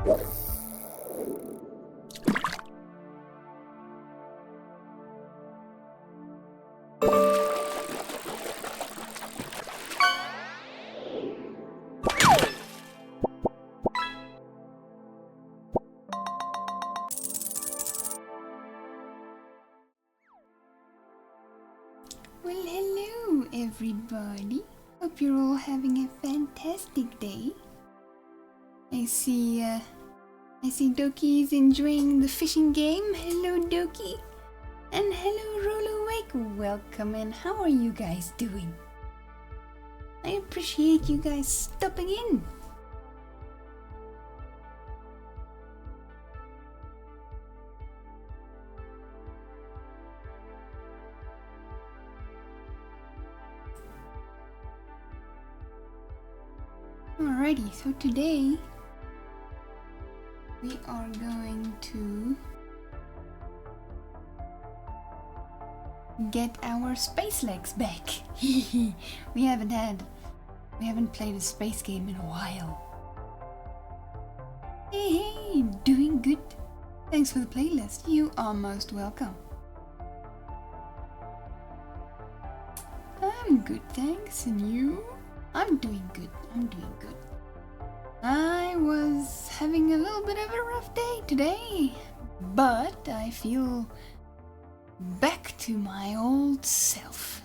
Well, hello everybody. Hope you're all having a fantastic day. I see Doki is enjoying the fishing game. Hello Doki. And hello Rolo Wake. Welcome, and how are you guys doing? I appreciate you guys stopping in. Alrighty, so today we are going to get our space legs back. we haven't played a space game in a while. Hey, doing good. Thanks for the playlist. You are most welcome. I'm good, thanks. And you? I'm doing good. I was having a little bit of a rough day today, but I feel back to my old self.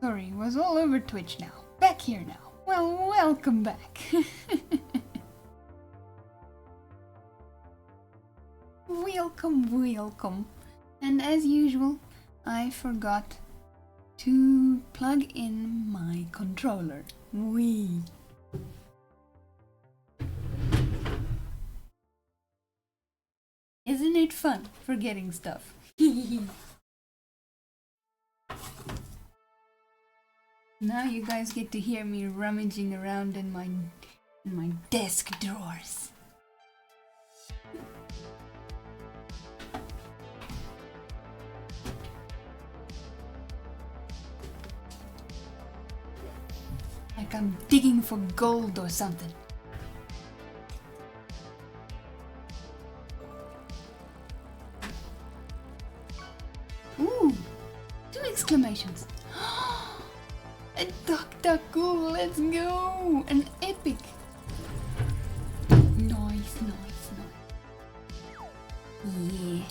Sorry, it was all over Twitch now. Back here now. Well, welcome back. Welcome. And as usual, I forgot to plug in my controller. Wee. Isn't it fun forgetting stuff? Now you guys get to hear me rummaging around in my desk drawers. Like I'm digging for gold or something. Ooh, 2 exclamations. A DuckDuckGo, let's go! An epic. Nice. Yeah.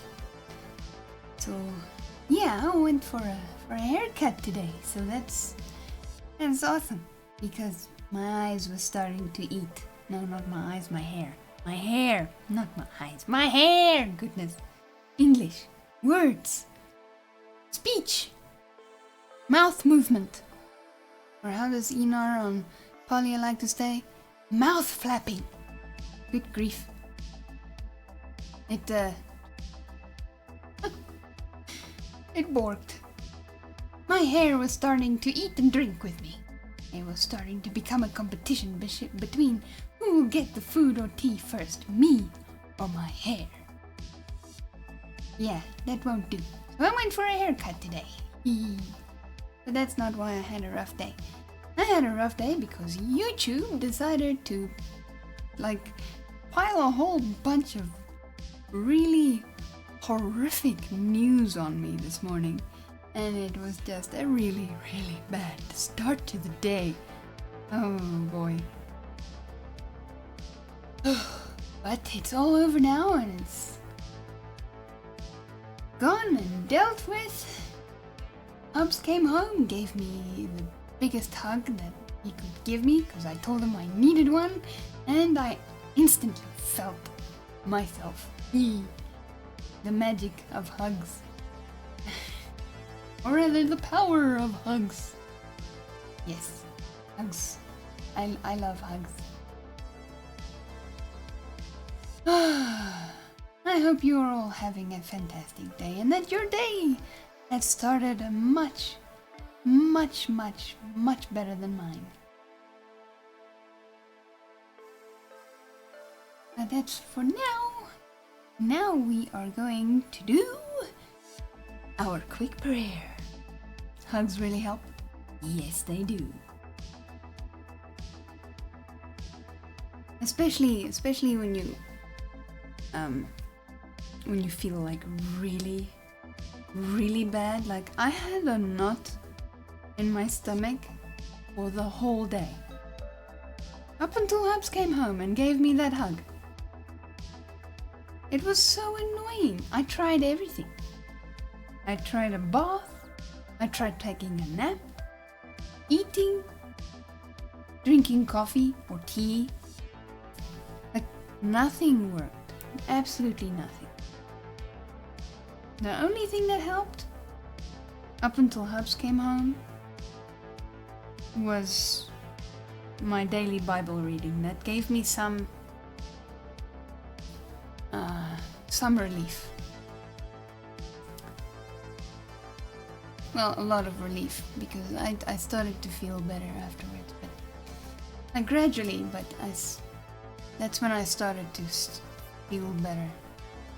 So, yeah, I went for a haircut today, so that's awesome. Because my eyes were starting to eat. No, not my eyes, my hair. My hair, not my eyes. My hair! Goodness. English. Words. Speech. Mouth movement. Or how does Enar on Polia like to say? Mouth flapping. Good grief. It borked. My hair was starting to eat and drink with me. It was starting to become a competition between who will get the food or tea first, me or my hair. Yeah, that won't do. So I went for a haircut today. But that's not why I had a rough day. I had a rough day because YouTube decided to pile a whole bunch of really horrific news on me this morning. And it was just a really bad start to the day. Oh boy. But it's all over now and it's gone and dealt with. Hubs came home, gave me the biggest hug that he could give me because I told him I needed one, and I instantly felt myself. The magic of hugs. Or rather, the power of hugs. Yes, hugs. I love hugs. I hope you are all having a fantastic day and that your day has started much better than mine. But that's for now. Now we are going to do our quick prayer. Hugs really help? Yes, they do. Especially when you feel like really, really bad. Like I had a knot in my stomach for the whole day. Up until Hubs came home and gave me that hug. It was so annoying. I tried everything. I tried a bath. I tried taking a nap. Eating. Drinking coffee or tea. Like nothing worked. Absolutely nothing. The only thing that helped, up until Hubs came home, was my daily Bible reading. That gave me some relief. Well, a lot of relief, because I started to feel better afterwards. But gradually, that's when I started to feel better.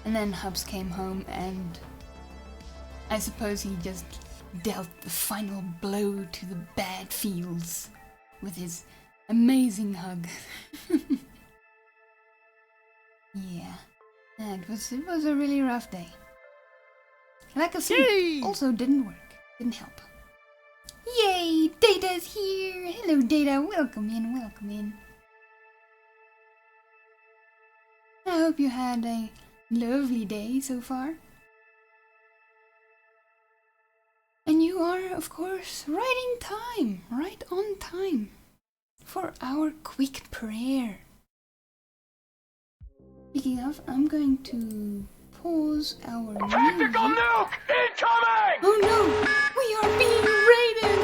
And then Hubs came home, and I suppose he just dealt the final blow to the bad feels with his amazing hug. Yeah, it was a really rough day. Lack of sleep also didn't work, didn't help. Yay, Data's here! Hello Data, welcome in, welcome in. I hope you had a lovely day so far. And you are, of course, right on time for our quick prayer. Speaking of, I'm going to pause our Tactical music. nuke incoming! Oh no! We are being raided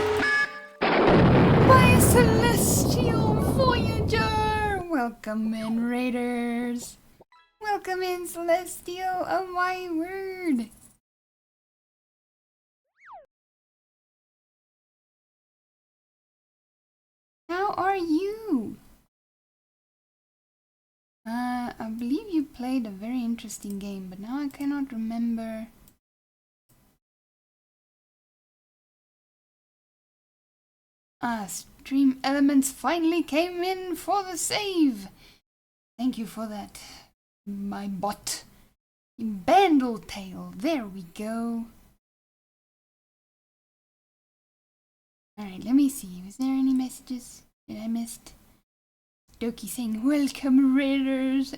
by a celestial voyager! Welcome in, Raiders! Welcome in, Celestial! Oh my word! How are you? I believe you played a very interesting game, but now I cannot remember. Stream Elements finally came in for the save! Thank you for that, my bot. Bandletail, there we go. Alright, let me see. Was there any messages that I missed? Doki saying, welcome Raiders,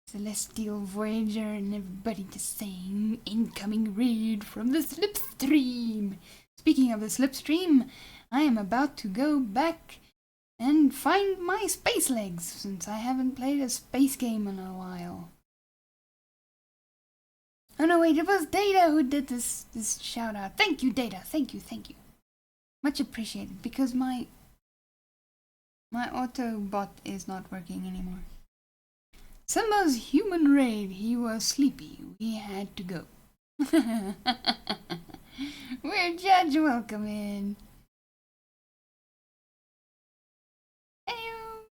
Celestial Voyager, and everybody just saying, incoming raid from the Slipstream. Speaking of the Slipstream, I am about to go back and find my space legs, since I haven't played a space game in a while. Oh no, wait, it was Data who did this shout out. Thank you, Data. Thank you. Much appreciated, because my auto bot is not working anymore. Simba's human raid, he was sleepy. We had to go. We're Judge, welcome in. Hello.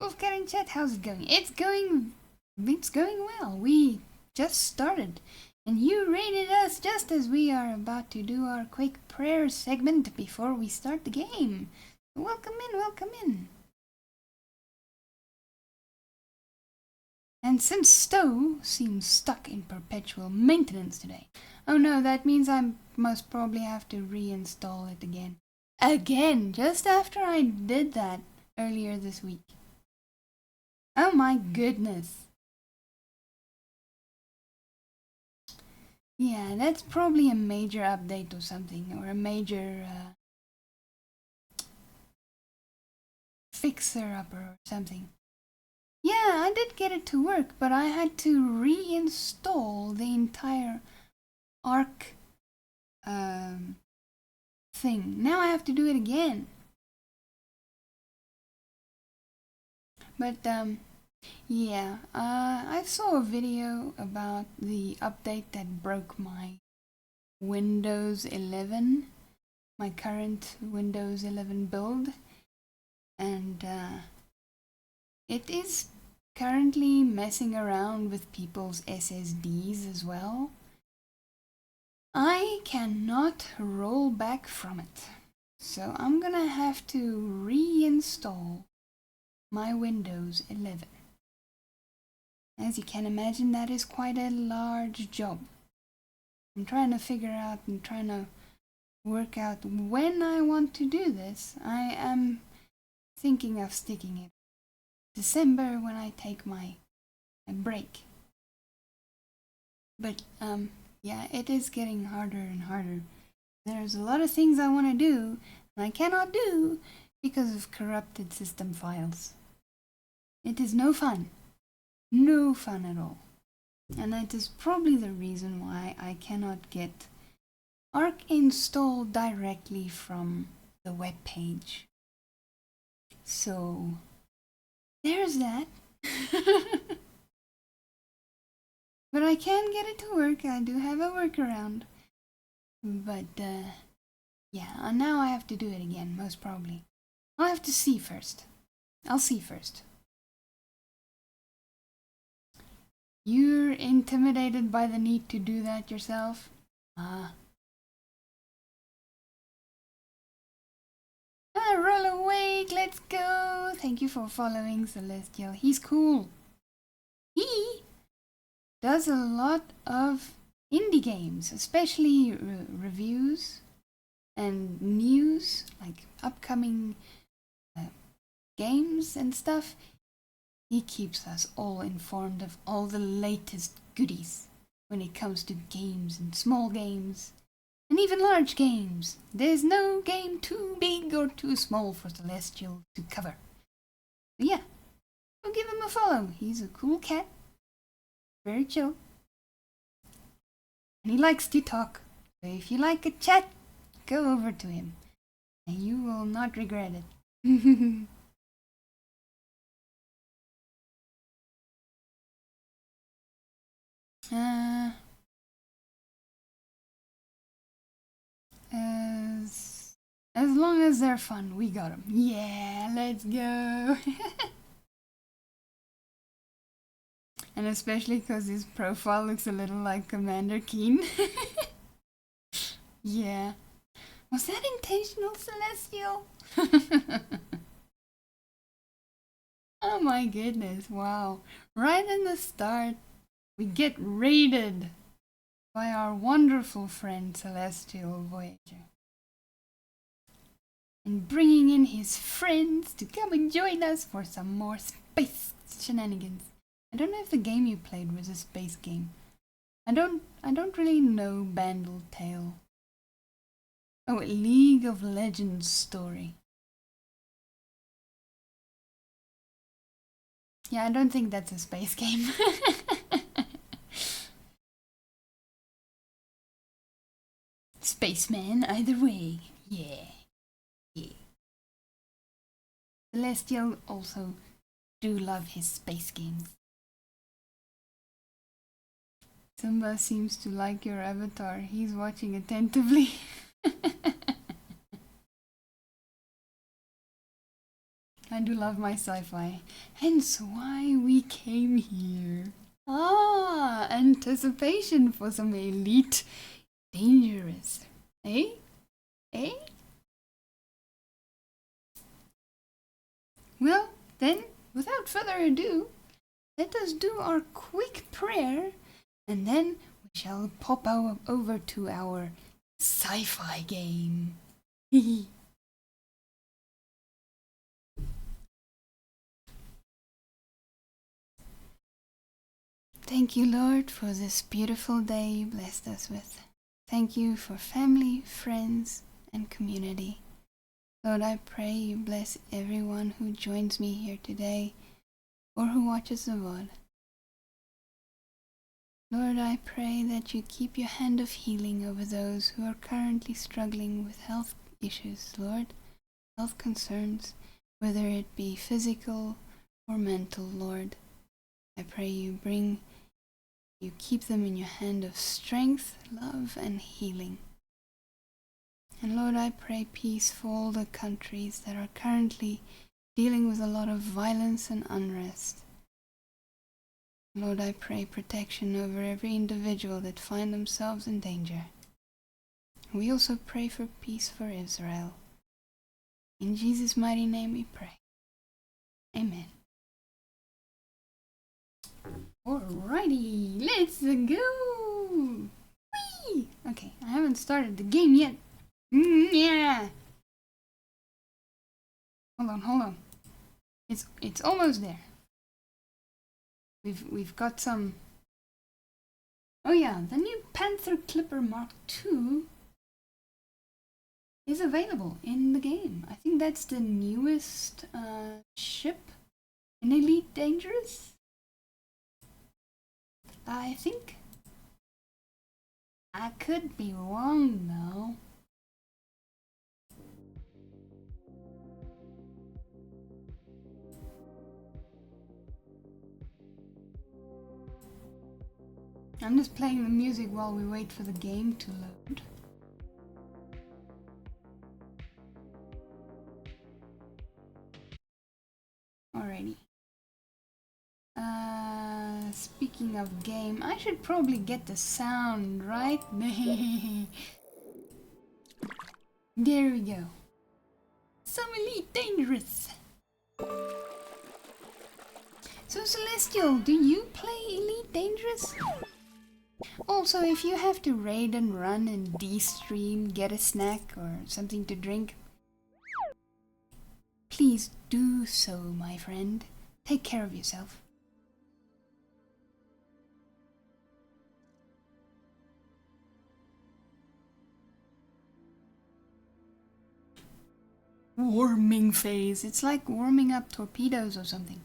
Wolfcat in chat, how's it going? It's going well. We just started, and you raided us just as we are about to do our quick prayer segment before we start the game. Welcome in. And since Stowe seems stuck in perpetual maintenance today, oh no, that means I most probably have to reinstall it again. Again, just after I did that earlier this week. Oh my goodness. Yeah, that's probably a major update or something, or a major fixer-upper or something. Yeah, I did get it to work, but I had to reinstall the entire Arc thing. Now I have to do it again. But yeah, I saw a video about the update that broke my Windows 11, my current Windows 11 build, and it is currently messing around with people's SSDs as well. I cannot roll back from it, so I'm gonna have to reinstall my Windows 11. As you can imagine, that is quite a large job. I'm trying to figure out and trying to work out when I want to do this. I am thinking of sticking it December when I take my break. But yeah, it is getting harder and harder. There's a lot of things I want to do and I cannot do because of corrupted system files. It is no fun. No fun at all. And that is probably the reason why I cannot get Arc installed directly from the web page. So there's that. But I can get it to work. I do have a workaround. But yeah, now I have to do it again, most probably. I'll have to see first. I'll see first. You're intimidated by the need to do that yourself? Roll awake, let's go! Thank you for following Celestial. He's cool. He does a lot of indie games, especially reviews and news, like upcoming games and stuff. He keeps us all informed of all the latest goodies when it comes to games and small games and even large games. There's no game too big or too small for Celestial to cover. But yeah, go give him a follow. He's a cool cat. Very chill. And he likes to talk. So if you like a chat, go over to him. And you will not regret it. As long as they're fun, we got them. Yeah, let's go. And especially because his profile looks a little like Commander Keen. Yeah. Was that intentional, Celestial? Oh my goodness, wow. Right in the start, we get raided by our wonderful friend Celestial Voyager. And bringing in his friends to come and join us for some more space shenanigans. I don't know if the game you played was a space game. I don't really know Bandle Tale. Oh, League of Legends story. Yeah, I don't think that's a space game. Spaceman, either way. Yeah. Yeah. Celestial also do love his space games. Simba seems to like your avatar. He's watching attentively. I do love my sci-fi. Hence why we came here. Ah, anticipation for some elite dangerous. Eh? Eh? Well, then, without further ado, let us do our quick prayer, and then we shall pop over to our sci-fi game. Thank you, Lord, for this beautiful day you blessed us with. Thank you for family, friends, and community. Lord, I pray you bless everyone who joins me here today or who watches the VOD. Lord, I pray that you keep your hand of healing over those who are currently struggling with health issues, Lord, health concerns, whether it be physical or mental, Lord. I pray you keep them in your hand of strength, love, and healing. And Lord, I pray peace for all the countries that are currently dealing with a lot of violence and unrest. Lord, I pray protection over every individual that find themselves in danger. We also pray for peace for Israel. In Jesus' mighty name we pray. Amen. Alrighty, let's go! Whee! Okay, I haven't started the game yet. Yeah! Hold on. It's almost there. We've got some. Oh yeah, the new Panther Clipper Mark II is available in the game. I think that's the newest ship in Elite Dangerous. I think. I could be wrong though. I'm just playing the music while we wait for the game to load. Alrighty. Speaking of game, I should probably get the sound right. There we go. Some Elite Dangerous. So Celestial, do you play Elite Dangerous? Also, if you have to raid and run and de-stream, get a snack or something to drink, please do so, my friend. Take care of yourself. Warming phase. It's like warming up torpedoes or something.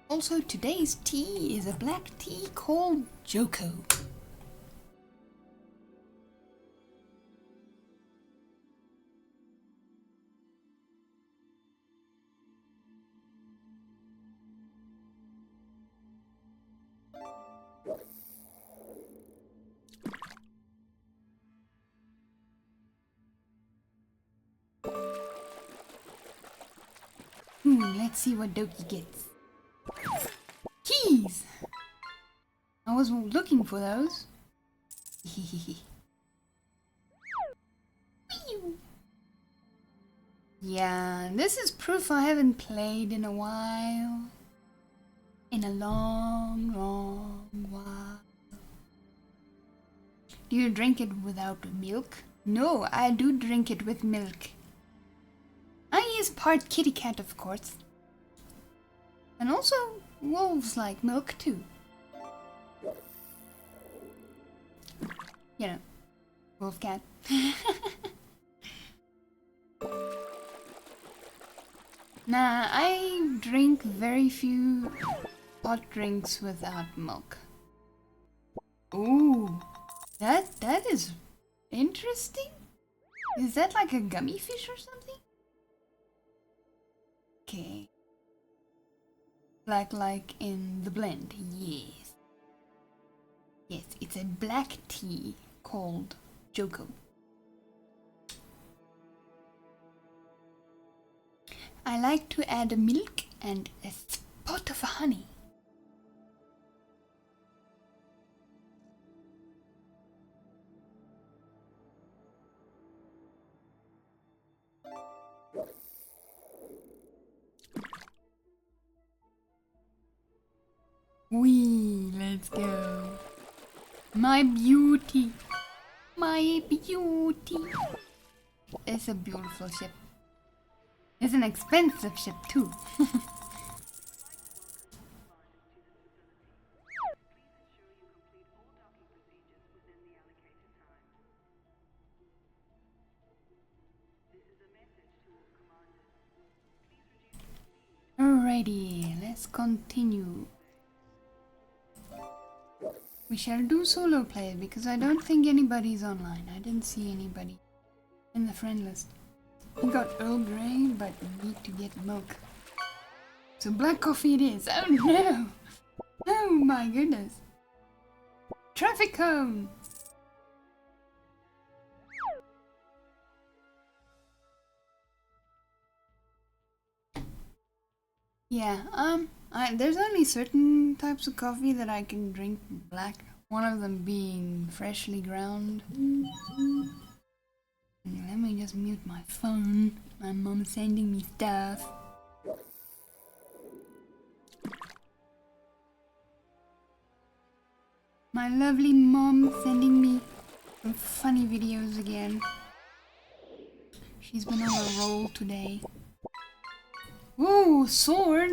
Also, today's tea is a black tea called Joko. Let's see what Doki gets. Keys! I was looking for those. Yeah, this is proof I haven't played in a while. In a long, long while. Do you drink it without milk? No, I do drink it with milk. I is part kitty cat, of course. And also, wolves like milk too. You know, wolf cat. Nah, I drink very few hot drinks without milk. Ooh, that is interesting. Is that like a gummy fish or something? Okay. Black like in the blend, yes. Yes, it's a black tea called Joko. I like to add milk and a spot of honey. Wee, let's go. My beauty. My beauty. It's a beautiful ship. It's an expensive ship too. Alrighty, let's continue. We shall do solo play because I don't think anybody's online. I didn't see anybody in the friend list. We got Earl Grey, but we need to get milk. So black coffee it is. Oh no! Oh my goodness. Traffic cone! Yeah, there's only certain types of coffee that I can drink black. One of them being freshly ground. Let me just mute my phone. My mom's sending me stuff. My lovely mom sending me some funny videos again. She's been on a roll today. Ooh, sword!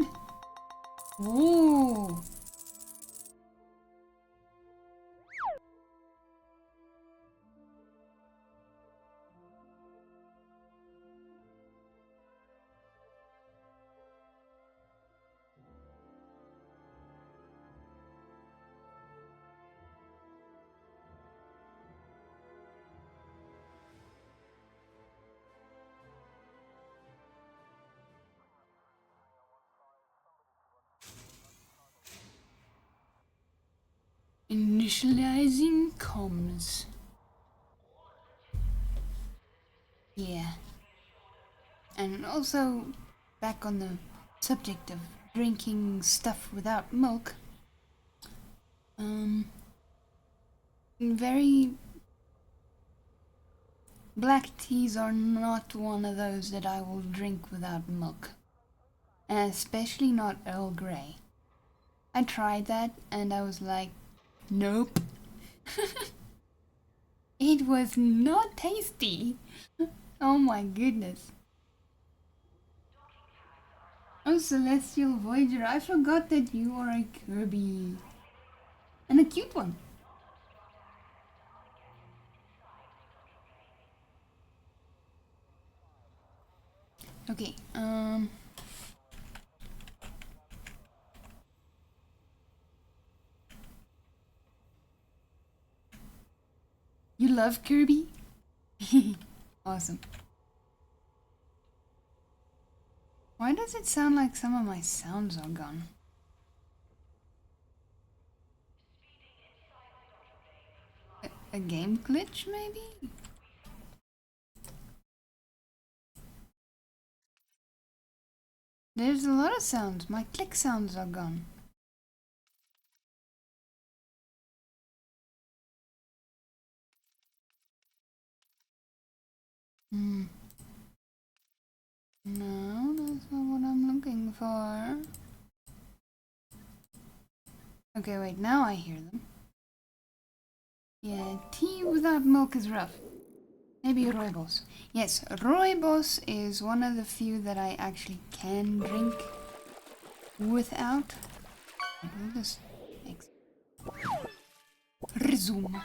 Ooh! Initializing comms. Yeah. And also, back on the subject of drinking stuff without milk. Very... Black teas are not one of those that I will drink without milk. And especially not Earl Grey. I tried that and I was like, nope. It was not tasty. Oh my goodness. Oh, Celestial Voyager, I forgot that you are a Kirby. And a cute one. Okay, you love Kirby? Awesome. Why does it sound like some of my sounds are gone? A game glitch, maybe? There's a lot of sounds. My click sounds are gone. No, that's not what I'm looking for. Okay, wait, now I hear them. Yeah, tea without milk is rough. Maybe rooibos. Yes, rooibos is one of the few that I actually can drink without. We'll just resume.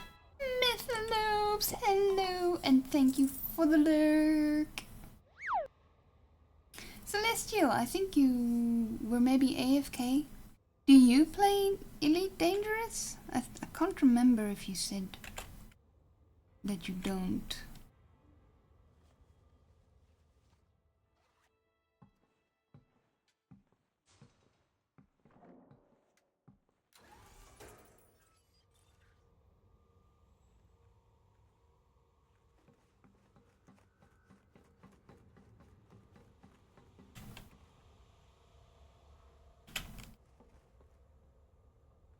Mythalopes, hello, and thank you for the lurk. Celestial, I think you were maybe AFK. Do you play Elite Dangerous? I can't remember if you said that you don't.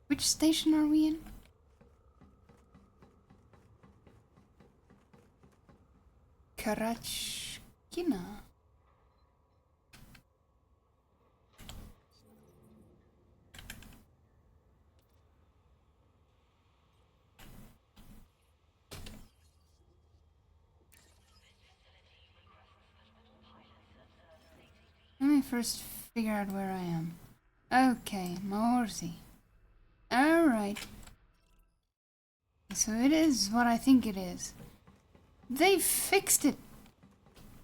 Which station are we in? Karachkina. Let me first figure out where I am. Okay, Mahorsi. Alright. So it is what I think it is. They fixed it!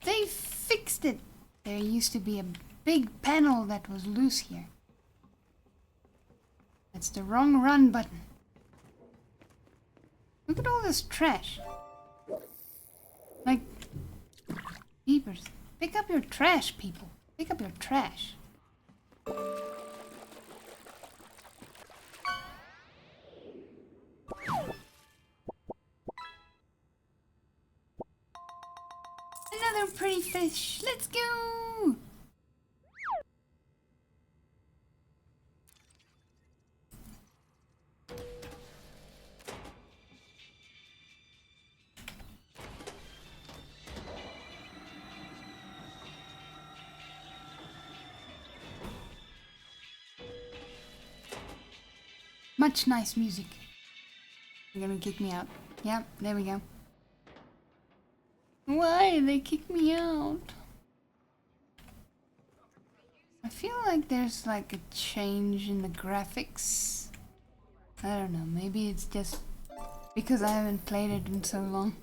They fixed it! There used to be a big panel that was loose here. That's the wrong run button. Look at all this trash. Like, beepers. Pick up your trash, people. Pick up your trash. Another pretty fish. Let's go! Much nice music. They're gonna kick me out. Yep, there we go. Why? They kick me out. I feel like there's like a change in the graphics. I don't know, maybe it's just because I haven't played it in so long.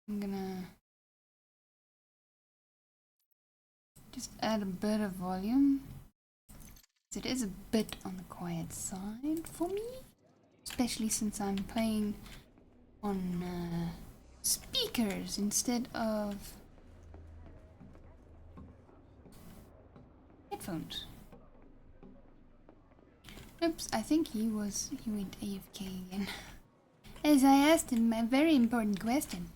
I'm gonna just add a bit of volume. It is a bit on the quiet side for me, especially since I'm playing on speakers instead of headphones. Oops, I think he went AFK again. As I asked him a very important question.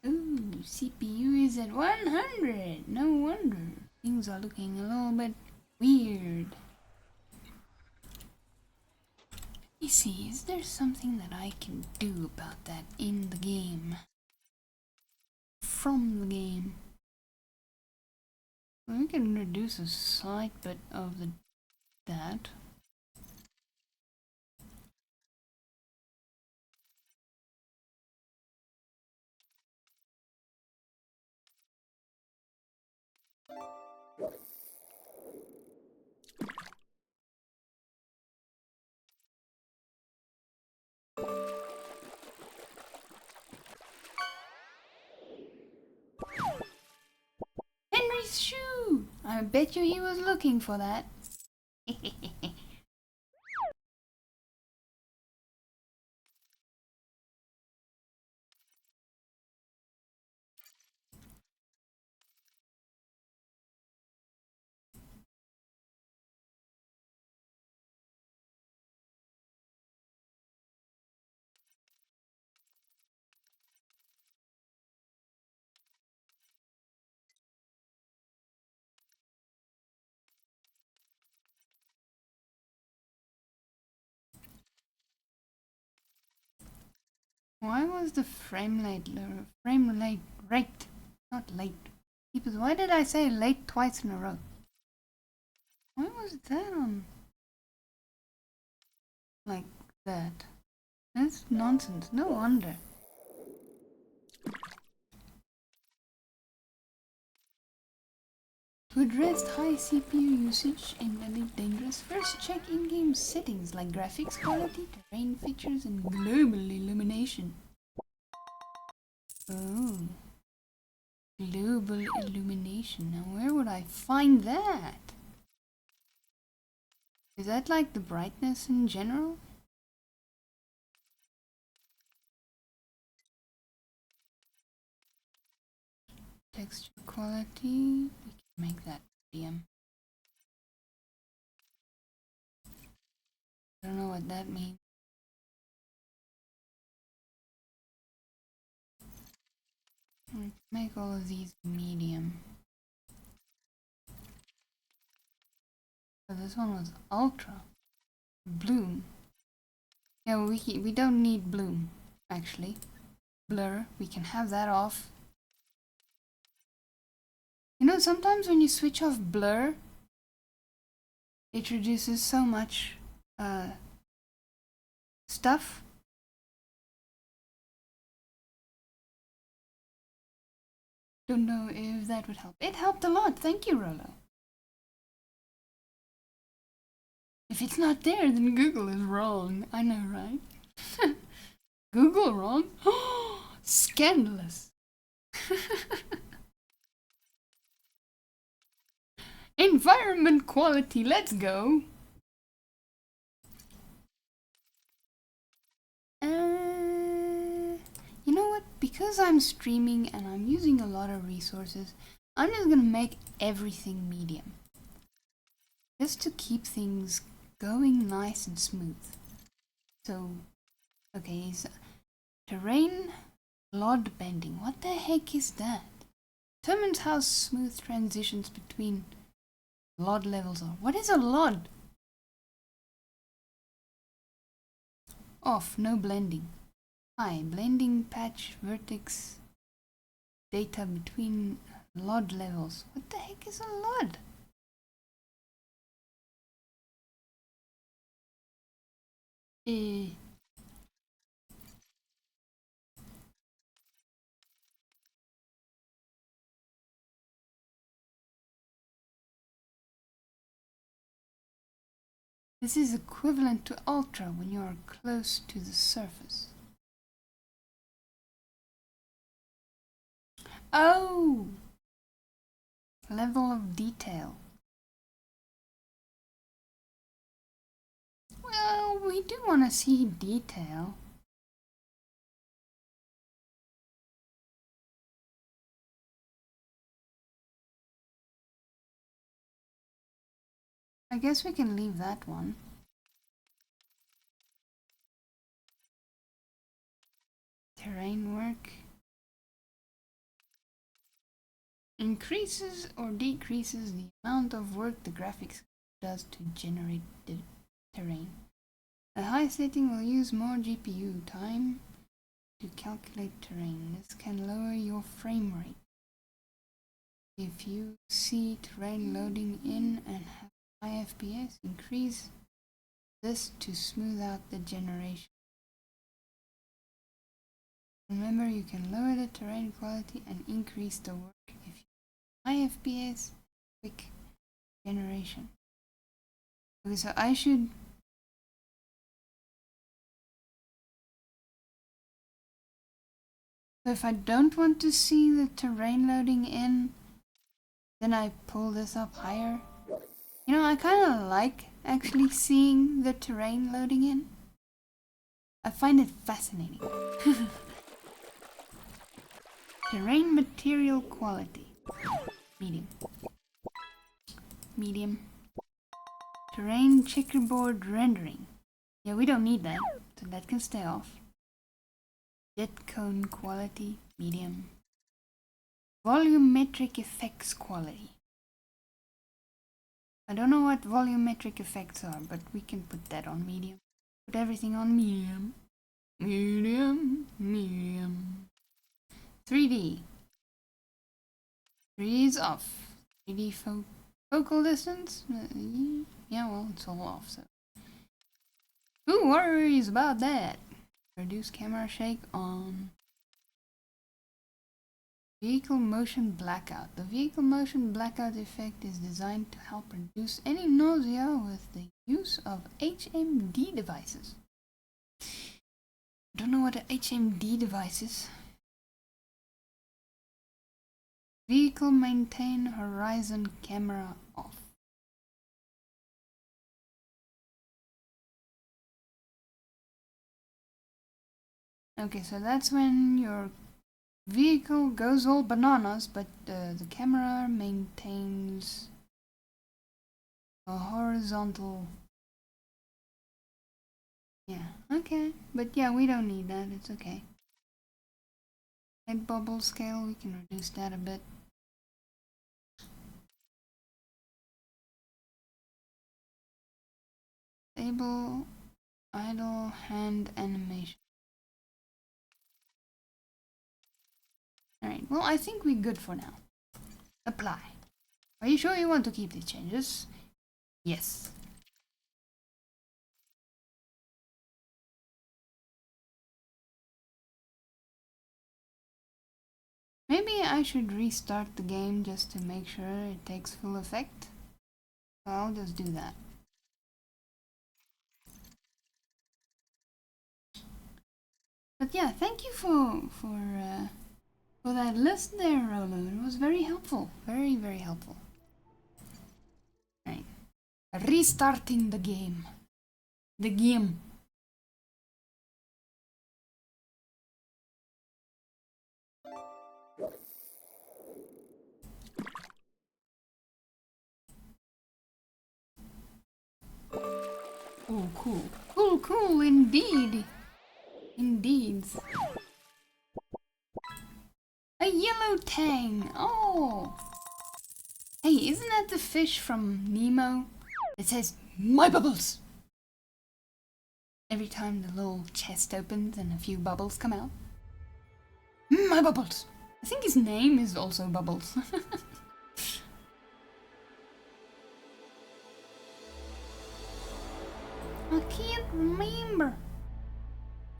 Ooh, CPU is at 100. No wonder. Things are looking a little bit weird. Let me see, is there something that I can do about that in the game? From the game. Well, we can reduce a slight bit of that. Henry's shoe! I bet you he was looking for that. Why was the frame rate, not late. Why did I say late twice in a row? Why was that on like that? That's nonsense, no wonder. To address high CPU usage in Elite Dangerous, first check in-game settings like graphics quality, terrain features, and global illumination. Oh, global illumination. Now where would I find that? Is that like the brightness in general? Texture quality, we can make that medium. I don't know what that means. Make all of these medium. So this one was ultra. Bloom. Yeah, we don't need bloom, actually. Blur, we can have that off. You know, sometimes when you switch off blur, it reduces so much stuff. Don't know if that would help. It helped a lot. Thank you, Rollo. If it's not there, then Google is wrong. I know, right? Google wrong? Scandalous. Environment quality, let's go. because I'm streaming and I'm using a lot of resources, I'm just gonna make everything medium. Just to keep things going nice and smooth. So, okay, so terrain LOD bending. What the heck is that? Determines how smooth transitions between LOD levels are. What is a LOD? Off, no blending. High, blending patch vertex data between LOD levels. What the heck is a LOD? This is equivalent to ultra when you are close to the surface. Oh! Level of detail. Well, we do want to see detail. I guess we can leave that one. Terrain work. Increases or decreases the amount of work the graphics does to generate the terrain. A high setting will use more GPU time to calculate terrain. This can lower your frame rate. If you see terrain loading in and have high FPS, increase this to smooth out the generation. Remember, you can lower the terrain quality and increase the work if you have high FPS, quick generation. Okay, so I should... So if I don't want to see the terrain loading in, then I pull this up higher. You know, I kind of like actually seeing the terrain loading in. I find it fascinating. Terrain material quality. Medium. Medium. Terrain checkerboard rendering. Yeah, we don't need that, so that can stay off. Jet cone quality. Medium. Volumetric effects quality. I don't know what volumetric effects are, but we can put that on medium. Put everything on medium. Medium. Medium. 3D. 3D is off. 3D focal distance? Yeah, well, it's all off, so. Who worries about that? Reduce camera shake on. Vehicle motion blackout. The vehicle motion blackout effect is designed to help reduce any nausea with the use of HMD devices. Don't know what an HMD device is. Vehicle maintain horizon camera off. Okay, so that's when your vehicle goes all bananas, but the camera maintains a horizontal. Yeah, okay. But yeah, we don't need that, it's okay. Head bubble scale, we can reduce that a bit. Stable, idle, hand animation. Alright, well, I think we're good for now. Apply. Are you sure you want to keep these changes? Yes. Maybe I should restart the game just to make sure it takes full effect. So I'll just do that. But yeah, thank you for that list there, Rolo. It was very helpful. Very, very helpful. Right. Restarting the game. The game. Cool indeed. Indeed. A yellow tang. Oh. Hey, isn't that the fish from Nemo? It says, "My bubbles!" every time the little chest opens and a few bubbles come out. My bubbles! I think his name is also Bubbles. I can't remember.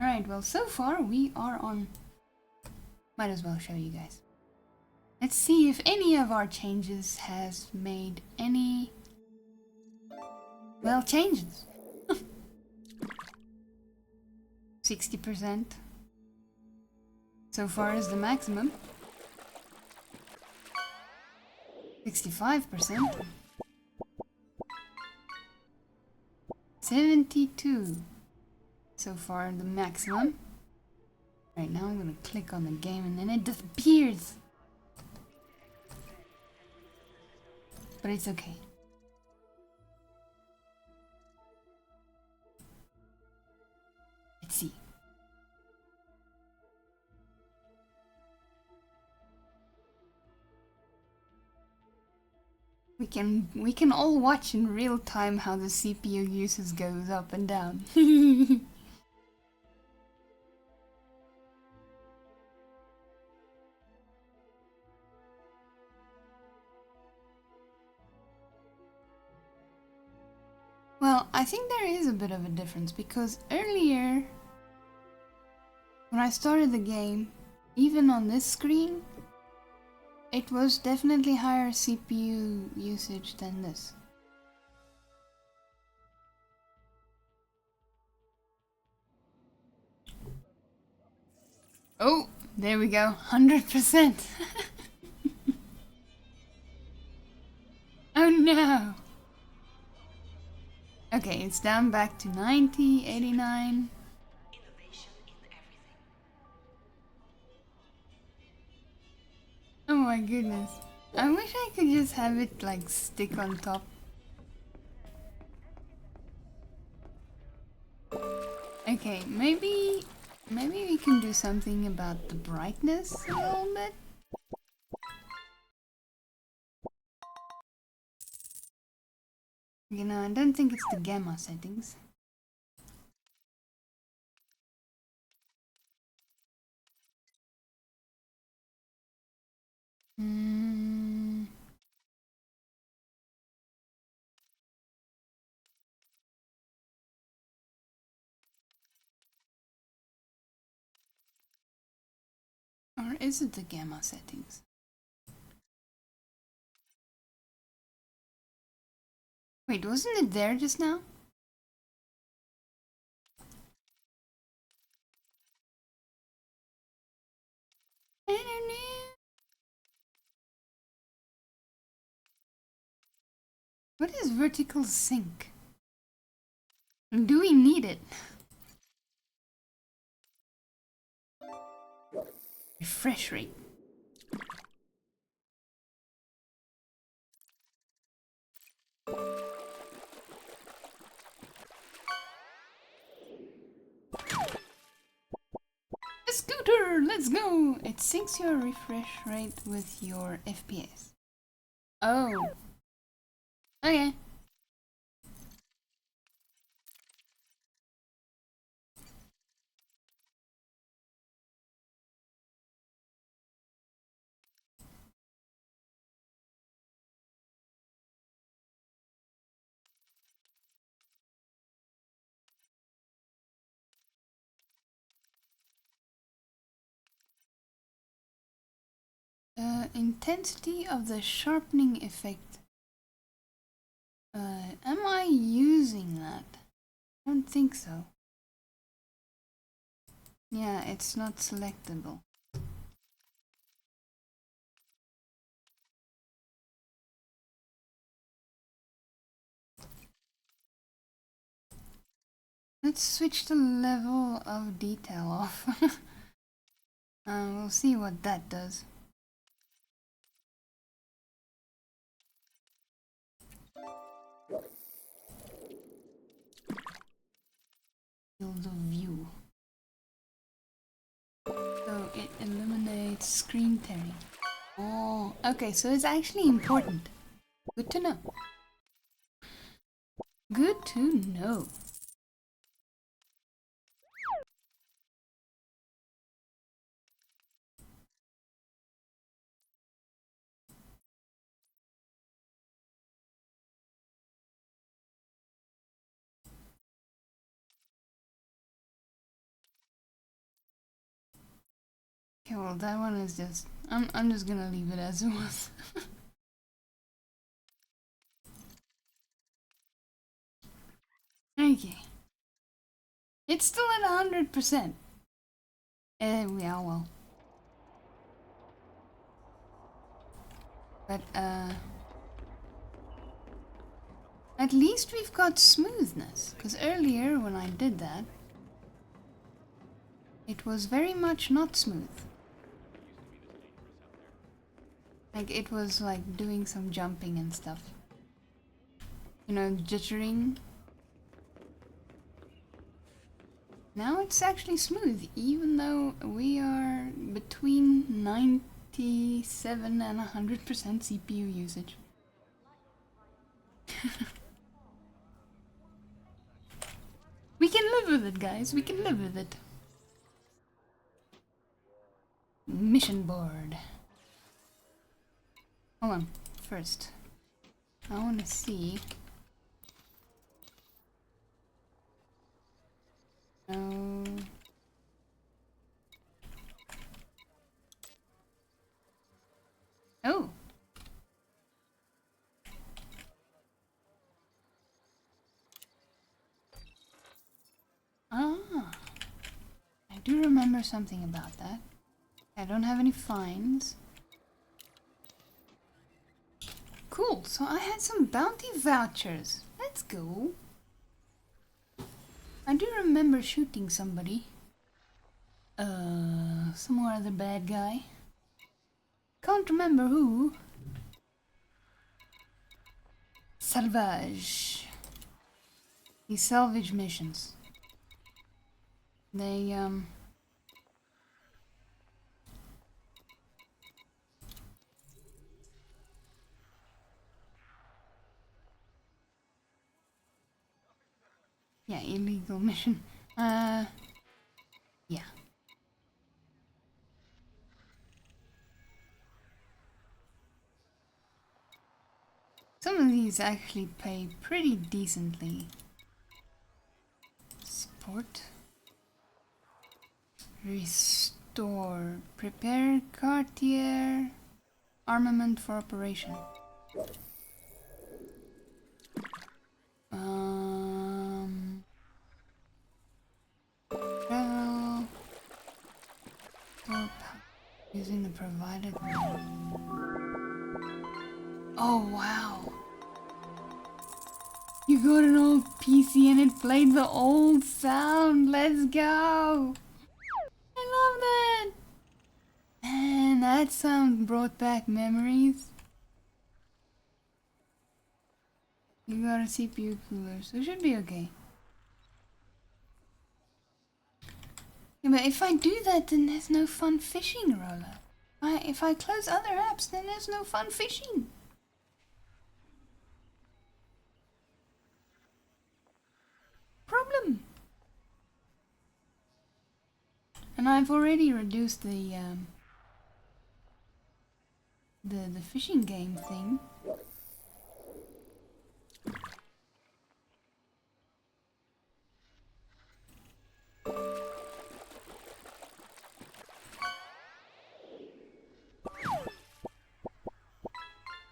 Alright, well, so far we are on... Might as well show you guys. Let's see if any of our changes has made any... well, changes. 60% so far is the maximum. 65%. 72 so far the maximum. Right now I'm gonna click on the game and then it disappears. But it's okay. Let's see. We can all watch in real time how the CPU usage goes up and down. Well, I think there is a bit of a difference because earlier when I started the game, even on this screen, it was definitely higher CPU usage than this. Oh, there we go, 100%. Oh no. Okay, it's down back to 90, 89. Oh my goodness. I wish I could just have it like stick on top. Okay, maybe we can do something about the brightness a little bit. You know, I don't think it's the gamma settings. Or is it the gamma settings? Wait, wasn't it there just now? I don't know. What is vertical sync? Do we need it? Refresh rate. A scooter! Let's go! It syncs your refresh rate with your FPS. Oh. Okay. Intensity of the sharpening effect. Am I using that? I don't think so. Yeah, it's not selectable. Let's switch the level of detail off. We'll see what that does. screen tearing. Oh, okay, so it's actually important. Good to know. Good to know. Okay, well that one is just I'm just gonna leave it as it was. Okay. It's still at 100%. Yeah, well. But at least we've got smoothness, because earlier when I did that, it was very much not smooth. Like it was like doing some jumping and stuff. You know, jittering. Now it's actually smooth, even though we are between 97 and 100% CPU usage. We can live with it, guys. We can live with it. Mission board. Hold on. First, I want to see. Oh. Oh. Ah. I do remember something about that. I don't have any fines. Cool, so I had some bounty vouchers. Let's go. I do remember shooting somebody. Some other bad guy. Can't remember who. Salvage. These salvage missions. They, yeah, illegal mission. Yeah. Some of these actually pay pretty decently. Sport. Restore. Prepare Cartier. Armament for operation. Travel. Using the provided. Oh wow. You got an old PC and it played the old sound. Let's go. I love that. And that sound brought back memories. You got a CPU cooler, so it should be okay. Yeah, but if I do that, then there's no fun fishing, Roller. If I close other apps, then there's no fun fishing. Problem. And I've already reduced the fishing game thing.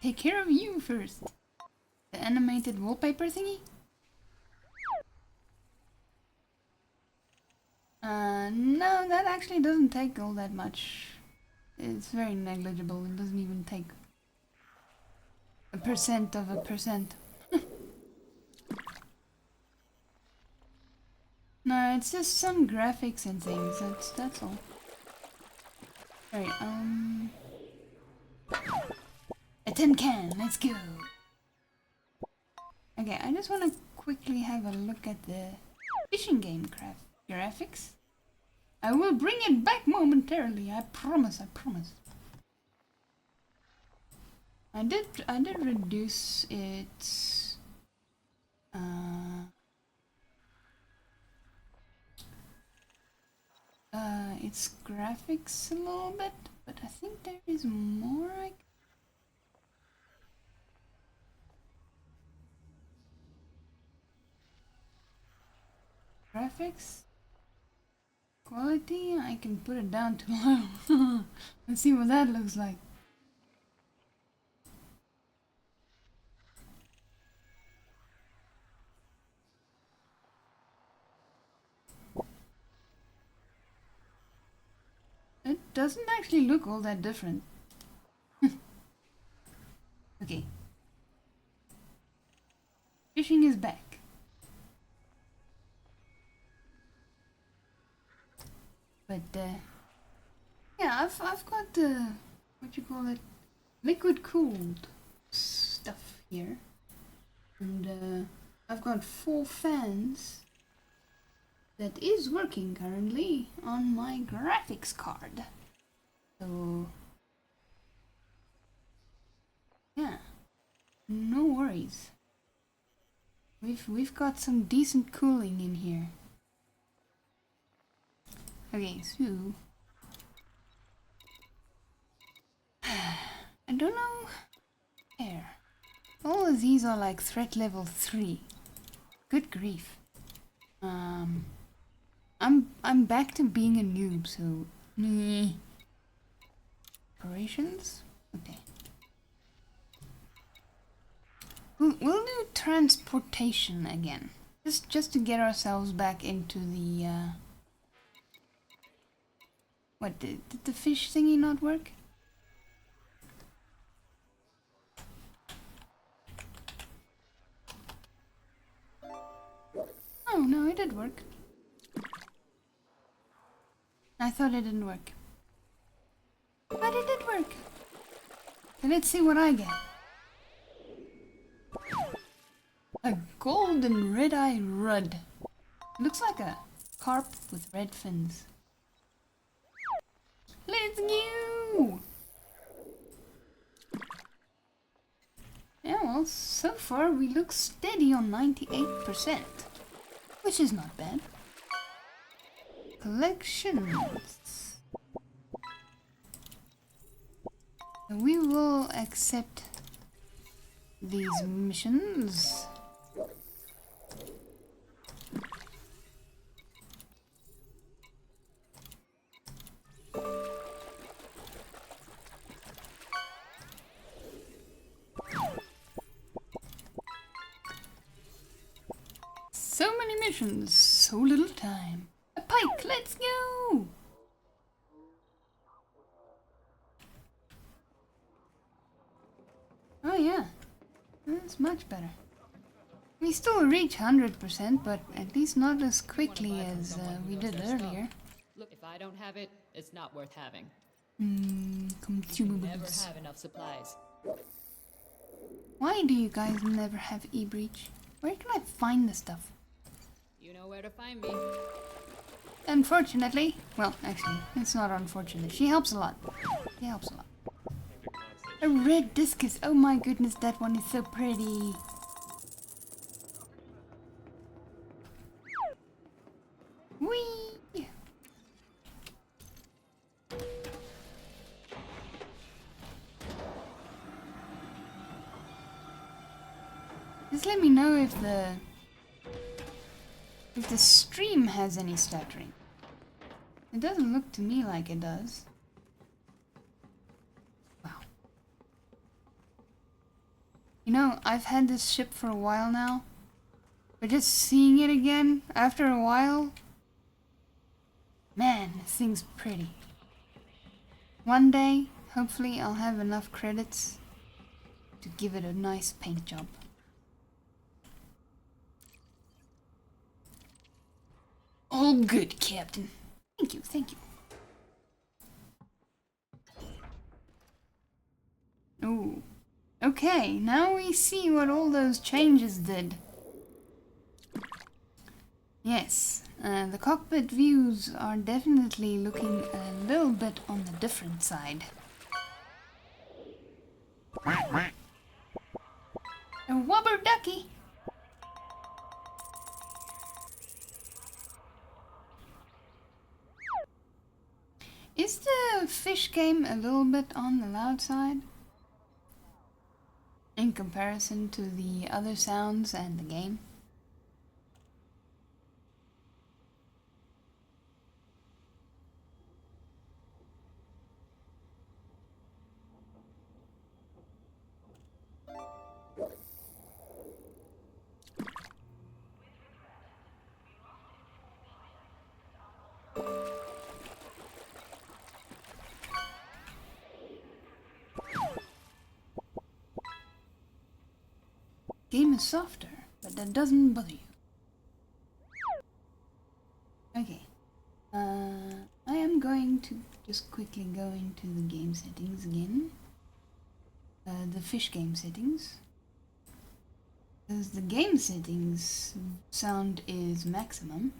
Take care of you first. The animated wallpaper thingy? No, that actually doesn't take all that much. It's very negligible. It doesn't even take a percent of a percent. No, it's just some graphics and things. That's all. Alright, a tin can, let's go. Okay, I just want to quickly have a look at the fishing game graphics. I will bring it back momentarily. I promise. I promise. I did reduce its its graphics a little bit, but I think there is more graphics quality. I can put it down to low. Let's see what that looks like. It doesn't actually look all that different. Okay. Fishing is back. But yeah, I've got what you call it, liquid cooled stuff here, and I've got 4 fans that is working currently on my graphics card. So yeah, no worries. We've got some decent cooling in here. Okay, so I don't know. There. All of these are like threat level 3. Good grief. I'm back to being a noob, so operations? Okay. We'll do transportation again. Just to get ourselves back into the what, did the fish thingy not work? Oh no, it did work. I thought it didn't work. But it did work. So let's see what I get. A golden red-eye rudd. Looks like a carp with red fins. Let's go! Yeah, well, so far we look steady on 98%, which is not bad. Collections. We will accept these missions. So many missions, so little time. A pike, let's go! Oh yeah, that's much better. We still reach 100%, but at least not as quickly as we did earlier. Look, if I don't have it, it's not worth having. Consumables. Never have enough supplies. Why do you guys never have e-breach? Where can I find the stuff? You know where to find me. Unfortunately, well, actually, it's not unfortunate. She helps a lot. She helps a lot. A red discus. Oh my goodness, that one is so pretty. Whee! Just let me know if the stream has any stuttering. It doesn't look to me like it does. Wow. You know, I've had this ship for a while now, but just seeing it again after a while, man, this thing's pretty. One day, hopefully I'll have enough credits to give it a nice paint job. All good, Captain. Thank you, thank you. Ooh. Okay, now we see what all those changes did. Yes, the cockpit views are definitely looking a little bit on the different side. A wobber ducky! Is the fish game a little bit on the loud side? In comparison to the other sounds and the game? Game is softer, but that doesn't bother you. Okay. I am going to just quickly go into the game settings again. The fish game settings. Because the game settings sound is maximum.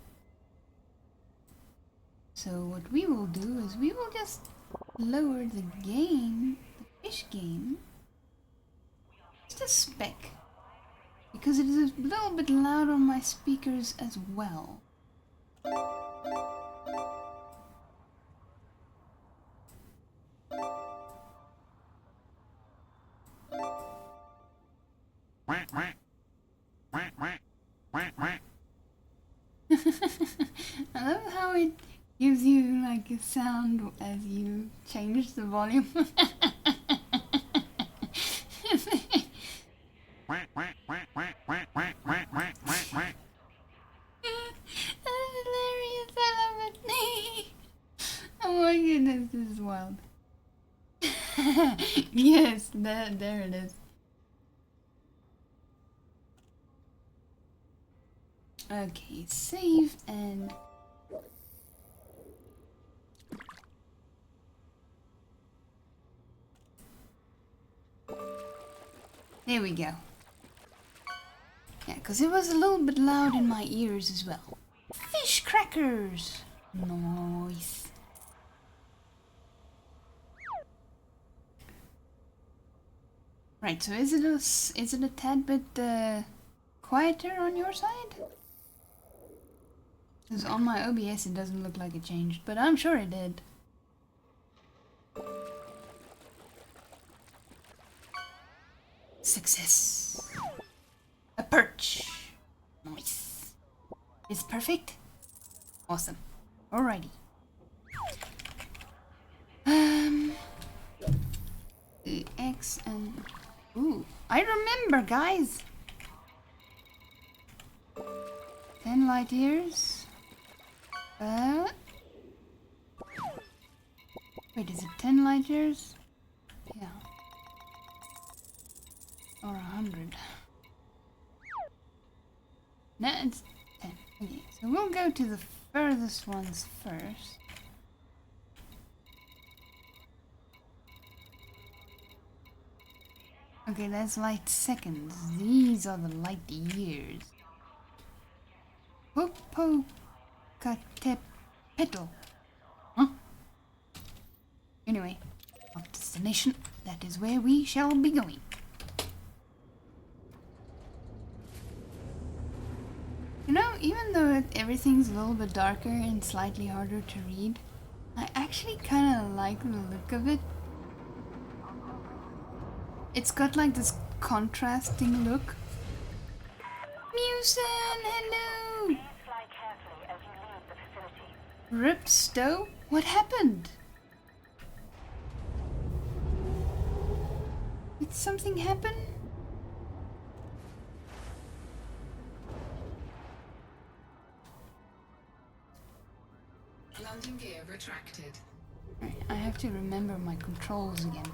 So what we will do is we will just lower the fish game, just a speck. Because it is a little bit loud on my speakers as well. I love how it gives you like a sound as you change the volume. This is wild. Yes, there it is. Okay, save and... There we go. Yeah, because it was a little bit loud in my ears as well. Fish crackers! Nice. Right, so is it a tad bit quieter on your side? Because on my OBS it doesn't look like it changed, but I'm sure it did. Success. A perch. Nice. Is perfect? Awesome. Alrighty. X and... Ooh, I remember, guys! 10 light years. Wait, is it 10 light years? Yeah. Or 100. No, it's 10. Okay, so we'll go to the furthest ones first. Okay, that's light seconds. These are the light years. Popocatépetl. Huh? Anyway, our destination, that is where we shall be going. You know, even though everything's a little bit darker and slightly harder to read, I actually kind of like the look of it. It's got like this contrasting look. Musen, hello! Rip Stowe? What happened? Did something happen? Landing gear retracted. Right, I have to remember my controls again.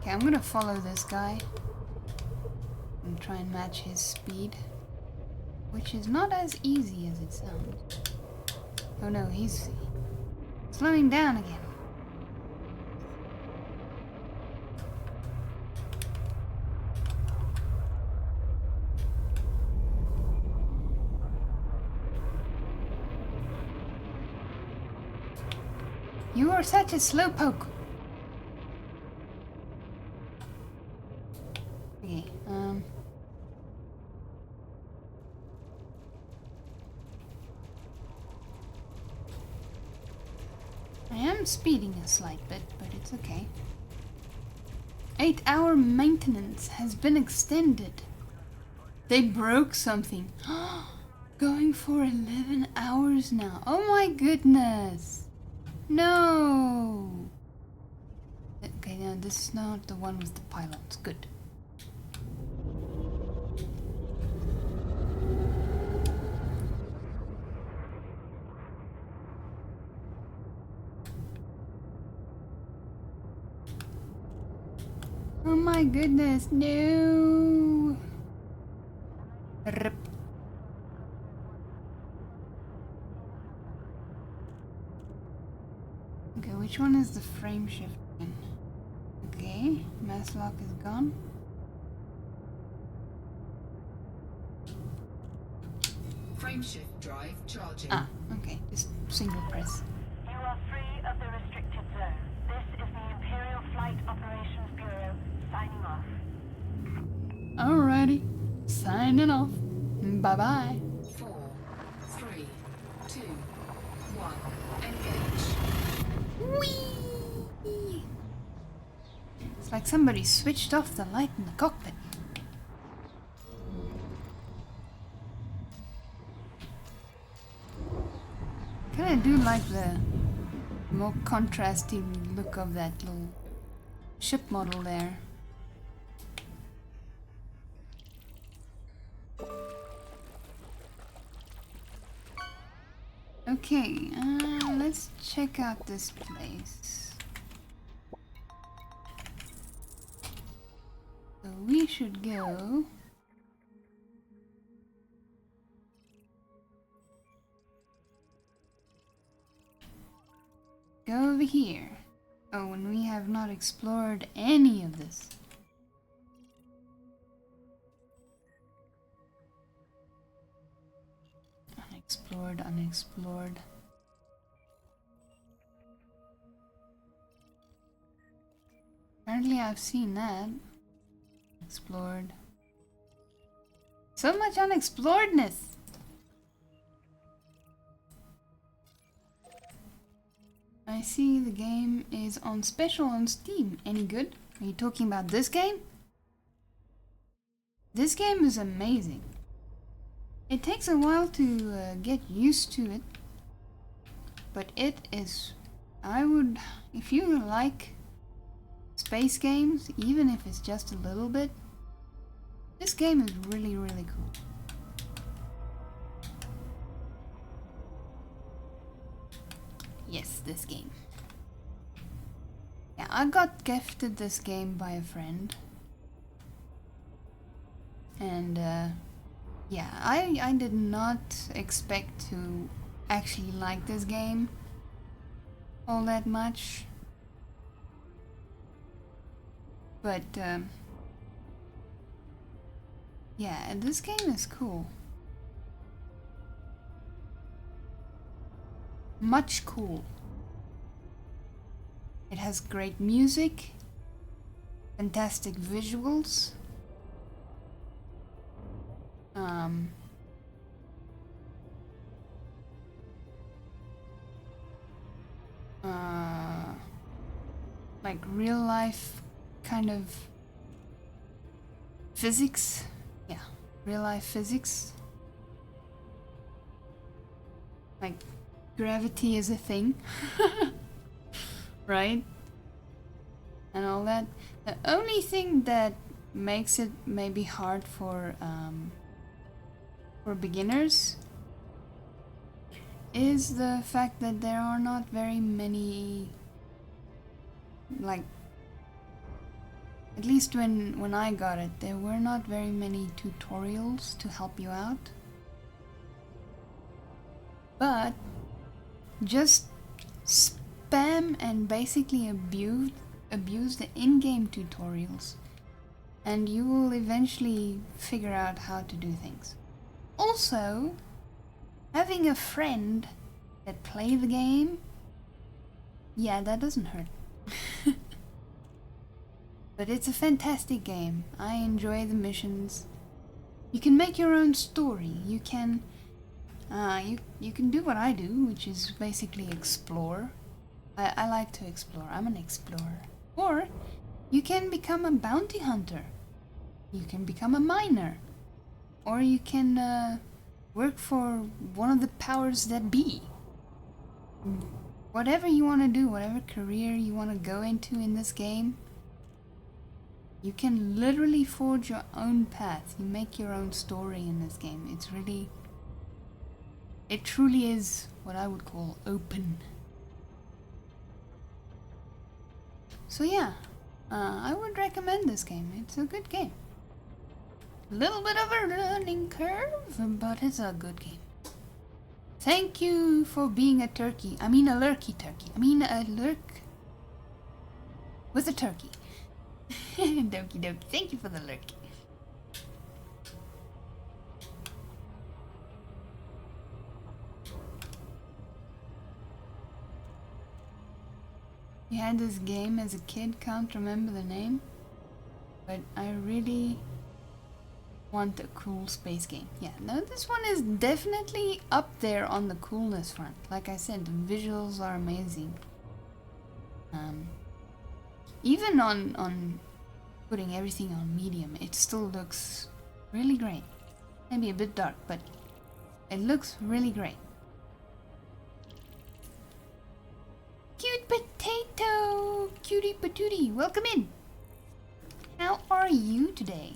Okay, I'm gonna follow this guy and try and match his speed, which is not as easy as it sounds. Oh no, he's slowing down again. You are such a slowpoke. Okay, I am speeding a slight bit, but it's okay. 8-hour maintenance has been extended. They broke something. Going for 11 hours now. Oh my goodness. No. Okay, now this is not the one with the pylons. Good. Oh my goodness, no! Rip. Okay, which one is the frame shift one? Okay, mass lock is gone. Frame shift drive charging. Ah, okay, just single press. You are free of the restricted zone. This is the Imperial Flight Operations Bureau signing off. Alrighty, signing off. Bye bye. 4, 3, 2, 1. Engage. Whee! It's like somebody switched off the light in the cockpit. Kinda do like the more contrasting look of that little ship model there. Okay, let's check out this place. So we should go. Go over here. Oh, and we have not explored any of this. Unexplored, unexplored. Apparently I've seen that. Explored. So much unexploredness! I see the game is on special on Steam. Any good? Are you talking about this game? This game is amazing. It takes a while to get used to it, but it is, I would, if you like space games, even if it's just a little bit, this game is really, really cool. Yes, this game. Yeah, I got gifted this game by a friend. And yeah, I did not expect to actually like this game all that much. But yeah, this game is cool. Much cool. It has great music, fantastic visuals, like real life kind of physics. Yeah, real life physics. Like gravity is a thing. Right? And all that. The only thing that makes it maybe hard for beginners is the fact that there are not very many, like, at least when I got it, there were not very many tutorials to help you out. But just spam and basically abuse the in-game tutorials, and you will eventually figure out how to do things. Also, having a friend that play the game Yeah, that doesn't hurt. But it's a fantastic game. I enjoy the missions. You can make your own story. You can you can do what I do, which is basically explore. I like to explore. I'm an explorer. Or you can become a bounty hunter. You can become a miner. Or you can work for one of the powers that be. Whatever you want to do, whatever career you want to go into in this game, you can literally forge your own path. You make your own story in this game. It truly is what I would call open. So yeah, I would recommend this game. It's a good game. Little bit of a learning curve, but it's a good game. Thank you for being a turkey. I mean a lurky turkey. I mean a lurk with a turkey. Doki doki. Thank you for the lurky. You had this game as a kid, can't remember the name, but I really want a cool space game. Yeah, no, this one is definitely up there on the coolness front. Like I said, the visuals are amazing. Even on putting everything on medium, it still looks really great. Maybe a bit dark, but it looks really great. Cute potato! Cutie patootie, welcome in! How are you today?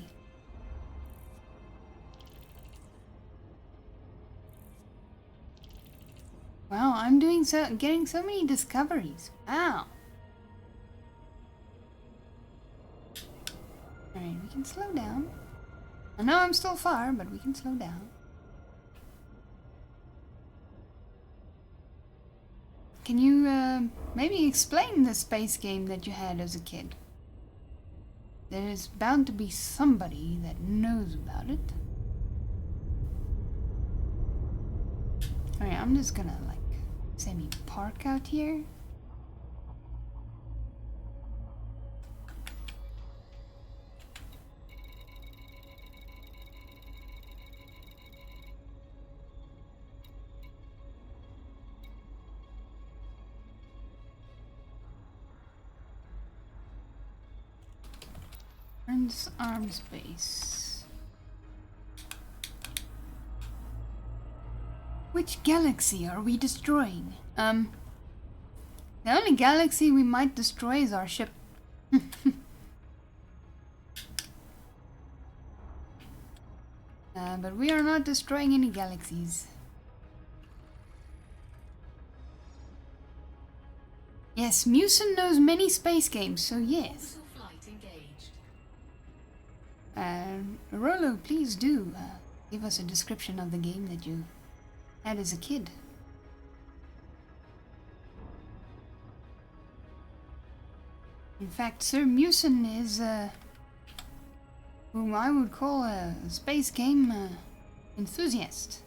Wow, I'm getting so many discoveries. Wow. Alright, we can slow down. I know I'm still far, but we can slow down. Can you maybe explain the space game that you had as a kid? There is bound to be somebody that knows about it. Alright, I'm just gonna like semi-park out here. Friends Arms Base. Which galaxy are we destroying? The only galaxy we might destroy is our ship. But we are not destroying any galaxies. Yes, Musen knows many space games, so yes. Flight engaged. Rolo, please do give us a description of the game that you had as a kid. In fact, Sir Musen is whom I would call a space game enthusiast.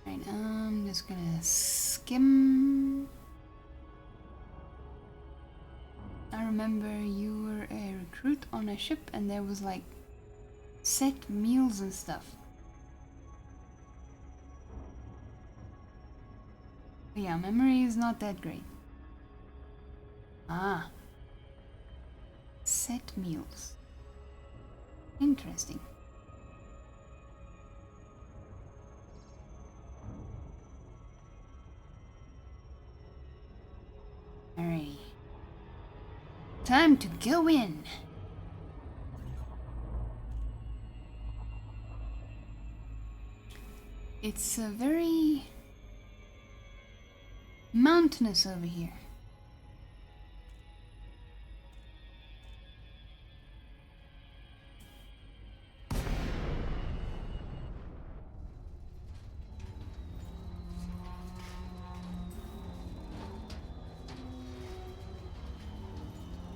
Right, I'm just gonna skim. I remember you were a recruit on a ship and there was like set meals and stuff. But yeah, memory is not that great. Ah. Set meals. Interesting. Alrighty. Time to go in. It's very mountainous over here.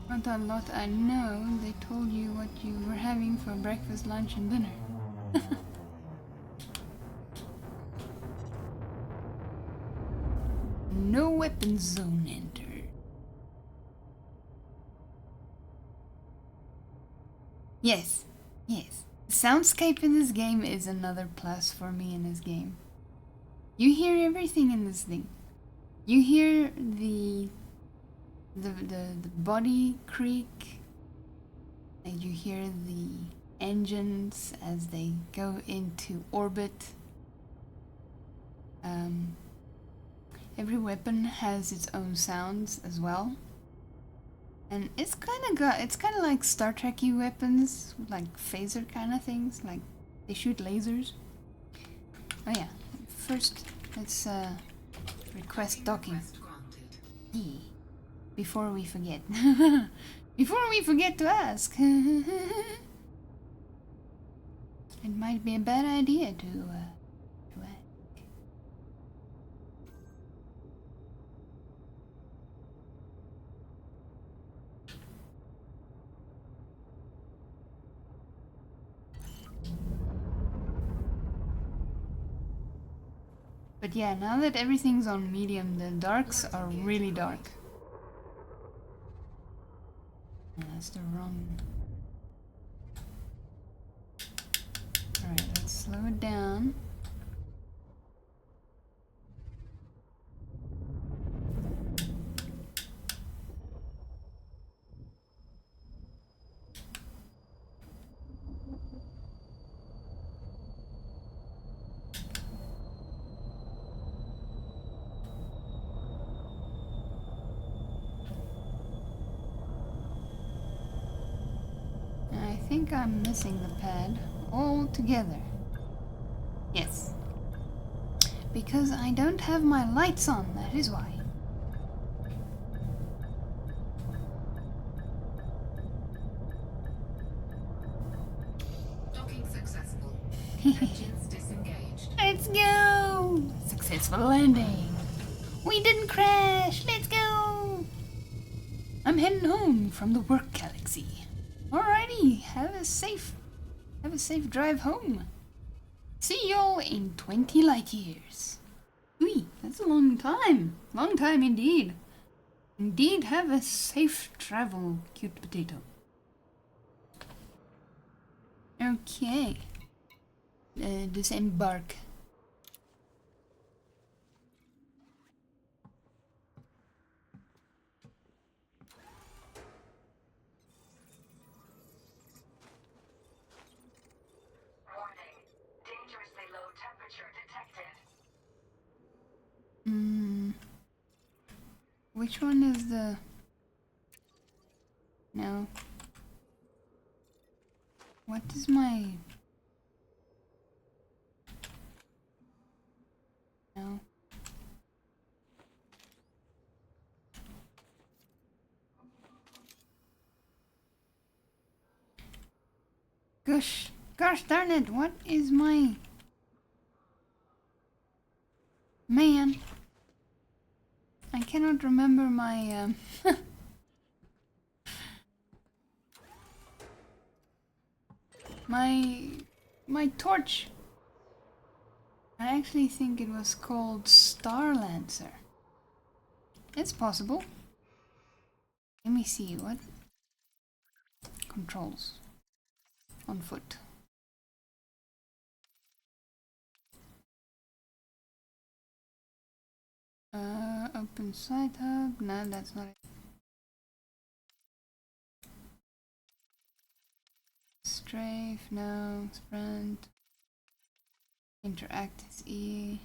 Not a lot I know. They told you what you were having for breakfast, lunch, and dinner. No weapon zone entered. Yes, yes. The soundscape in this game is another plus for me in this game. You hear everything in this thing. You hear the body creak, and you hear the engines as they go into orbit. Every weapon has its own sounds as well, and it's kind of like Star Trek-y weapons, like phaser kind of things, like they shoot lasers. Oh yeah, first let's request docking. Request granted. Yeah. Before we forget. Before we forget to ask. It might be a bad idea to ask. But yeah, now that everything's on medium, the darks are really dark. That's the wrong... Alright, let's slow it down. I think I'm missing the pad altogether. Yes. Because I don't have my lights on, that is why. Docking successful. Engines disengaged. Let's go! Successful landing. We didn't crash. Let's go! I'm heading home from the work galaxy. Alrighty, have a safe drive home. See y'all in 20 light years. Wee, that's a long time. Long time indeed. Indeed, have a safe travel, cute potato. Okay. Disembark. Warning. Dangerously low temperature detected. Which one is the... No. What is my... No. Gosh darn it, what is my... Man. I cannot remember my, my torch. I actually think it was called Star Lancer. It's possible. Let me see what controls on foot. Open side hub. No, that's not it. Strafe, no. Sprint. Interact is E.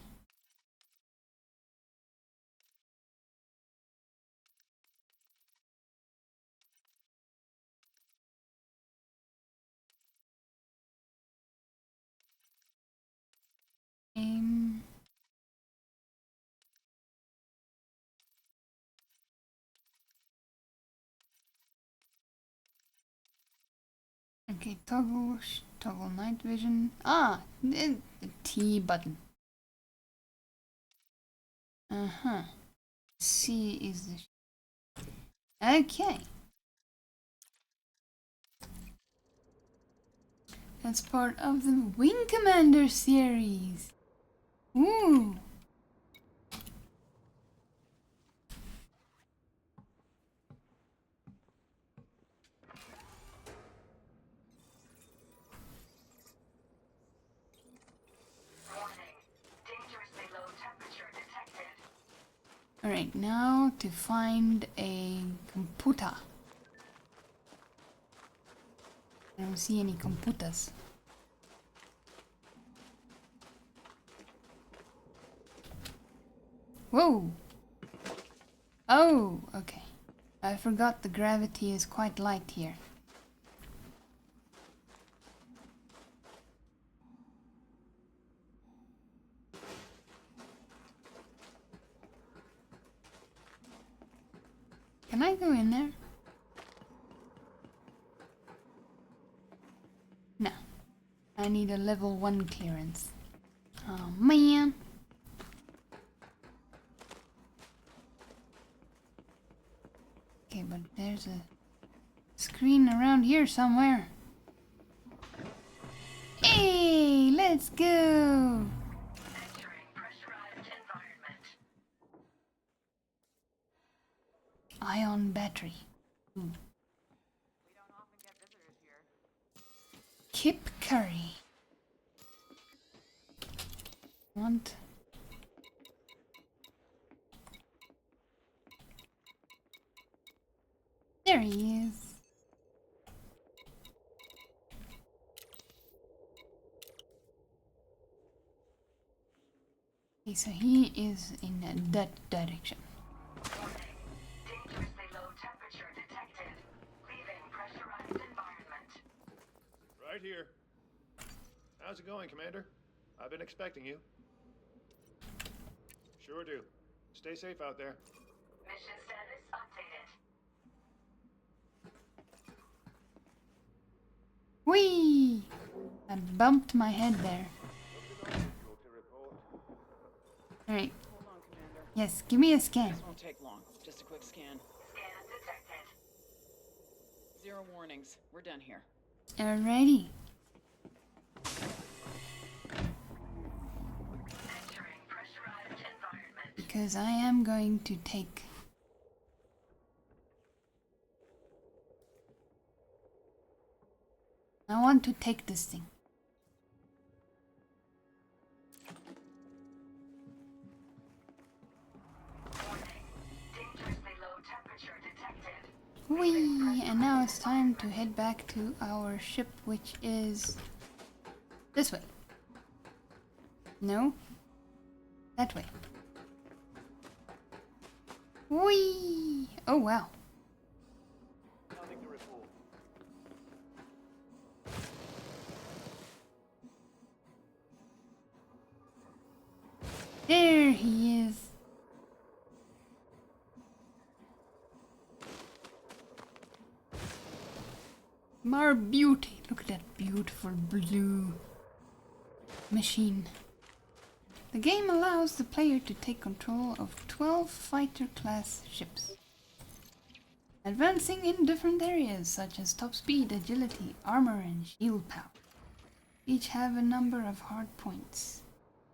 Aim. Okay, toggle night vision. Ah, the T button. C is the... Okay. That's part of the Wing Commander series. Ooh. Alright, now to find a computer. I don't see any computers. Whoa! Oh, okay. I forgot the gravity is quite light here. Can I go in there? No. I need a level 1 clearance. Oh man. Okay, but there's a screen around here somewhere. Hey, let's go! Entering pressurized environment. Ion battery. Ooh. Kip Curry. Want? There he is. Okay, so he is in that direction. Dangerously low temperature detected. Leaving pressurized environment. Right here. How's it going, Commander? I've been expecting you. Sure do. Stay safe out there. Mission status updated. Whee! I bumped my head there. Alright. Hold on, Commander. Yes, give me a scan. This won't take long. Just a quick scan. Scan detected. 0 warnings. We're done here. Alrighty. Entering pressurized environment. Because I am going to take... I want to take this thing. Dangerously low temperature detected. Whee! And now it's time to head back to our ship, which is this way. No? That way. Whee! Oh wow. Nothing to report. There he is. More beauty. Look at that beautiful blue machine. The game allows the player to take control of 12 fighter class ships, advancing in different areas such as top speed, agility, armor, and shield power. Each have a number of hard points,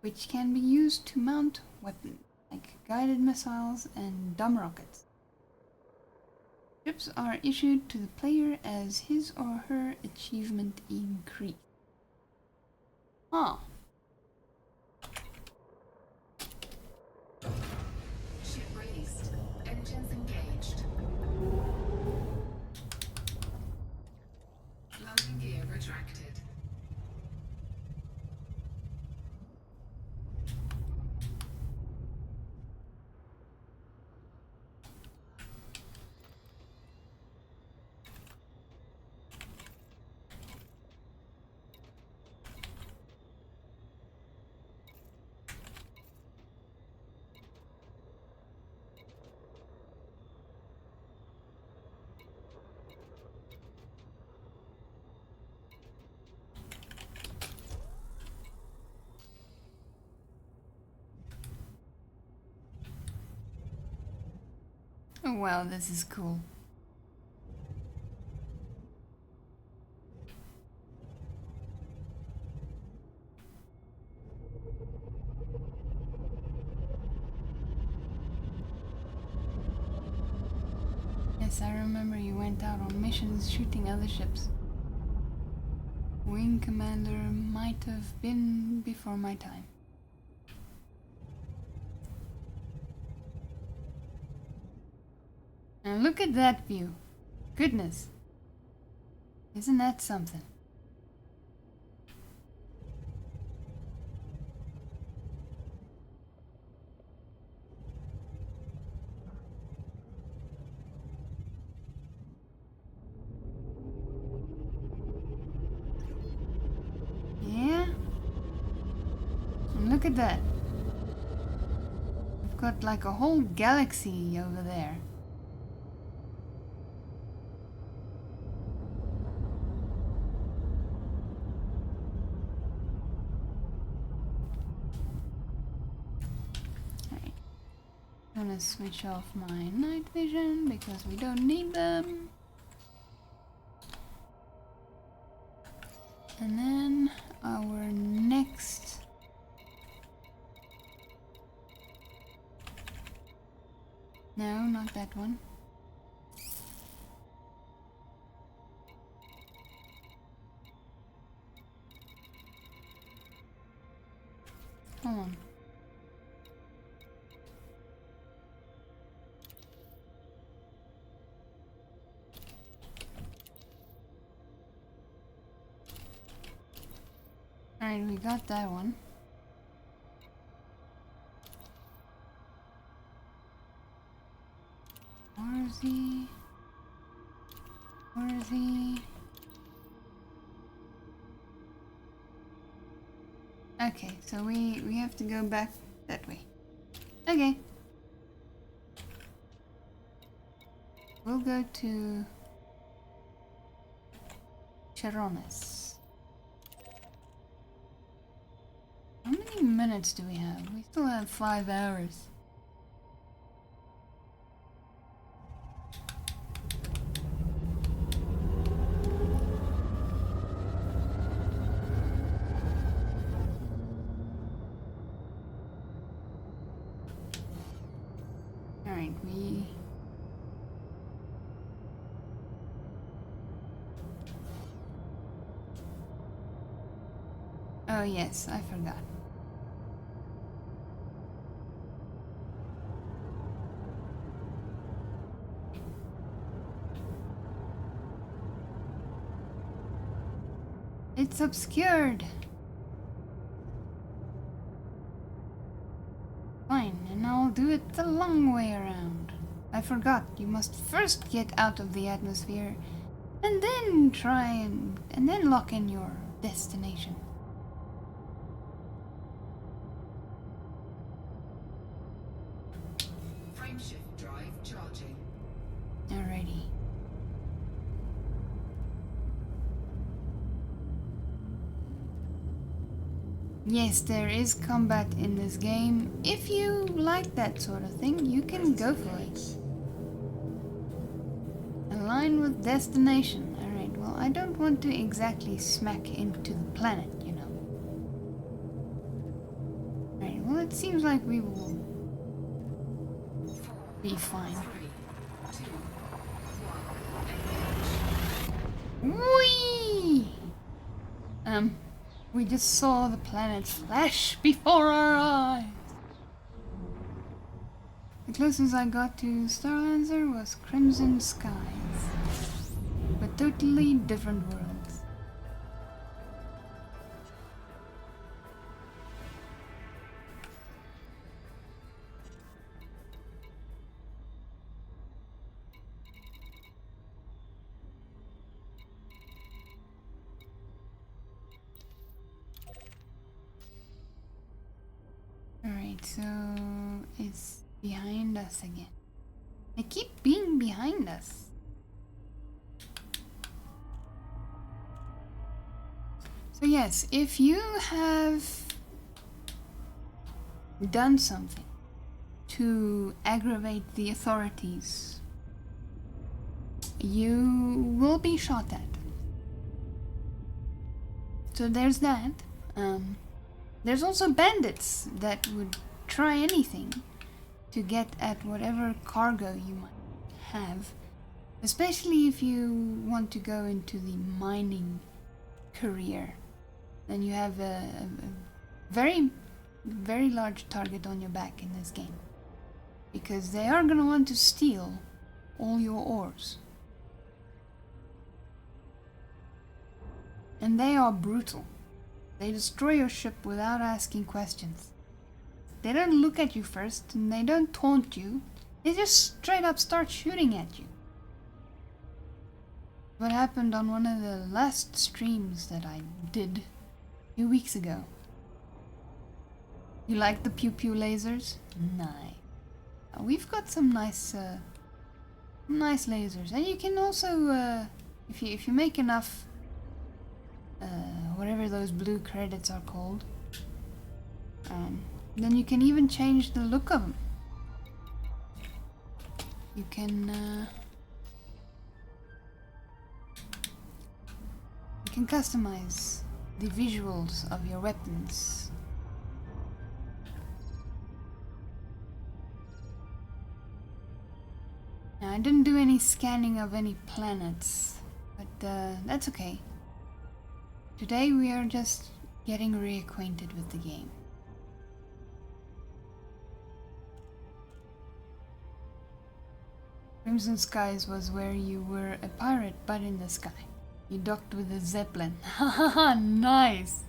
which can be used to mount weapons like guided missiles and dumb rockets. Ships are issued to the player as his or her achievement increase. Huh. Ship released. Engines engaged. Landing gear retracted. Oh wow, this is cool. Yes, I remember you went out on missions shooting other ships. Wing Commander might have been before my time. And look at that view. Goodness. Isn't that something? Yeah? And look at that. We've got like a whole galaxy over there. Alright. I'm gonna switch off my night vision because we don't need them. And then our next no, not that one. Hold on. Alright, we got that one. Where is he? Where is he? Okay, so we have to go back that way. Okay. We'll go to Cherones. How many minutes do we have? We still have 5 hours. Alright, we... Oh yes, I forgot. It's obscured. Fine, and I'll do it the long way around. I forgot, you must first get out of the atmosphere, and then try and then lock in your destination. Frameshift drive charging. Alrighty. Yes, there is combat in this game. If you like that sort of thing, you can go for it. Align with destination. Alright, well, I don't want to exactly smack into the planet, you know. Alright, well, it seems like we will be fine. 3, 2, 1, engage. Whee! We just saw the planet flash before our eyes. The closest I got to Starlancer was Crimson Skies, but totally different worlds. Alright, so it's behind us again. They keep being behind us. So yes, if you have done something to aggravate the authorities, you will be shot at. So there's that. There's also bandits that would try anything to get at whatever cargo you might have, especially if you want to go into the mining career. Then you have a very, very large target on your back in this game, because they are going to want to steal all your ores. And they are brutal. They destroy your ship without asking questions. They don't look at you first, and they don't taunt you. They just straight up start shooting at you. What happened on one of the last streams that I did a few weeks ago. You like the pew pew lasers? Nice. We've got some nice lasers, and you can also, if you make enough, whatever those blue credits are called, then you can even change the look of them. You can customize the visuals of your weapons. Now, I didn't do any scanning of any planets, but that's okay. Today we are just getting reacquainted with the game. Crimson Skies was where you were a pirate but in the sky. You docked with a zeppelin. Haha, nice!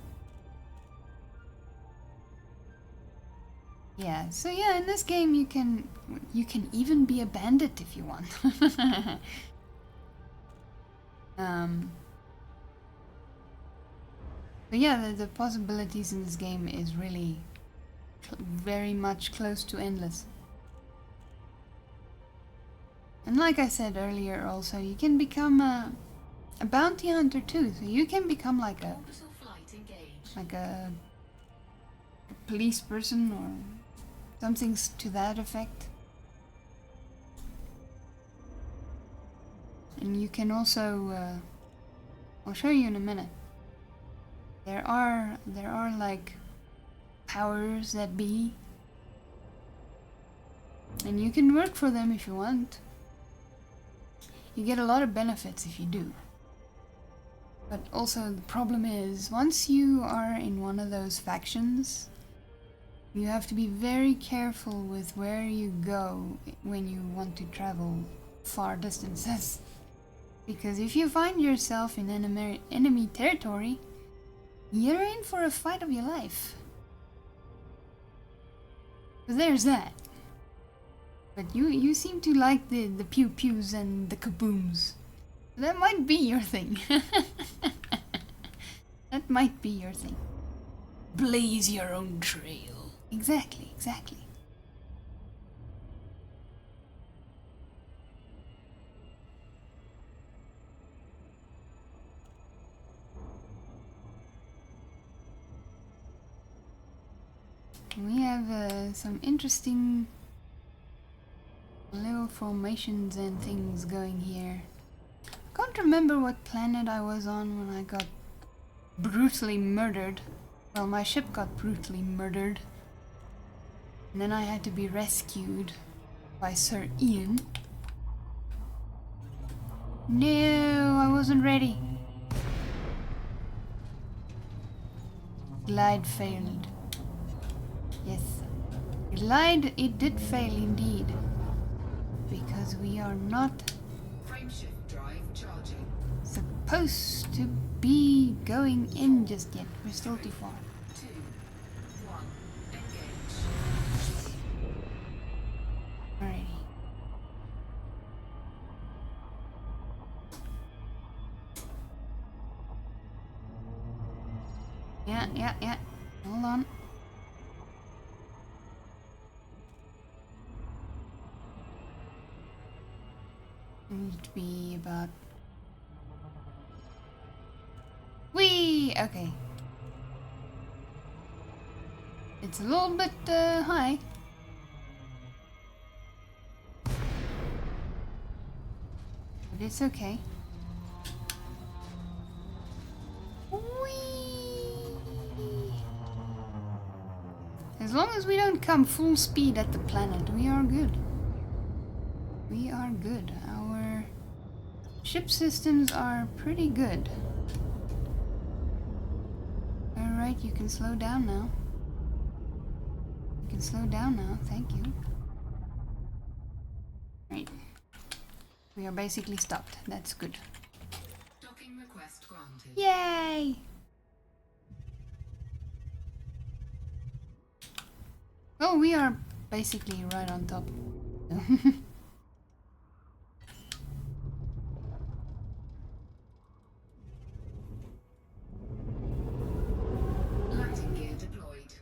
Yeah, so yeah, in this game you can even be a bandit if you want. But yeah, the possibilities in this game is really very much close to endless. And like I said earlier also, you can become a bounty hunter too, so you can become like a Orbital flight engaged. like a police person or something to that effect. And you can also I'll show you in a minute. There are like powers that be, and you can work for them if you want. You get a lot of benefits if you do. But also the problem is, once you are in one of those factions, you have to be very careful with where you go when you want to travel far distances. Because if you find yourself in enemy territory, you're in for a fight of your life. So there's that. But you seem to like the pew pews and the kabooms. That might be your thing. That might be your thing. Blaze your own trail. Exactly, exactly. We have some interesting little formations and things going here. Can't remember what planet I was on when I got brutally murdered. Well, my ship got brutally murdered. And then I had to be rescued by Sir Ian. No, I wasn't ready. Glide failed. Yes, it did fail indeed. Because we are not Frameshift drive charging. supposed to be going in just yet. We're still too far. 2, 1, engage. Alrighty. Yeah. Hold on. Need to be about... Whee! Okay. It's a little bit high. But it's okay. Whee! As long as we don't come full speed at the planet, we are good. We are good. Our ship systems are pretty good. Alright, you can slow down now. You can slow down now, thank you. Right. We are basically stopped. That's good. Docking request granted. Yay! Oh, we are basically right on top. Lighting gear deployed.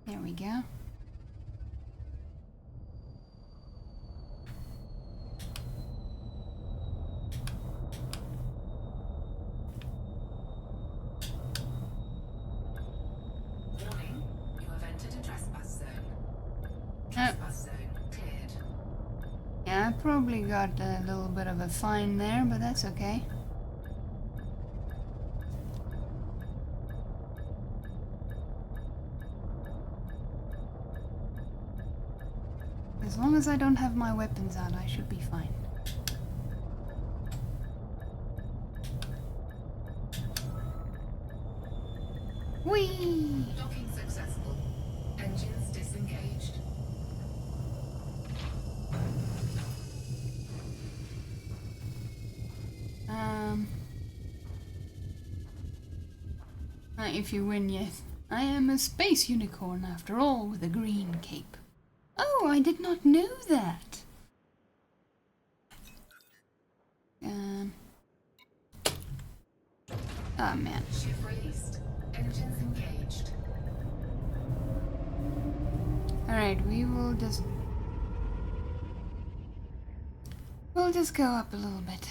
There we go. Warning, you have entered a trespass zone. Trespass zone cleared. Yeah, I probably got a little bit of a fine there, but that's okay. As long as I don't have my weapons out, I should be fine. Whee! Docking successful. Engines disengaged. If you win, yes. I am a space unicorn after all, with a green cape. Oh, I did not know that. Oh man. Ship released. Engines engaged. Alright, we'll just go up a little bit.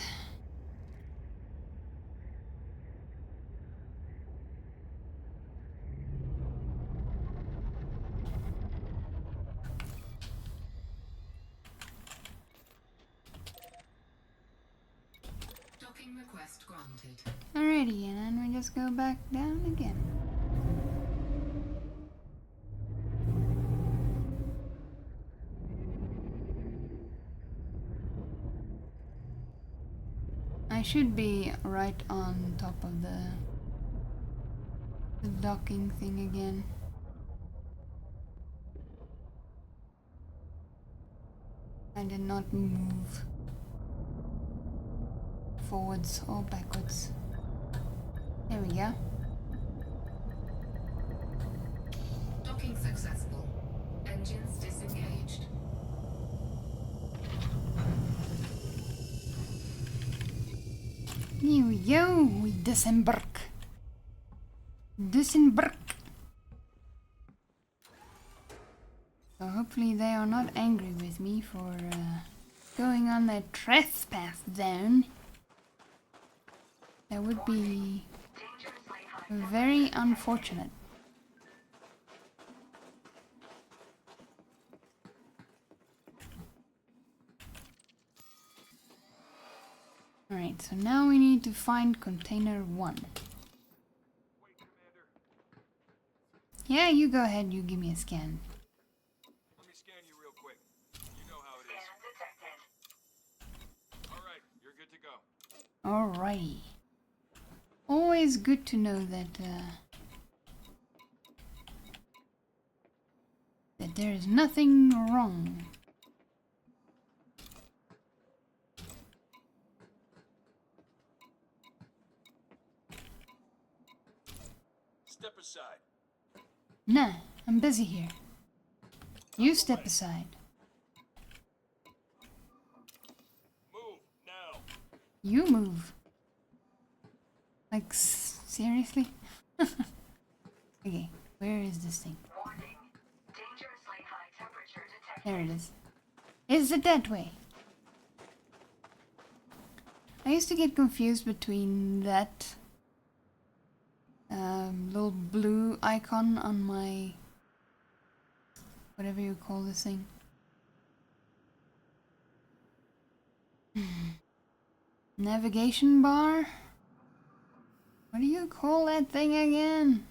Docking request granted. Alrighty, and then we just go back down again. I should be right on top of the docking thing again. I did not move forwards or backwards. There we go. Docking successful. Engines disengaged. Here we go. We disembark. Disembark. So hopefully they are not angry with me for going on the trespass zone. That would be very unfortunate. Alright, so now we need to find container 1. Yeah, you go ahead, you give me a scan. Let me scan you real quick. You know how it is. Alright, you're good to go. Alrighty. Always good to know that that there is nothing wrong. Step aside. Nah, I'm busy here. You step aside. Move now. You move. Like, seriously? Okay, where is this thing? Warning. Dangerously high temperature detected. There it is. Is it that way? I used to get confused between that little blue icon on my whatever you call this thing. Navigation bar? What do you call that thing again?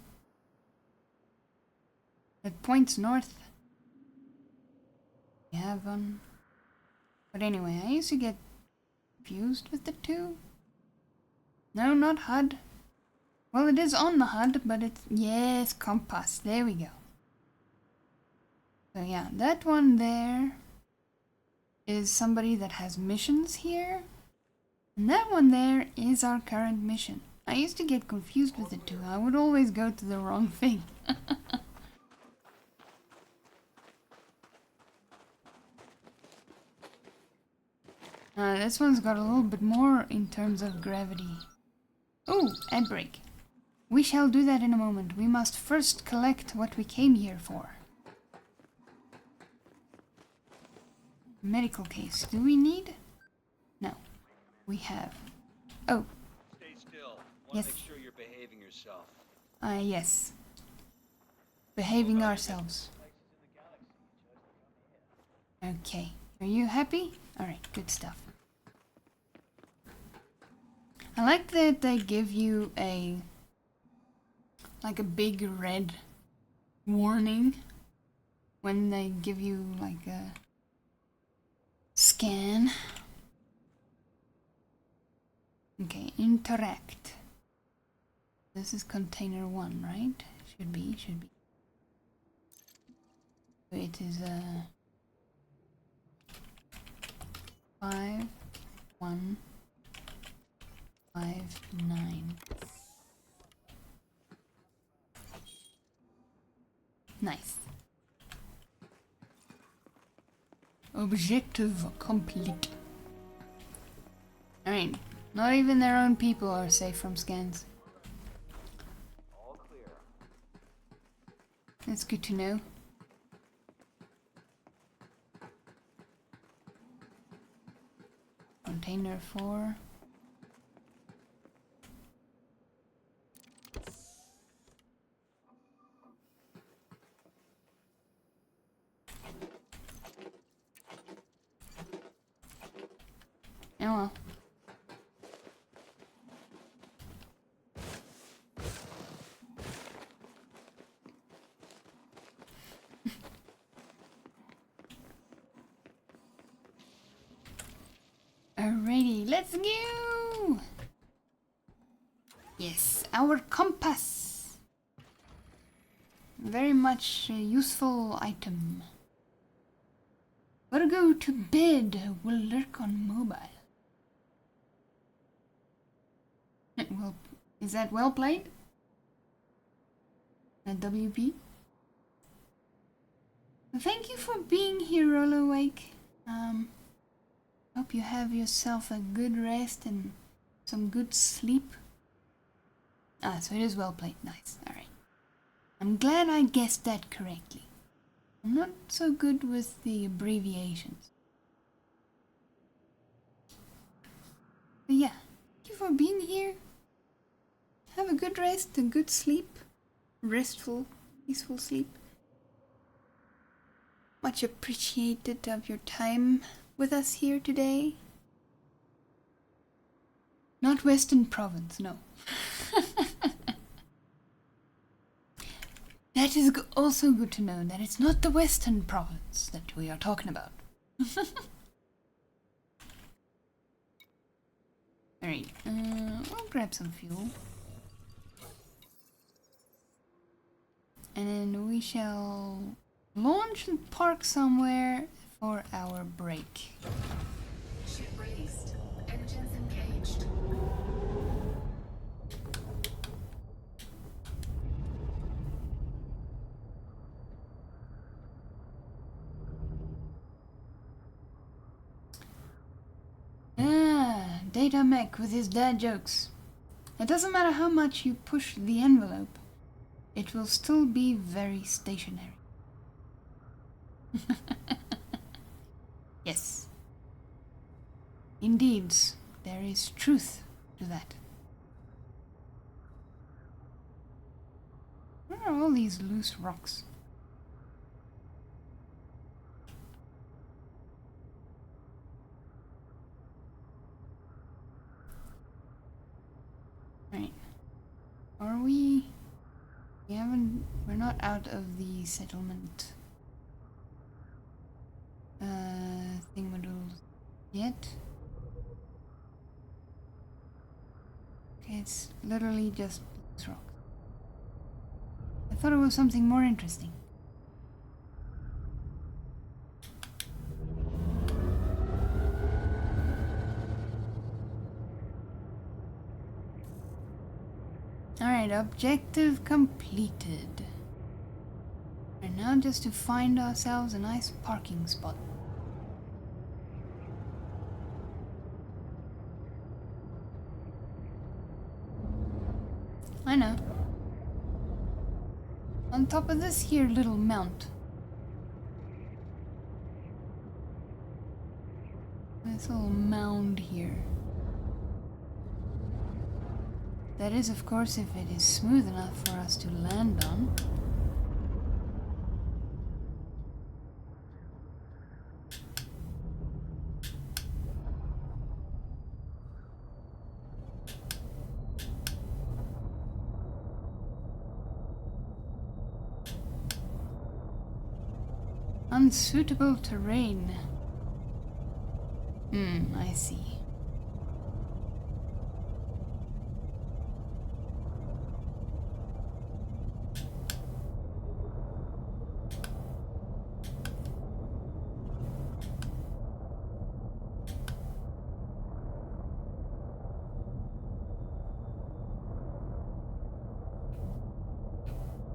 It points north. We have one. But anyway, I used to get confused with the two. No, not HUD. Well, it is on the HUD, but it's... Yes, compass. There we go. So yeah, that one there is somebody that has missions here. And that one there is our current mission. I used to get confused with the two. I would always go to the wrong thing. This one's got a little bit more in terms of gravity. Oh, ad break. We shall do that in a moment. We must first collect what we came here for. Medical case. Do we need? No. We have. Oh. Stay still. Want Yes. to make sure you're behaving yourself. Yes. Behaving ourselves. Okay. Are you happy? Alright, good stuff. I like that they give you a... like a big red warning when they give you like a scan. Okay, interact. This is container 1, right? Should be. So it is 5159. Nice. Objective complete. Alright, not even their own people are safe from scans. All clear. That's good to know. Container 4. Oh well. Alrighty, let's go! Yes, our compass! Very much a useful item. Gotta go to bed, will lurk on mobile. Well, is that well played? And WP? Thank you for being here, Rollawake. Hope you have yourself a good rest and some good sleep. Ah, so it is well played. Nice. Alright. I'm glad I guessed that correctly. I'm not so good with the abbreviations. But yeah, thank you for being here. Have a good rest, a good sleep. Restful, peaceful sleep. Much appreciated of your time with us here today. Not Western Province, no. That is also good to know that it's not the Western Province that we are talking about. Alright, we'll grab some fuel. And then we shall launch and park somewhere for our break. Ship released. Engines engaged. Ah, Data Mech with his dad jokes. It doesn't matter how much you push the envelope, it will still be very stationary. Yes. Indeed, there is truth to that. Where are all these loose rocks? Right. Are we... we're not out of the settlement. thingamadoodles yet. Okay, it's literally just loose rocks. I thought it was something more interesting. Alright, objective completed. And now just to find ourselves a nice parking spot. I know. On top of this here little mount. This little mound here. That is, of course, if it is smooth enough for us to land on. Unsuitable terrain. I see.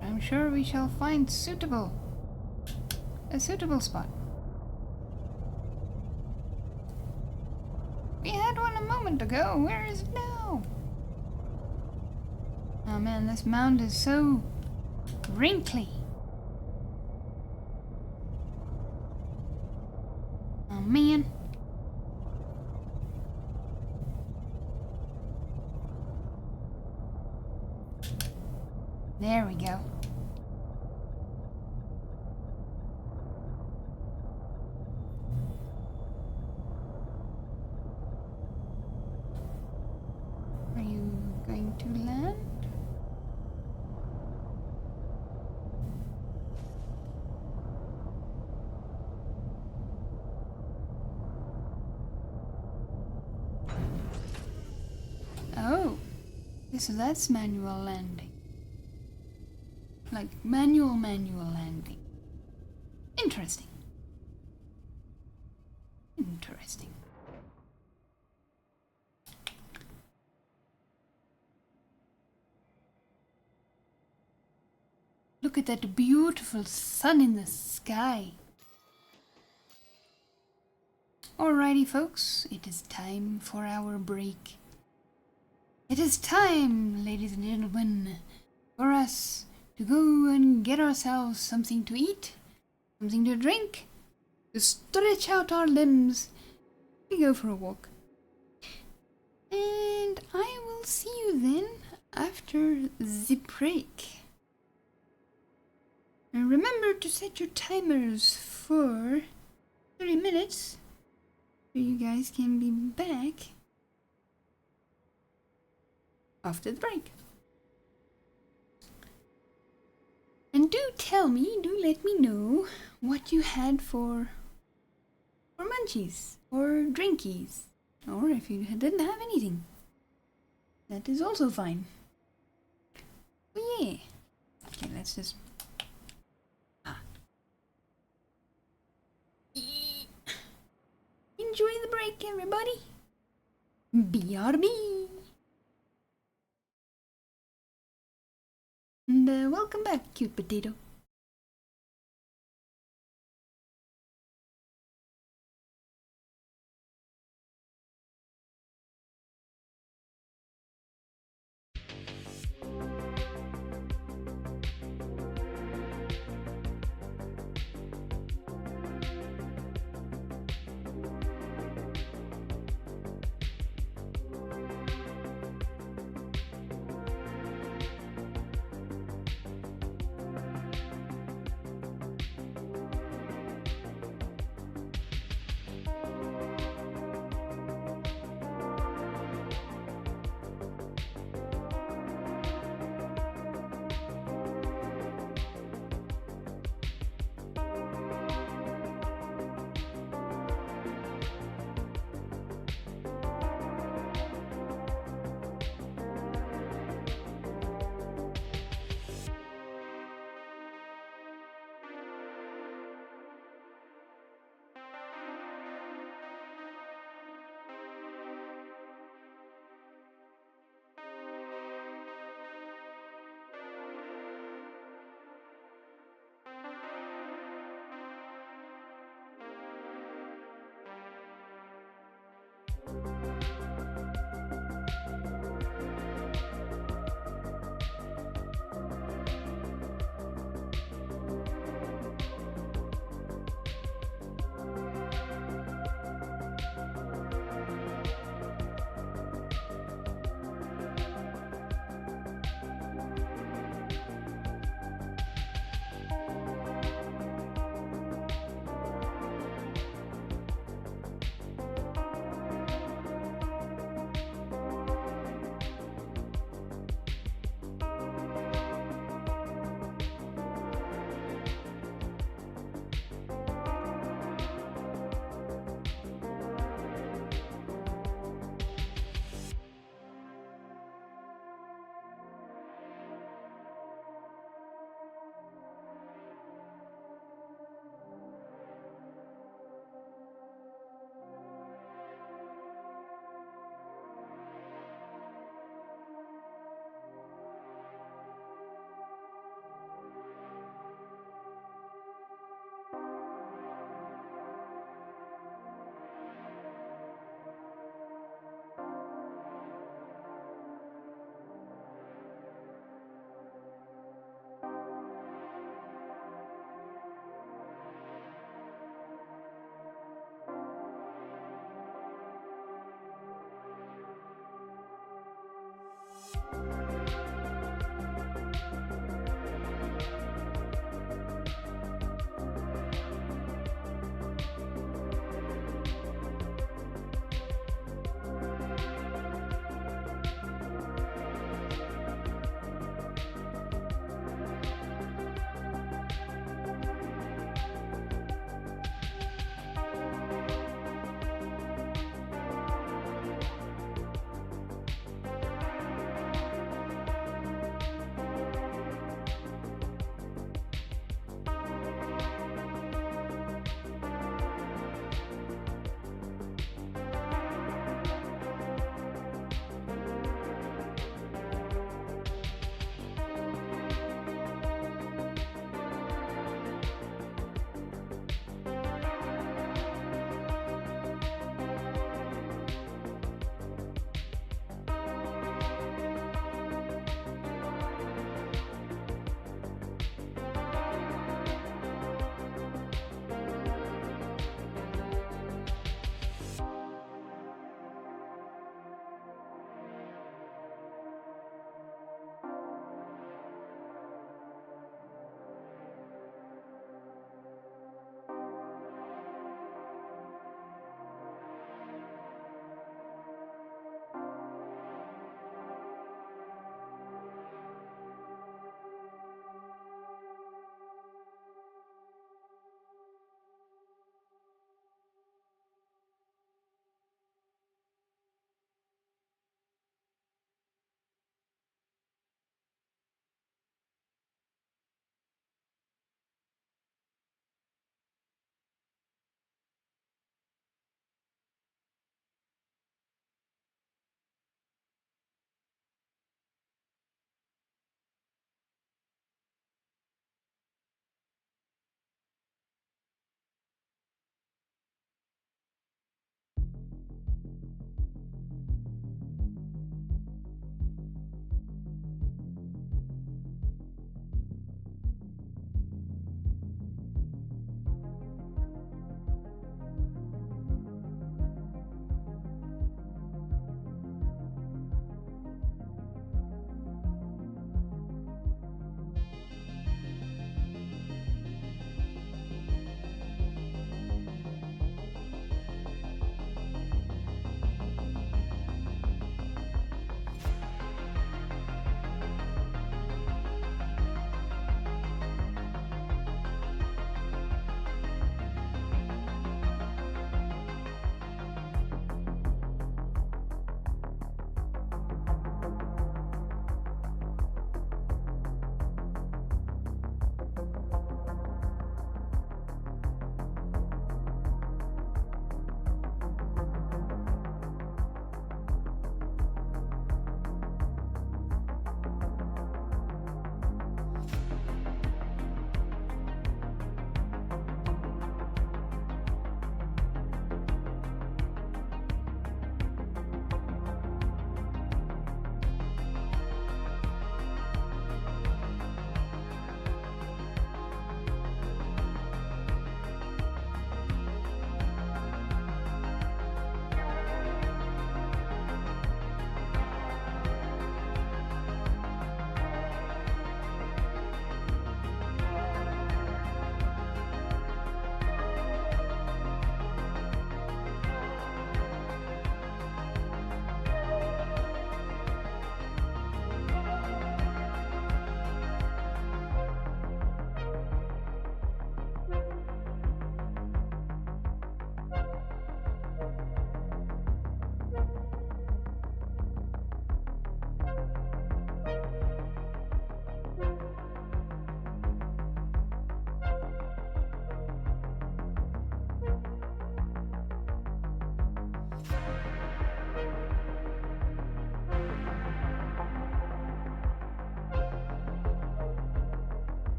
I'm sure we shall find a suitable spot. We had one a moment ago. Where is it now? Oh man, this mound is so wrinkly. Oh man. There we go. Are you going to land? Oh, so that's manual landing. Like manual landing. Interesting. Interesting. Look at that beautiful sun in the sky. Alrighty folks, it is time for our break. It is time, ladies and gentlemen, for us to go and get ourselves something to eat, something to drink, to stretch out our limbs. We go for a walk. And I will see you then after the break. And remember to set your timers for 30 minutes so you guys can be back after the break. And do let me know what you had for munchies or drinkies, or if you didn't have anything. That is also fine. Oh yeah. Okay, let's just... Enjoy the break, everybody. BRB. And welcome back, cute potato.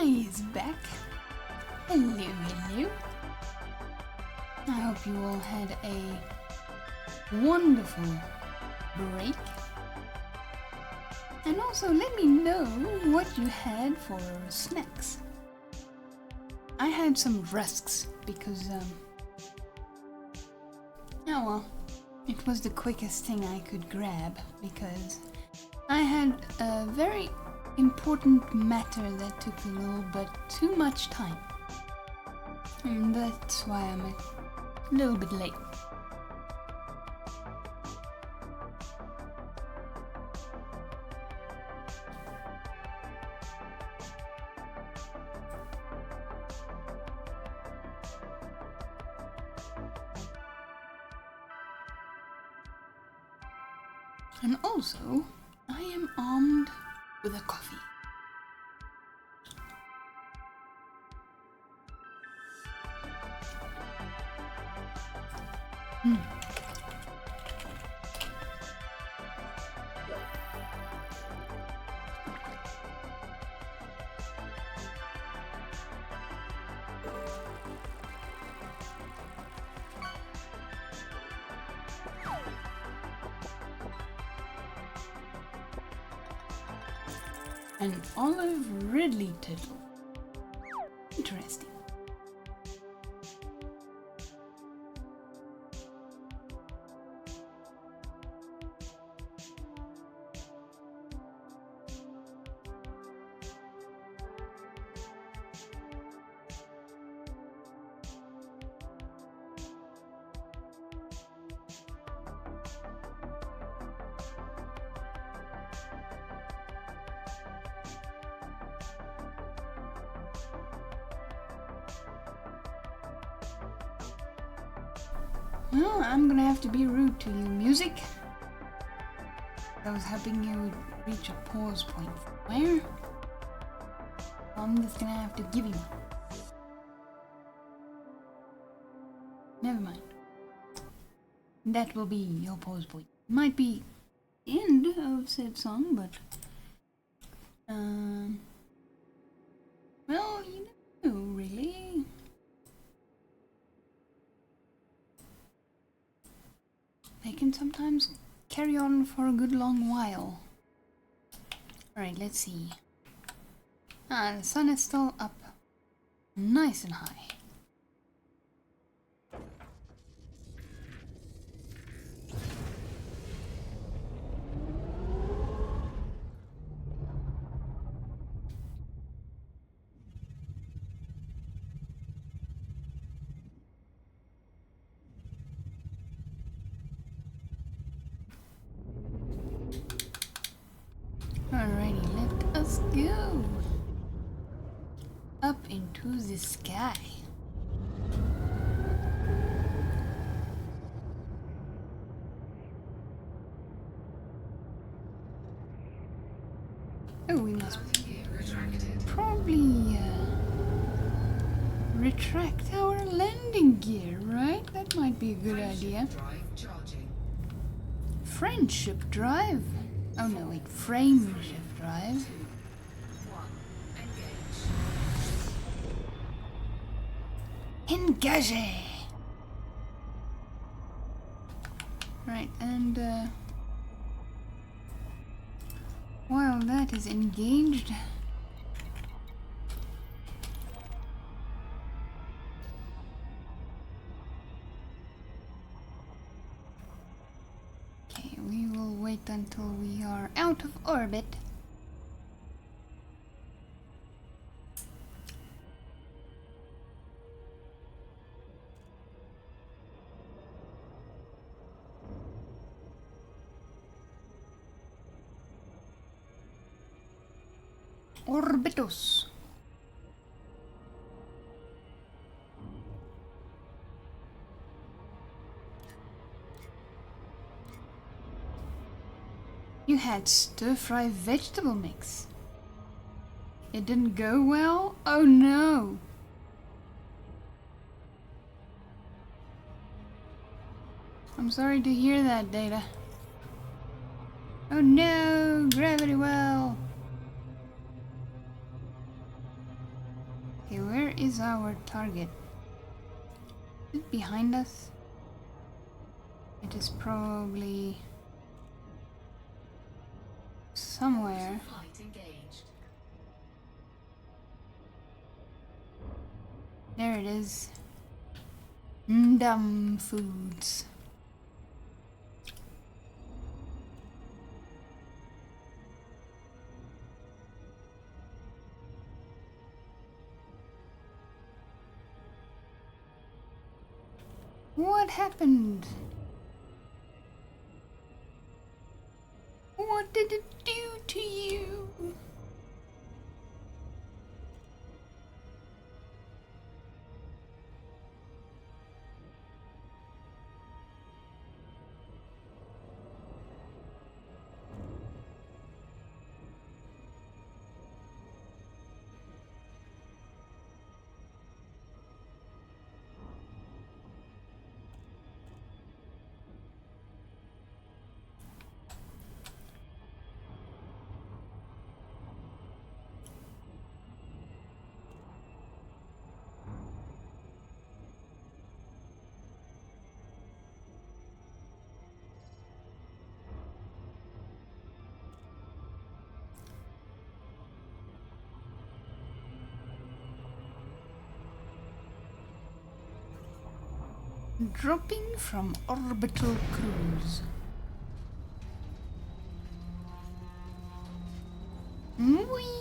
is back. Hello, hello. I hope you all had a wonderful break. And also let me know what you had for snacks. I had some rusks because, oh well, it was the quickest thing I could grab because I had a very important matter that took a little bit too much time. And that's why I'm a little bit late. And also, I am armed with a coffee. An olive Ridley tittle. Interesting. Well, I'm gonna have to be rude to you, music. I was hoping you would reach a pause point. Where? I'm just gonna have to give you one. Never mind. That will be your pause point. Might be end of said song, but well, you know, really. They can sometimes carry on for a good long while. Alright, let's see. The sun is still up nice and high. Alrighty, let us go up into the sky. Oh, we must probably retract our landing gear, right? That might be a good idea. Friendship drive? Oh no, wait, frame shift drive. Engage! Right, and while that is engaged, okay, we will wait until we are out of orbit. Orbitos. You had stir-fry vegetable mix. It didn't go well? Oh no! I'm sorry to hear that, Data. Oh no! Gravity well! is our target? Is it behind us? It is probably somewhere. Flight engaged. There it is. Ndam Foods. What happened? What did it do to you? Dropping from orbital cruise. Whee!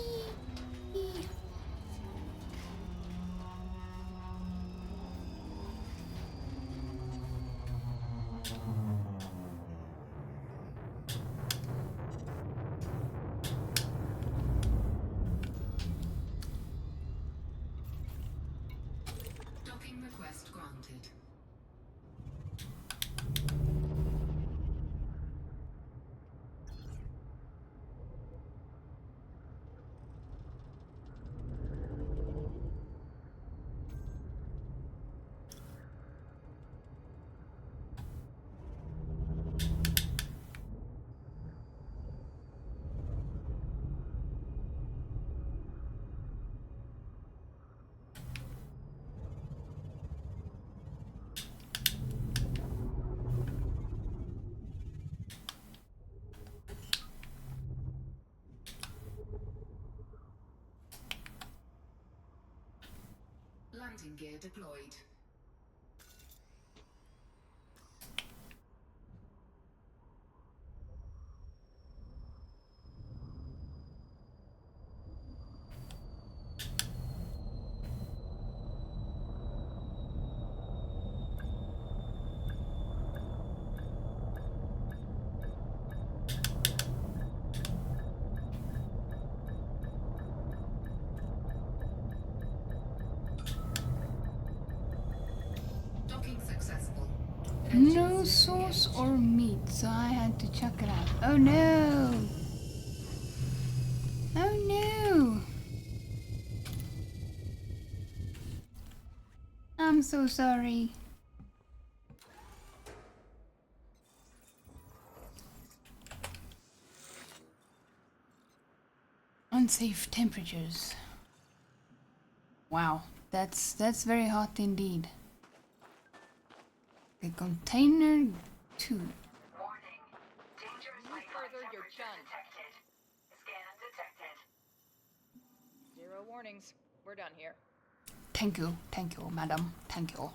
Docking request granted. Landing gear deployed. Docking successful. No sauce or meat, so I had to chuck it out. Oh no! Oh no! I'm so sorry. Unsafe temperatures. Wow, that's very hot indeed. The container 2. Warning. Dangerous Move further, you're done. detected. Scan detected. 0 warnings. We're done here. Thank you, madam. Thank you.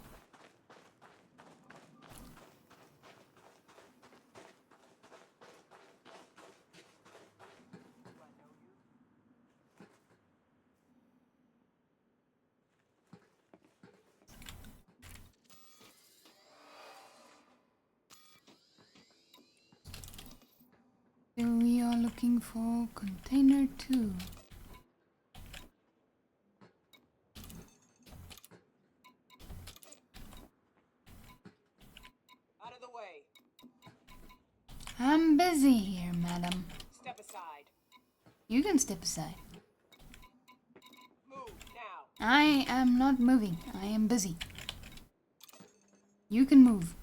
So we are looking for container 2. Out of the way. I'm busy here, madam. Step aside. You can step aside. Move now. I am not moving. I am busy. You can move.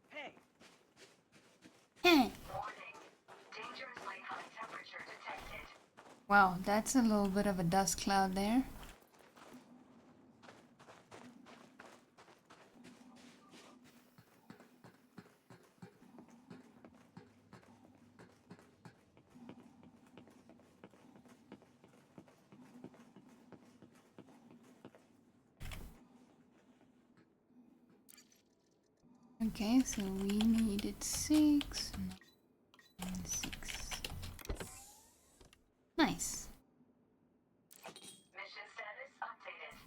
Hey, Wow, that's a little bit of a dust cloud there. Okay, so we needed 6 and 6. Nice. Mission status updated.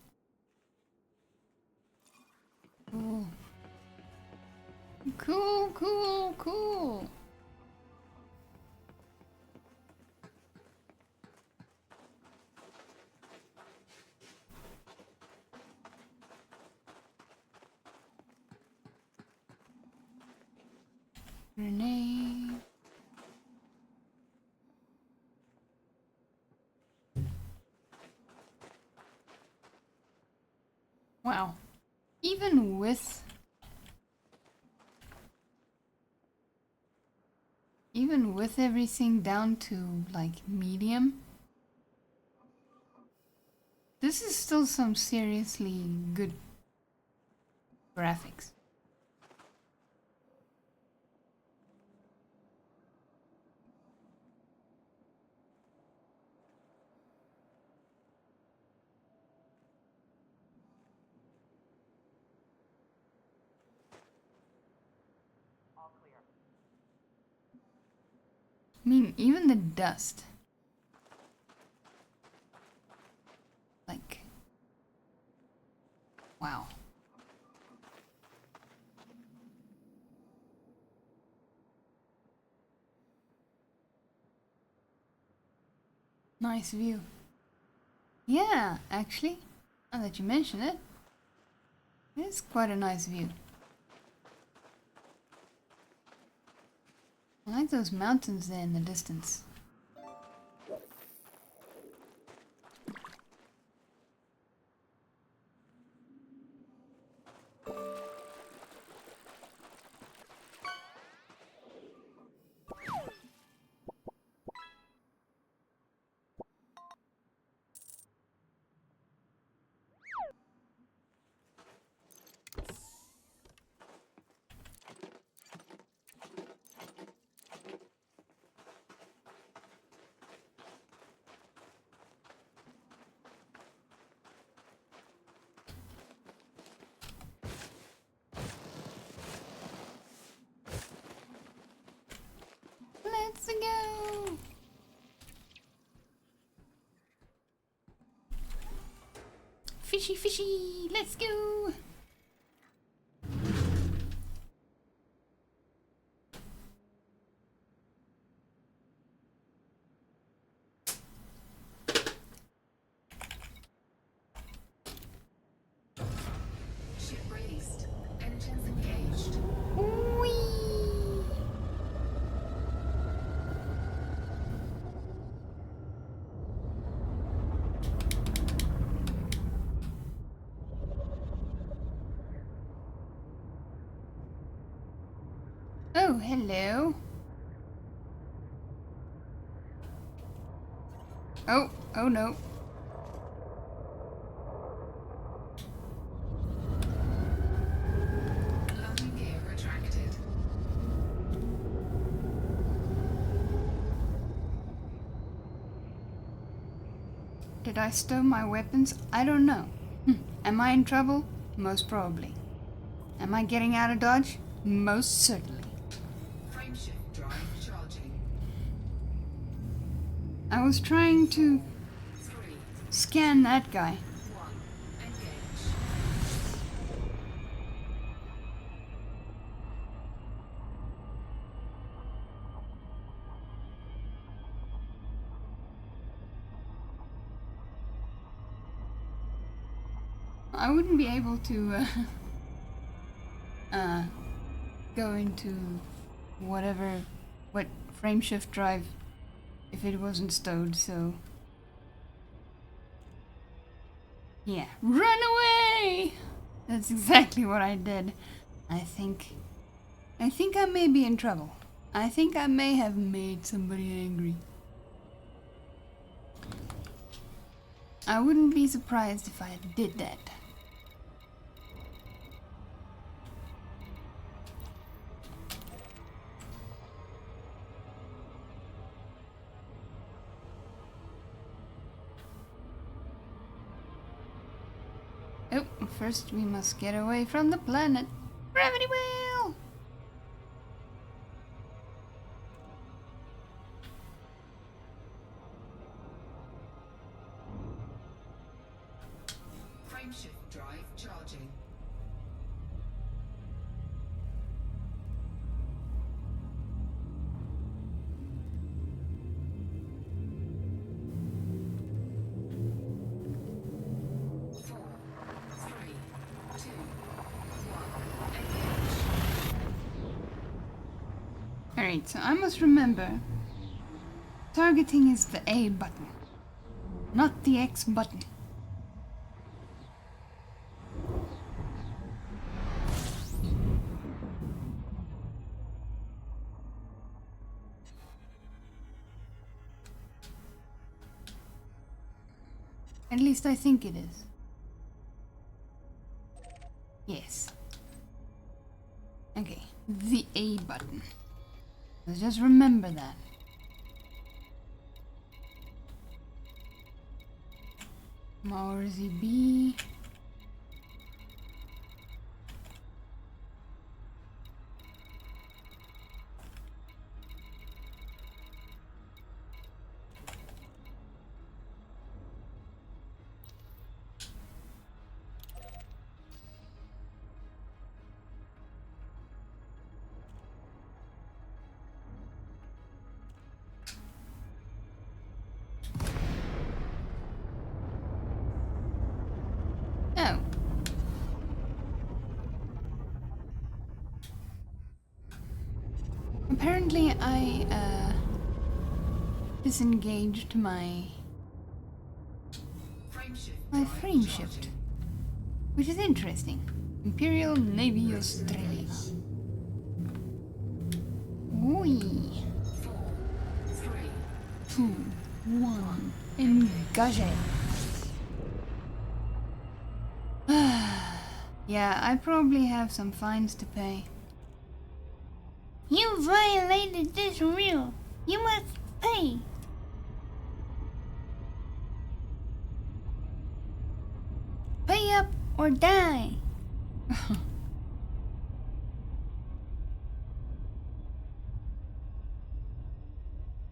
Cool. Cool, cool, cool. Grenade. Wow. Even with everything down to like medium, this is still some seriously good graphics. I mean, even the dust. Like, wow. Nice view. Yeah, actually, now that you mention it, it's quite a nice view. I like those mountains there in the distance. Let's go! Fishy, fishy! Let's go! Ship released. Engines engaged. Whee! Oh, hello. Oh no. Landing gear retracted. Did I stow my weapons? I don't know. Am I in trouble? Most probably. Am I getting out of Dodge? Most certainly. Frameshift drive charging. I was trying to 3, scan that guy. 1. Engage. I wouldn't be able to go into what frameshift drive if it wasn't stowed, so yeah. Run away! That's exactly what I did. I think I may be in trouble. I think I may have made somebody angry. I wouldn't be surprised if I did that. Oh, first we must get away from the planet. Gravity well! Frameshift drive charging. Alright, so I must remember, targeting is the A button, not the X button. At least I think it is. Yes. Okay, the A button. Let's just remember that. Maurzy B. Oh. Apparently I disengaged my frame shift, which is interesting. Imperial Navy Australia. Oi. 4, 3, 2, 1, engage. Yeah, I probably have some fines to pay. You violated this rule. You must pay. Pay up or die.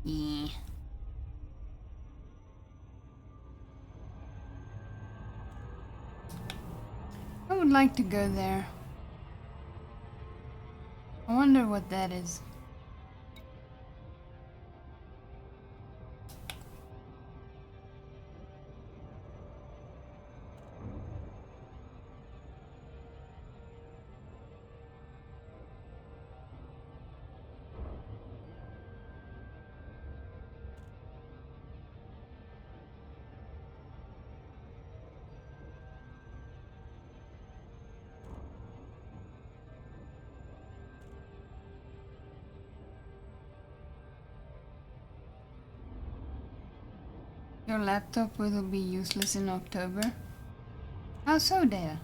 Yeah. I would like to go there. I wonder what that is. Your laptop will be useless in October. How so, Data?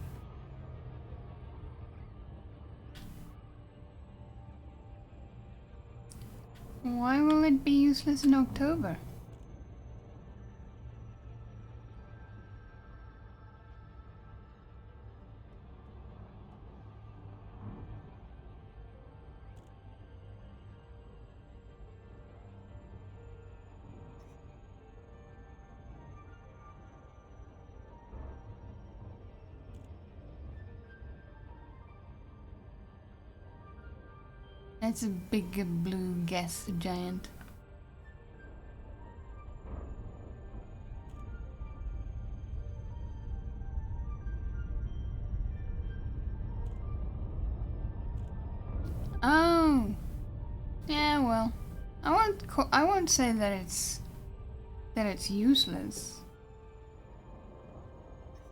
Why will it be useless in October? That's a big blue gas giant. Oh, yeah. Well, I won't say that it's useless.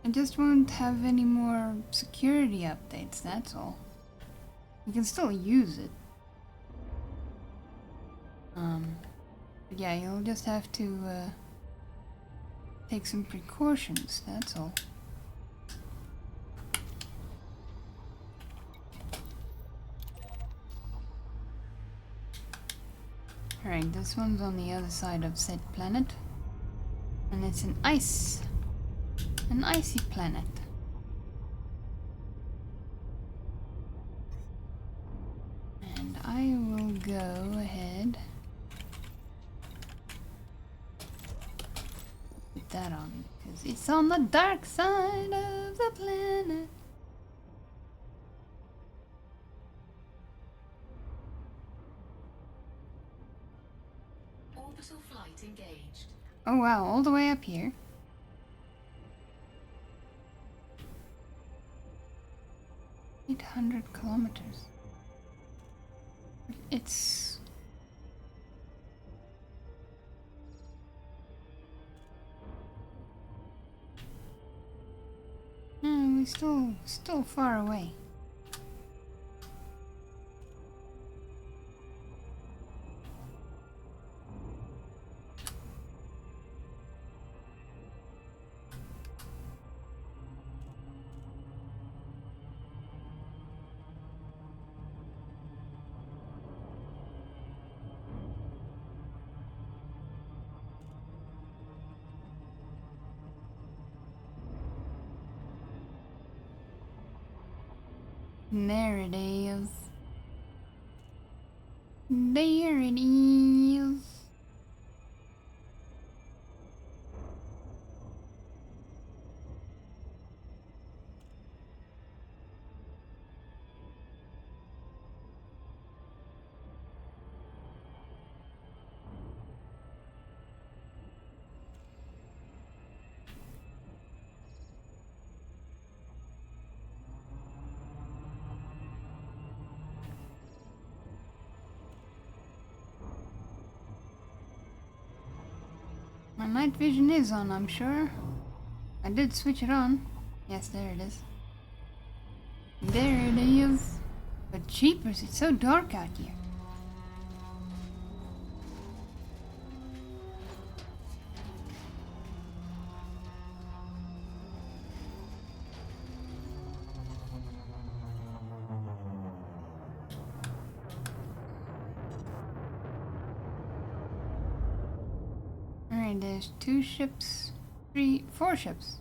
I just won't have any more security updates. That's all. You can still use it. But yeah, you'll just have to take some precautions, that's all. Alright, this one's on the other side of said planet. And it's an icy planet. And I will go ahead. Put that on, because it's on the dark side of the planet. Orbital flight engaged. Oh wow, all the way up here. $800 kilometers. It's... No, we're still far away. There it is. There it is. My night vision is on, I'm sure. I did switch it on. Yes, there it is. There it is. But jeepers, it's so dark out here. Alright, there's 2 ships, 4 ships.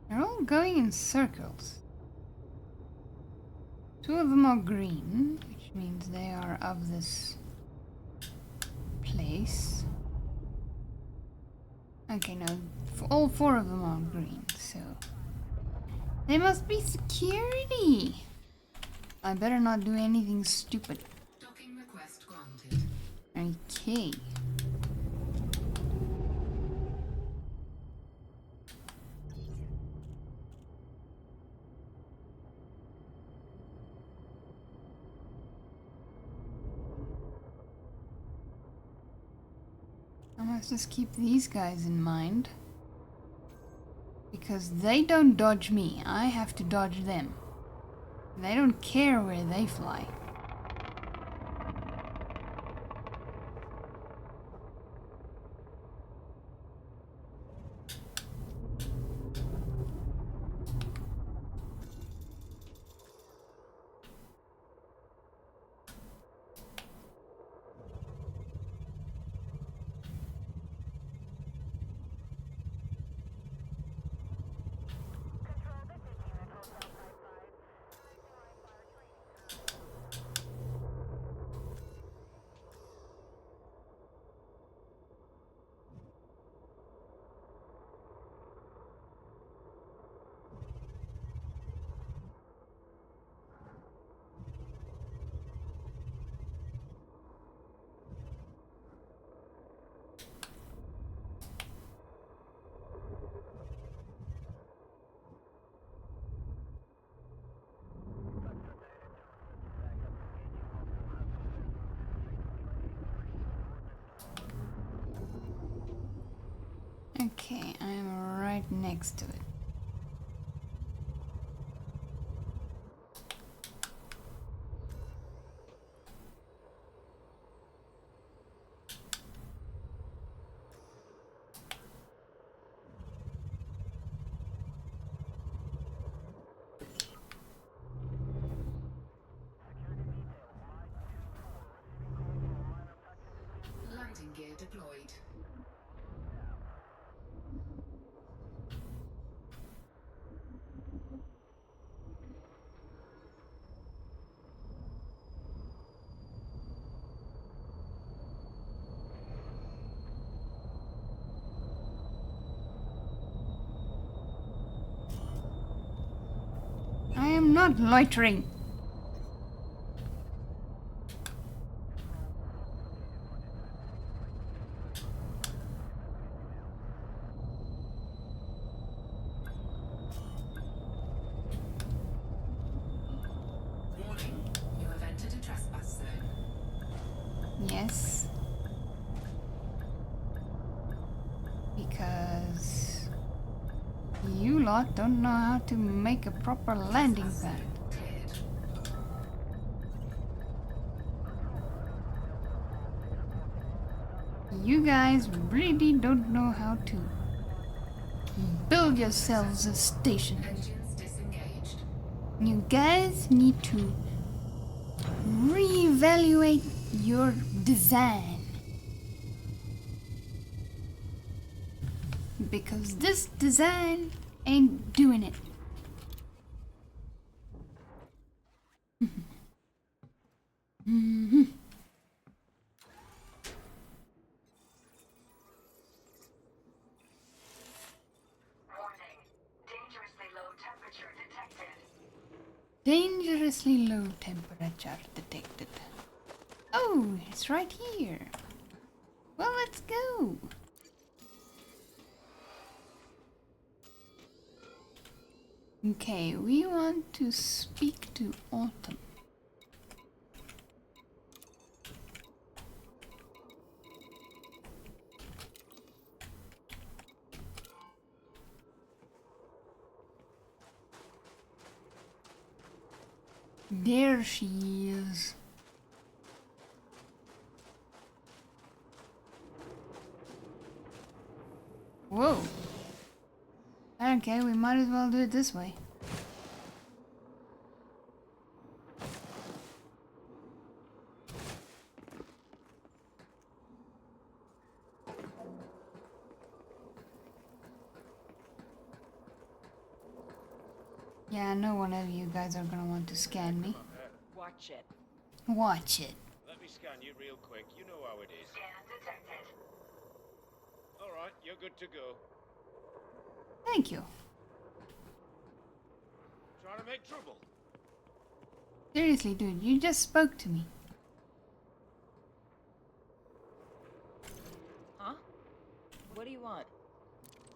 They're all going in circles. 2 of them are green, which means they are of this place. Okay, no, all 4 of them are green, so... They must be security! I better not do anything stupid. Docking request granted. Okay. I must just keep these guys in mind. Because they don't dodge me, I have to dodge them. They don't care where they fly. Okay, I'm right next to it. am not loitering. Warning, you have entered a trespass zone. Yes. Because you lot don't know how to make a proper landing pad. Cleared. You guys really don't know how to build yourselves a station. Engines disengaged. You guys need to reevaluate your design. Because this design ain't doing it. Warning. Dangerously low temperature detected. Dangerously low temperature detected. Oh, it's right here. Well, let's go. Okay, we want to speak to Autumn. There she is. Whoa. Okay, we might as well do it this way. Yeah, I know one of you guys are gonna want to scan me. Watch it. Watch it. Let me scan you real quick. You know how it is. Scan detected. All right, you're good to go. Thank you. Trying to make trouble. Seriously, dude, you just spoke to me. Huh? What do you want?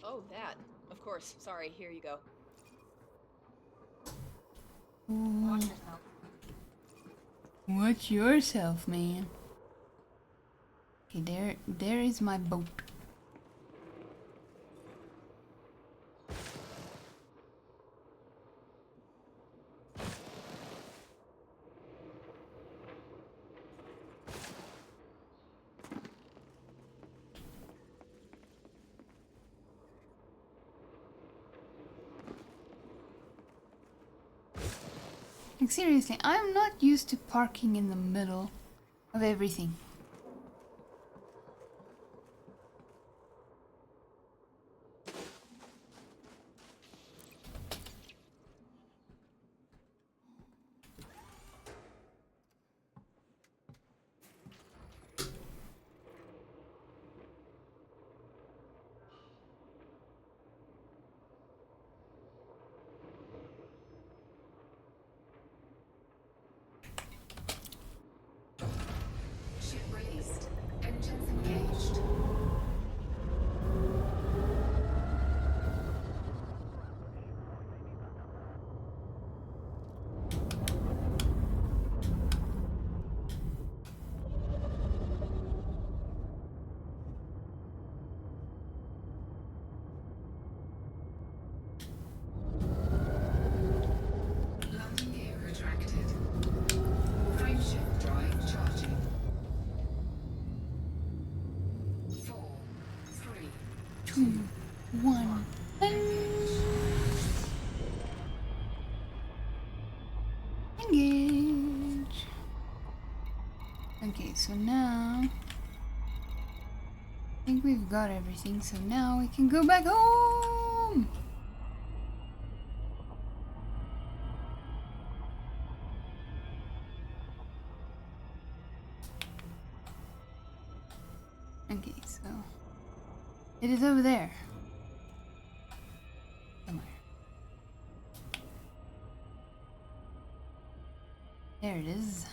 Oh, that. Of course. Sorry, here you go. Watch yourself. Watch yourself, man. Okay, there is my boat. Like, seriously, I'm not used to parking in the middle of everything. Ship released. Engines engaged. Landing gear retracted. Frameshift drive charging. 4, 3, 2, 1. Engage. Okay, so now I think we've got everything, so now we can go back home. Okay, so it is over there. Somewhere. There it is.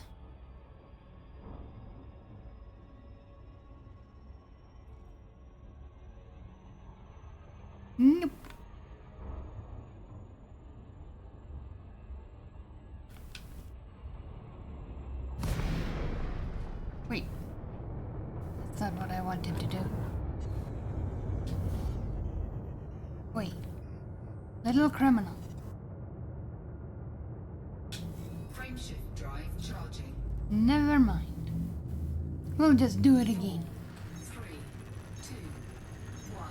Nope. Wait. That's not what I wanted to do. Wait. Little criminal. Frameshift drive charging. Never mind. We'll just do it again. 3, 2, 1.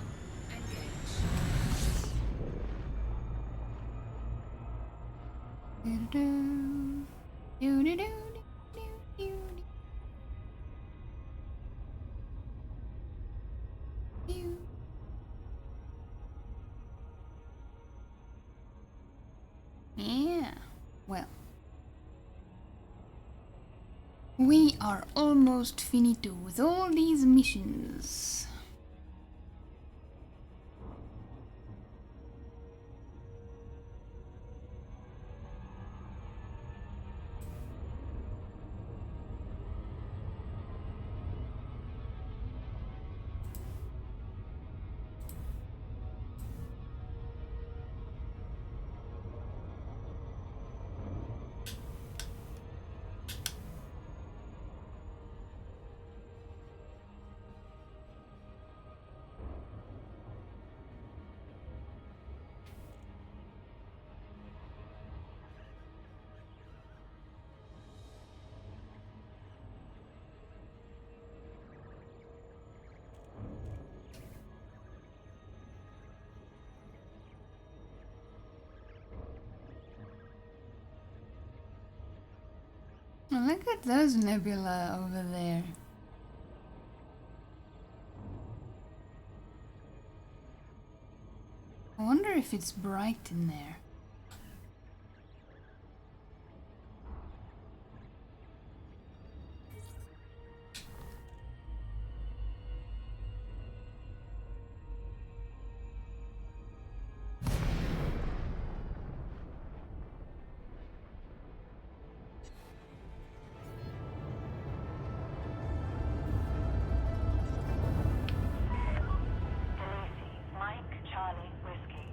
Engage. Do-do-do. Do-do-do. Do-do-do. Do. Yeah, well. We are almost finito with all these missions. Oh, look at those nebula over there. I wonder if it's bright in there. Delisi, Mike, Charlie, Whiskey.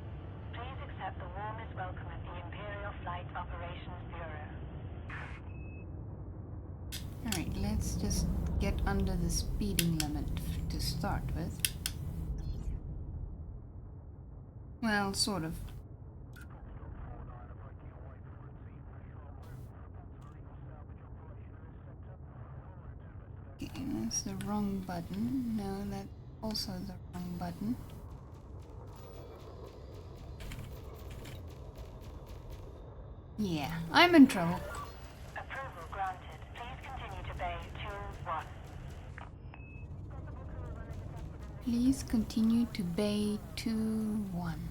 Please accept the warmest welcome at the Imperial Flight Operations Bureau. Alright, let's just get under the speeding limit to start with. Well, sort of. Okay, that's the wrong button. No, that's also the wrong button. Yeah, I'm in trouble. Approval granted. Please continue to Bay 2-1. Please continue to Bay 2-1.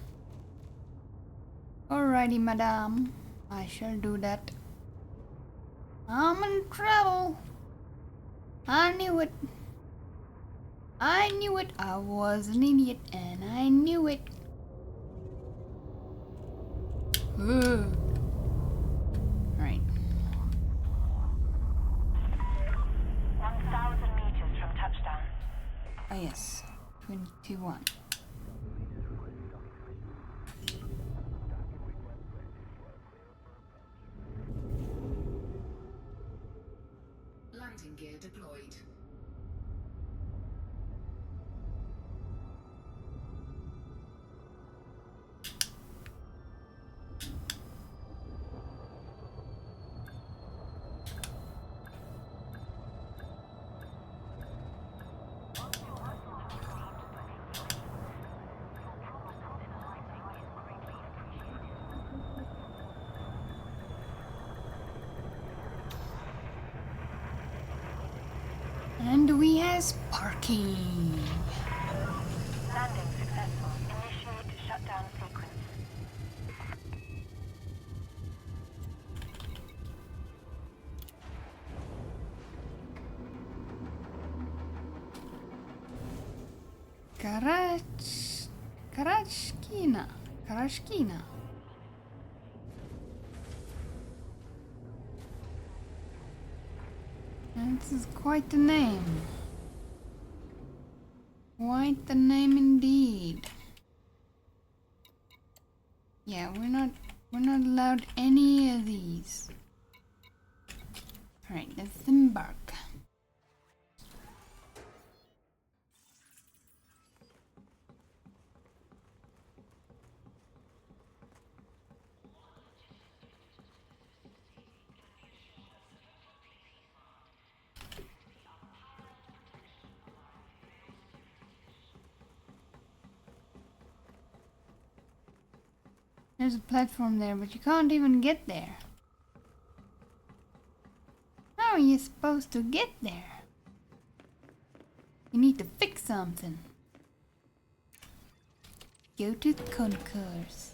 Alrighty, madame. I shall do that. I'm in trouble. I knew it. I knew it. I was an idiot and I knew it. Ugh. Right. 1,000 meters from touchdown. Oh yes. 21. Landing gear deployed. And we has parking. Landing successful. Initiate shutdown sequence. Karashkina. This is quite the name. Quite the name indeed. Yeah, we're not allowed any of these. Alright, let's embark. There's a platform there, but you can't even get there. How are you supposed to get there? You need to fix something. Go to the concourse.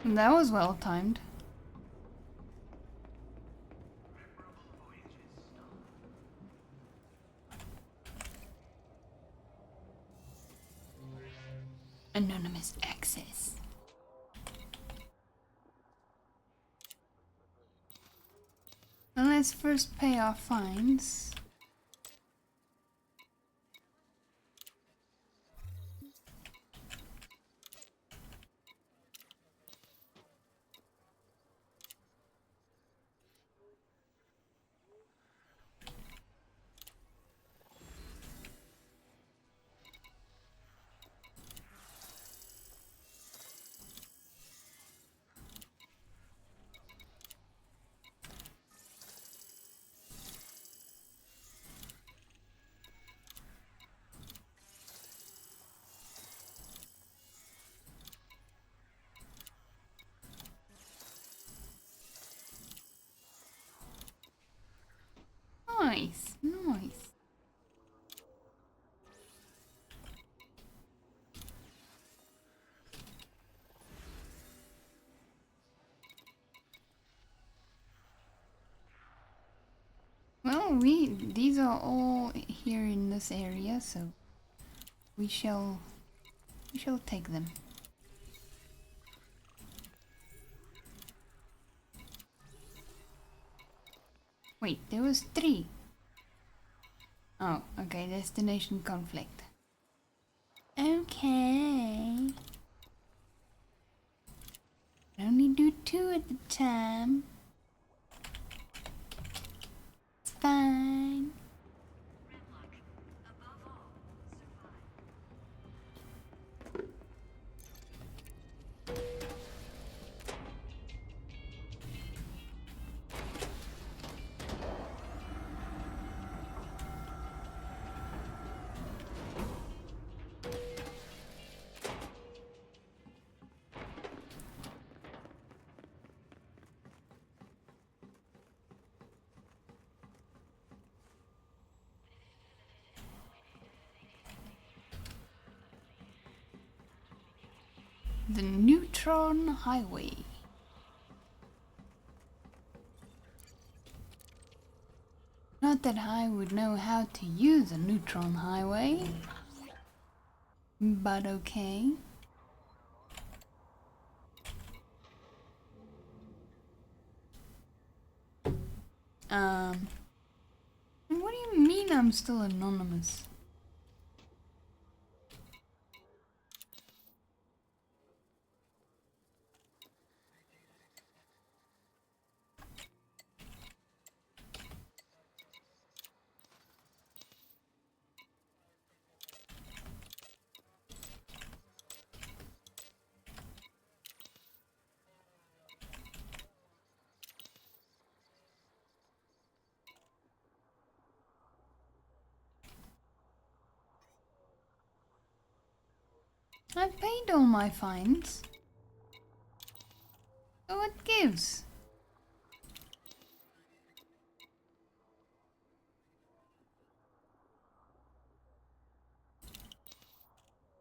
That was well timed. Anonymous access. Well, let's first pay our fines. Nice, nice. Well, these are all here in this area, so we shall take them. Wait, there was 3. Oh, okay, destination conflict. Okay. Only do 2 at a time. It's fine. The Neutron Highway. Not that I would know how to use a Neutron Highway, but okay. What do you mean I'm still anonymous? I paid all my fines. So what gives?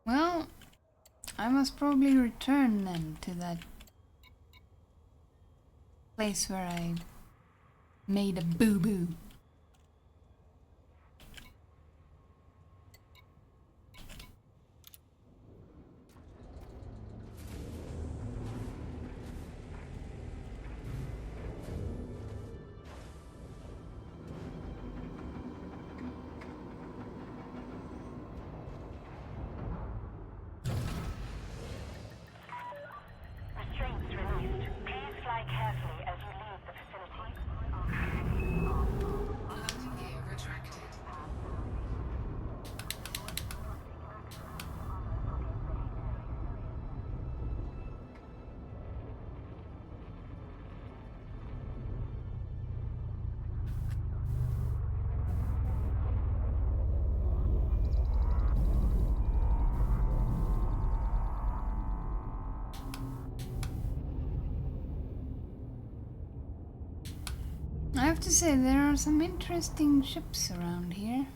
Well, I must probably return then to that place where I made a boo-boo. I have to say, there are some interesting ships around here.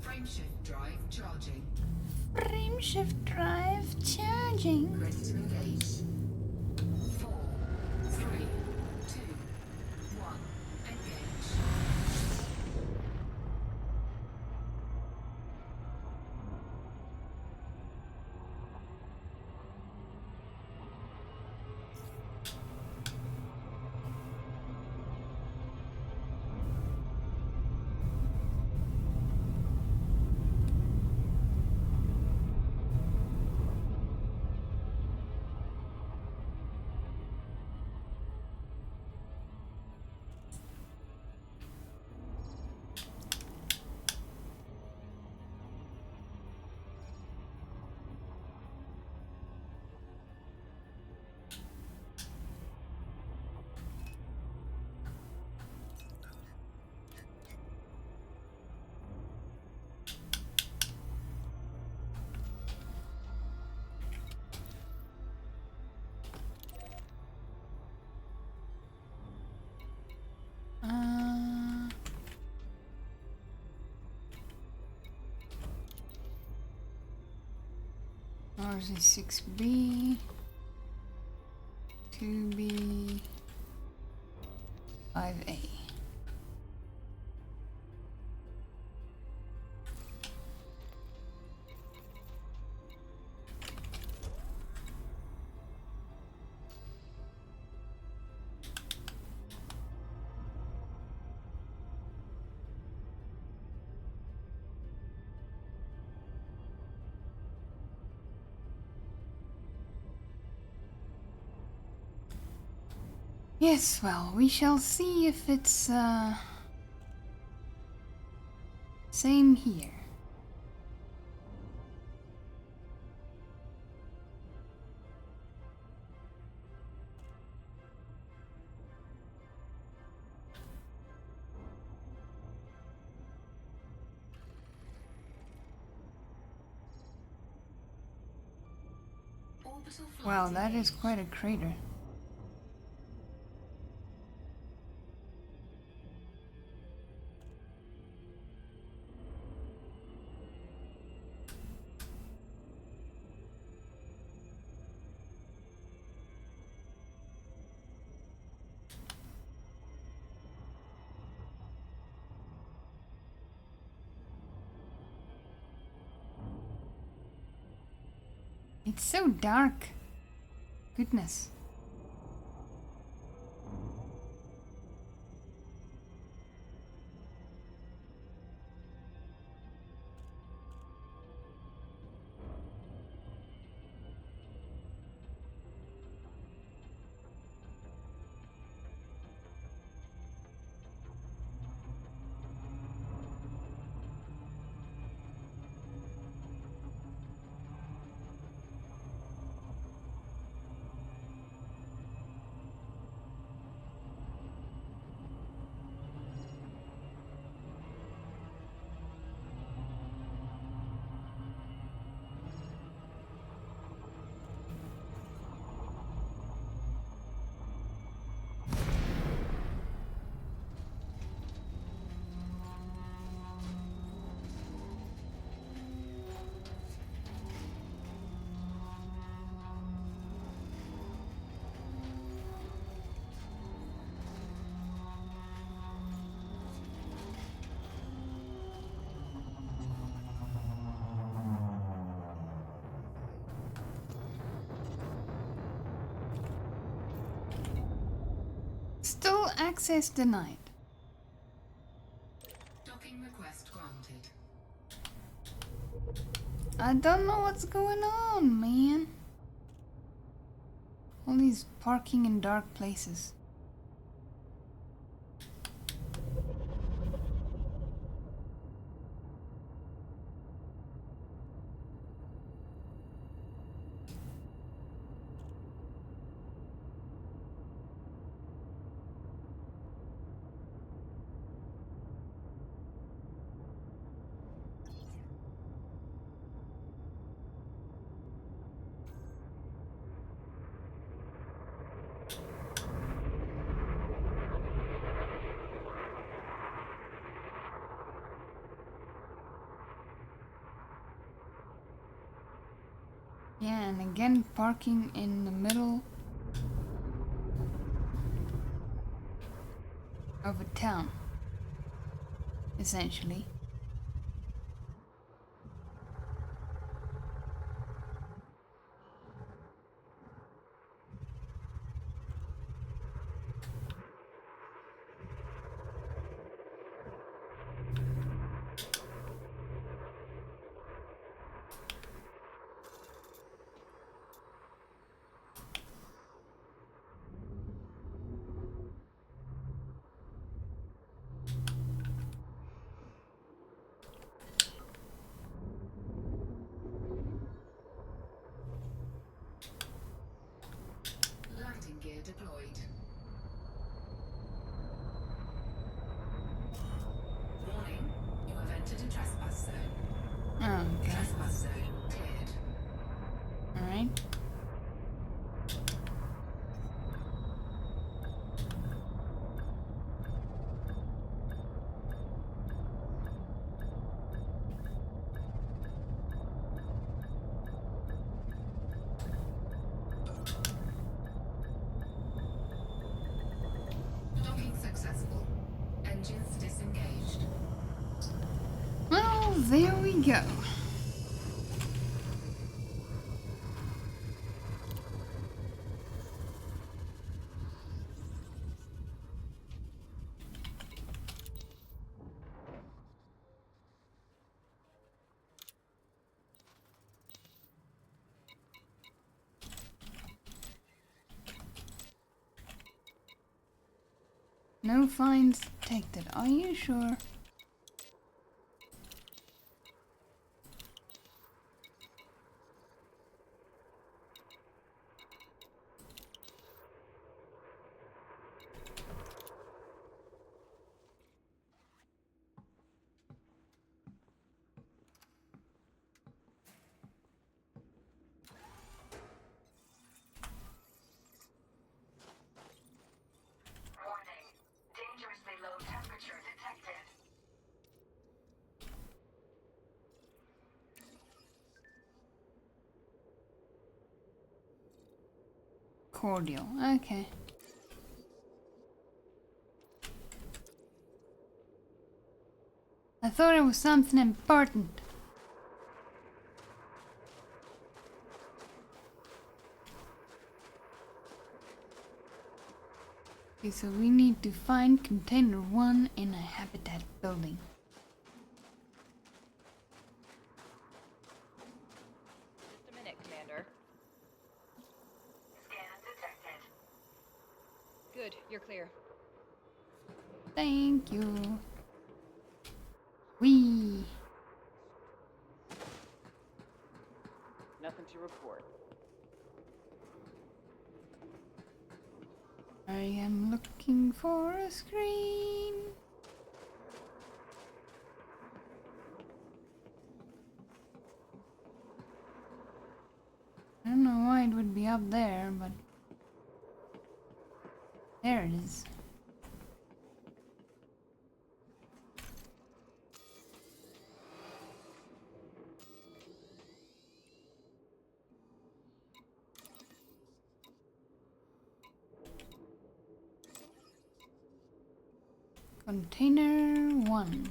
Frameshift drive charging. Frameshift drive charging. Ready to engage. 4, 3, 2, 1. Engage. RZ6B, 2B, 5A. Yes, well, we shall see if it's same here. Orbital flight Wow, that is engaged. quite a crater. It's so dark. Goodness. Still access denied. Docking request granted. I don't know what's going on, man. All these parking in dark places. Yeah, and again, parking in the middle of a town, essentially. Landing gear deployed. Warning, you have entered a trespass zone. Okay. Trespass zone cleared. Alright. Docking successful. Engines disengaged. Well, there we go. No fines detected. Are you sure? Warning. Dangerously low temperature detected. Cordial. Okay. I thought it was something important. Okay, so we need to find container 1 in a habitat building. Just a minute, Commander. Scan detected. Good, you're clear. Thank you. Wee. Nothing to report. I am looking for a screen. I don't know why it would be up there, but there it is. Container 1.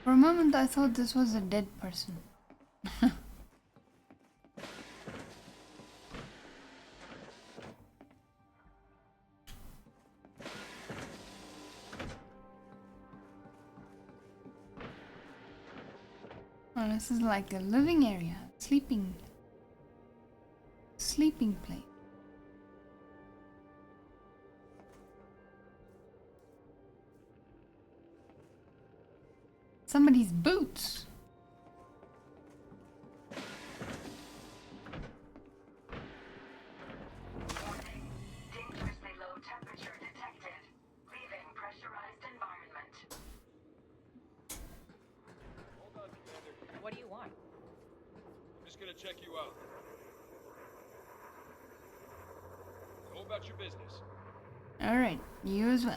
For a moment I thought this was a dead person. Oh, this is like a living area, sleeping place. Somebody's boots. Warning. Dangerously low temperature detected. Leaving pressurized environment. Hold on, Commander. What do you want? I'm just gonna check you out. Go about your business. Alright, you as well.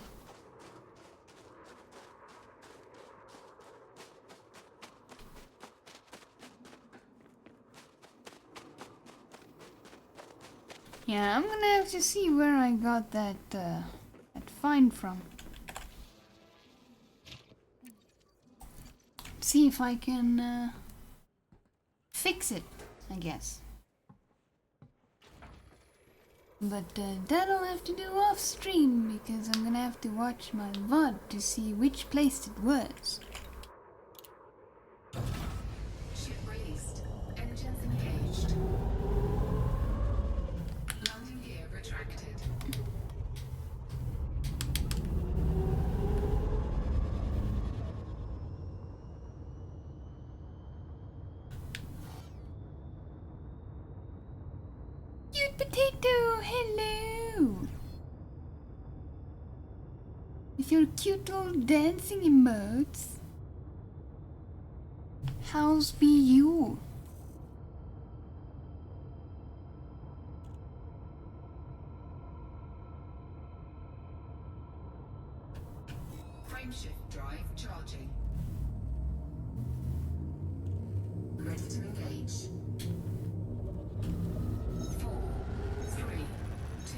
Yeah, I'm gonna have to see where I got that find from. See if I can fix it, I guess. But that'll have to do off stream because I'm gonna have to watch my VOD to see which place it was. Ship released. Engines engaged. Landing gear retracted. Cute potato, hello! With your cute little dancing emotes. How's be you? Frameshift drive charging. Ready to engage. 4, 3, 2,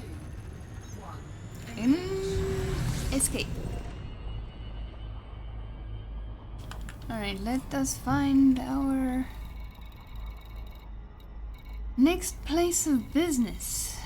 1. Escape. Alright, let us find our next place of business.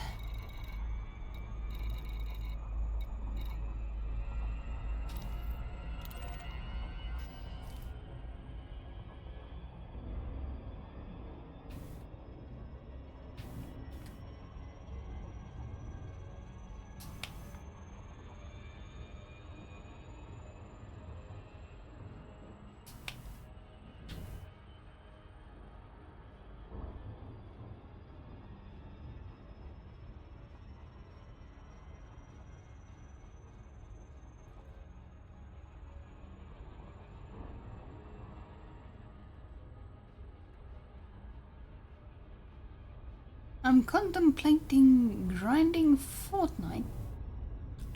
I'm contemplating grinding Fortnite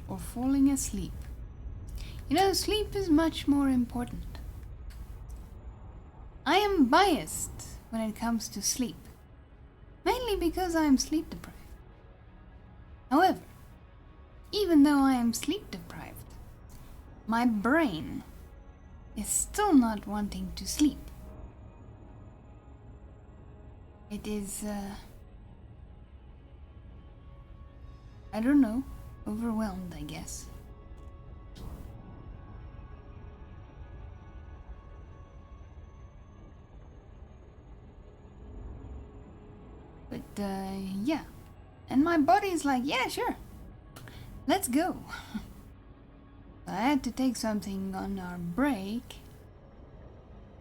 or falling asleep. You know, sleep is much more important. I am biased when it comes to sleep, mainly because I am sleep deprived. However, even though I am sleep deprived, my brain is still not wanting to sleep. It is, I don't know, overwhelmed, I guess. But, yeah. And my body's like, yeah, sure. Let's go. I had to take something on our break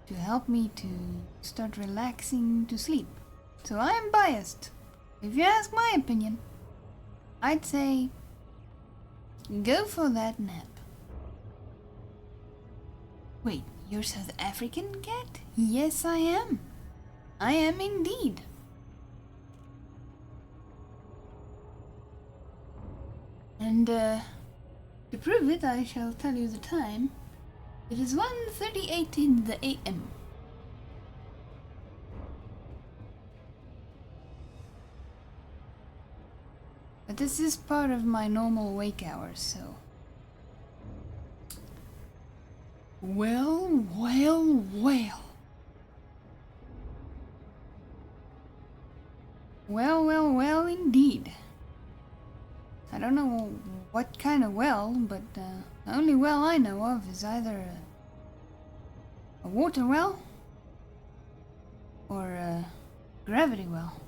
to help me to start relaxing to sleep. So I am biased. If you ask my opinion, I'd say go for that nap. Wait, you're South African, cat? Yes, I am. I am indeed. And, to prove it, I shall tell you the time. It is 1:38 in the AM. But this is part of my normal wake hours, so... Well, well, well. Well, well, well, indeed. I don't know what kind of well, but the only well I know of is either a water well or a gravity well.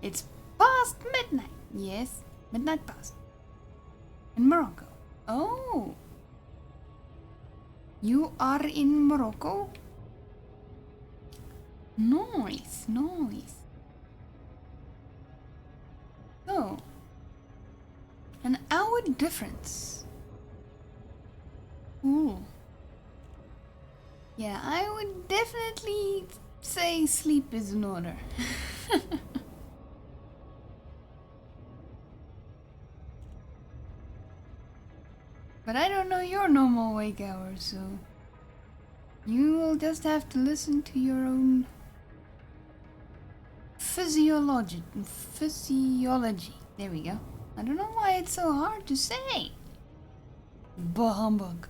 It's past midnight. Yes, midnight past. In Morocco. Oh. You are in Morocco? Nice, nice. So, an hour difference. Ooh. Yeah, I would definitely say sleep is in order. But I don't know your normal wake hours, so you will just have to listen to your own physiology. There we go. I don't know why it's so hard to say. Bah humbug.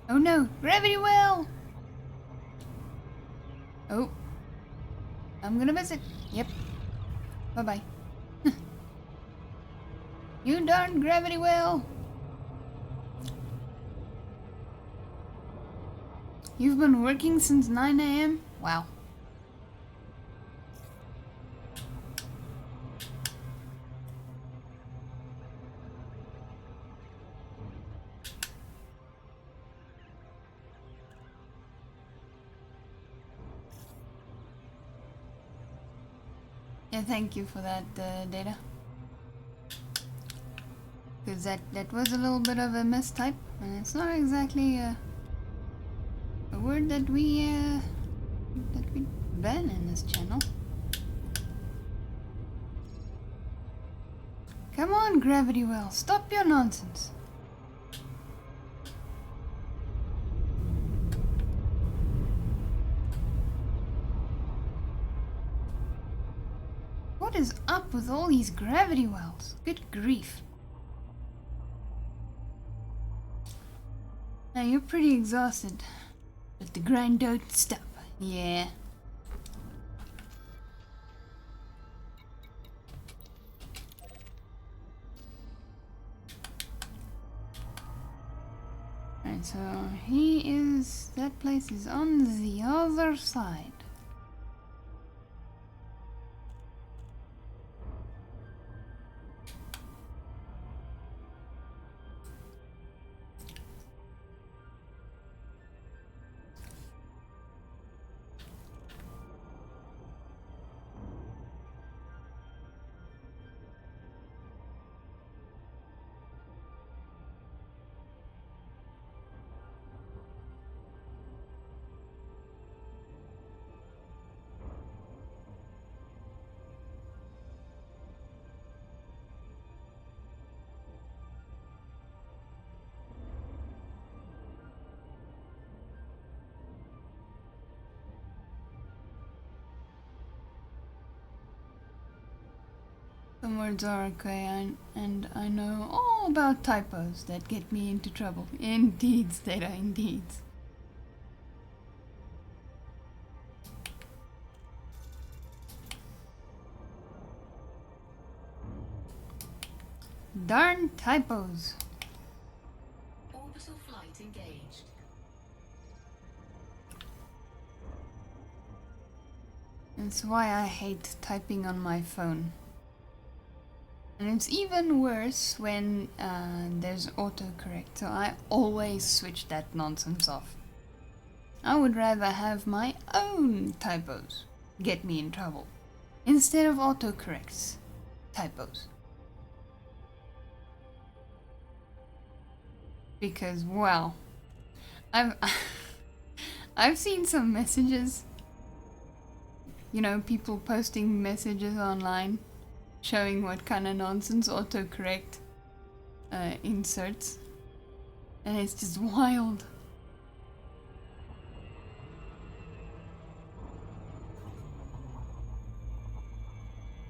Oh no, gravity well! Oh. I'm gonna miss it. Yep. Bye-bye. You darn gravity well! You've been working since 9 AM? Wow. Yeah, thank you for that, Data. Because that was a little bit of a mistype, and it's not exactly a word that we ban in this channel. Come on, Gravity Well, stop your nonsense. What is up with all these gravity wells? Good grief. Now you're pretty exhausted, but the grind don't stop. Yeah. Alright, so that place is on the other side. Some words are okay, and I know all about typos that get me into trouble. Indeed, Data, indeed. Darn typos. Orbital flight engaged. That's why I hate typing on my phone. And it's even worse when there's autocorrect, so I always switch that nonsense off. I would rather have my own typos get me in trouble, instead of autocorrect's typos. Because, well, I've seen some messages, you know, people posting messages online showing what kind of nonsense autocorrect inserts. And it's just wild.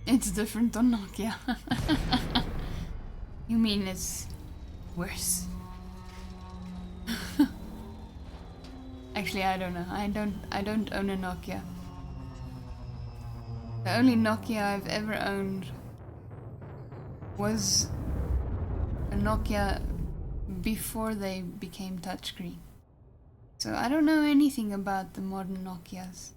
It's different on Nokia. You mean it's worse? Actually, I don't know. I don't own a Nokia. The only Nokia I've ever owned was a Nokia before they became touchscreen. So I don't know anything about the modern Nokias.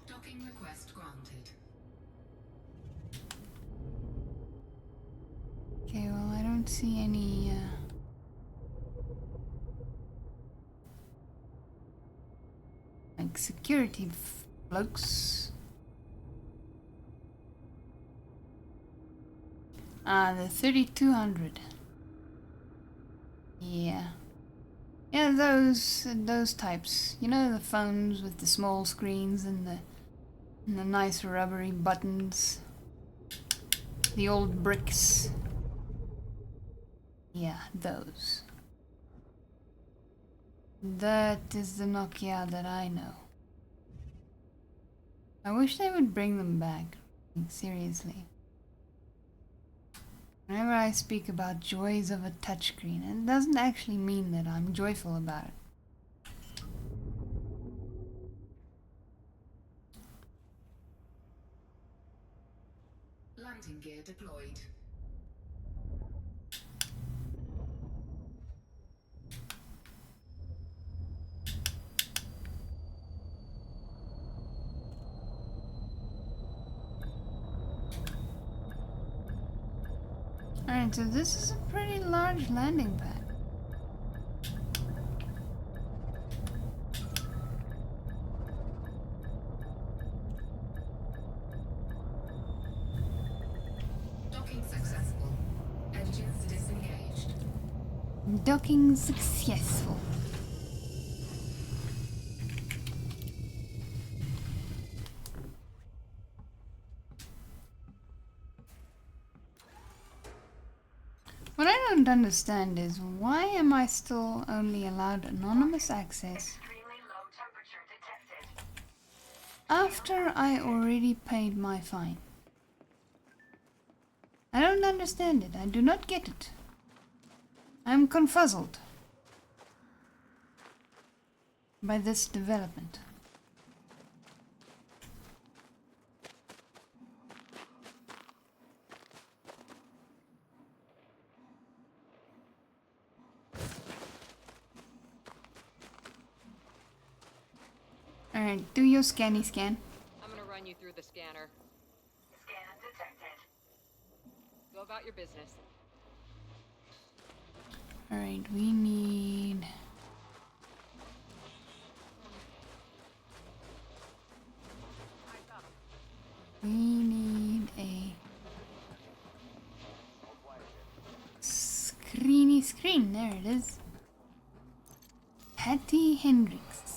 Docking request granted. Okay, well, I don't see any like security blokes. Ah, the 3200. Yeah. Yeah, those types. You know, the phones with the small screens and the nice rubbery buttons. The old bricks. Yeah, those. That is the Nokia that I know. I wish they would bring them back. Seriously. Whenever I speak about joys of a touchscreen, it doesn't actually mean that I'm joyful about it. Landing gear deployed. Alright, so this is a pretty large landing pad. Docking successful. Engines disengaged. Docking successful. What I don't understand is why am I still only allowed anonymous access Extremely low temperature detected. after I already paid my fine? I don't understand it. I do not get it. I'm confuzzled by this development. Alright, do your scanny scan. I'm gonna run you through the scanner. Scan detected. Go about your business. Alright, we need... We need a... screeny screen, there it is. Patty Hendricks.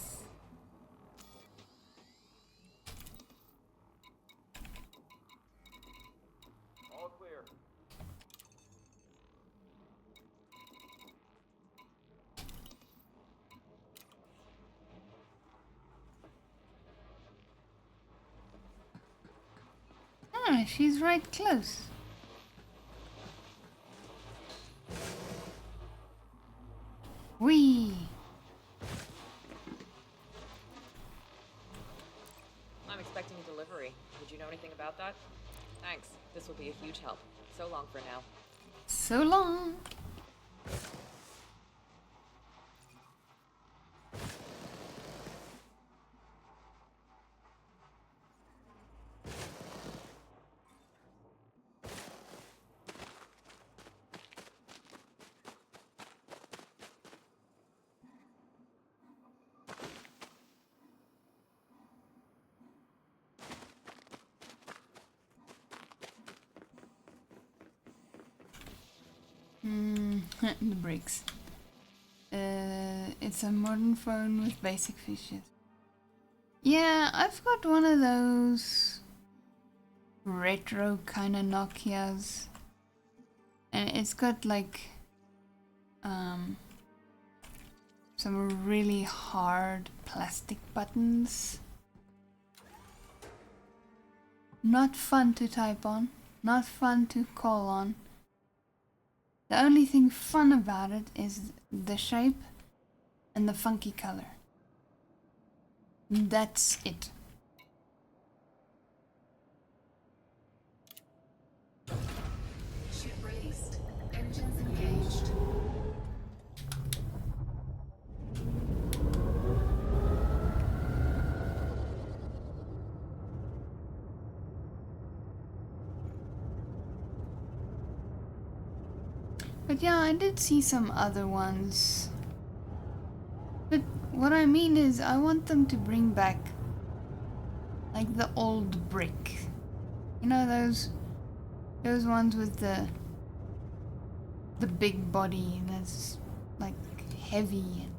All clear. Ah, she's right close. Whee! I'm expecting a delivery. Would you know anything about that? Thanks. This will be a huge help. So long for now. So long. The bricks. It's a modern phone with basic features. Yeah, I've got one of those retro kind of Nokias, and it's got like some really hard plastic buttons. Not fun to type on, not fun to call on. The only thing fun about it is the shape and the funky color. That's it. Ship released. Engines engaged. But yeah, I did see some other ones. But what I mean is, I want them to bring back like the old brick. You know, those ones with the big body that's like heavy and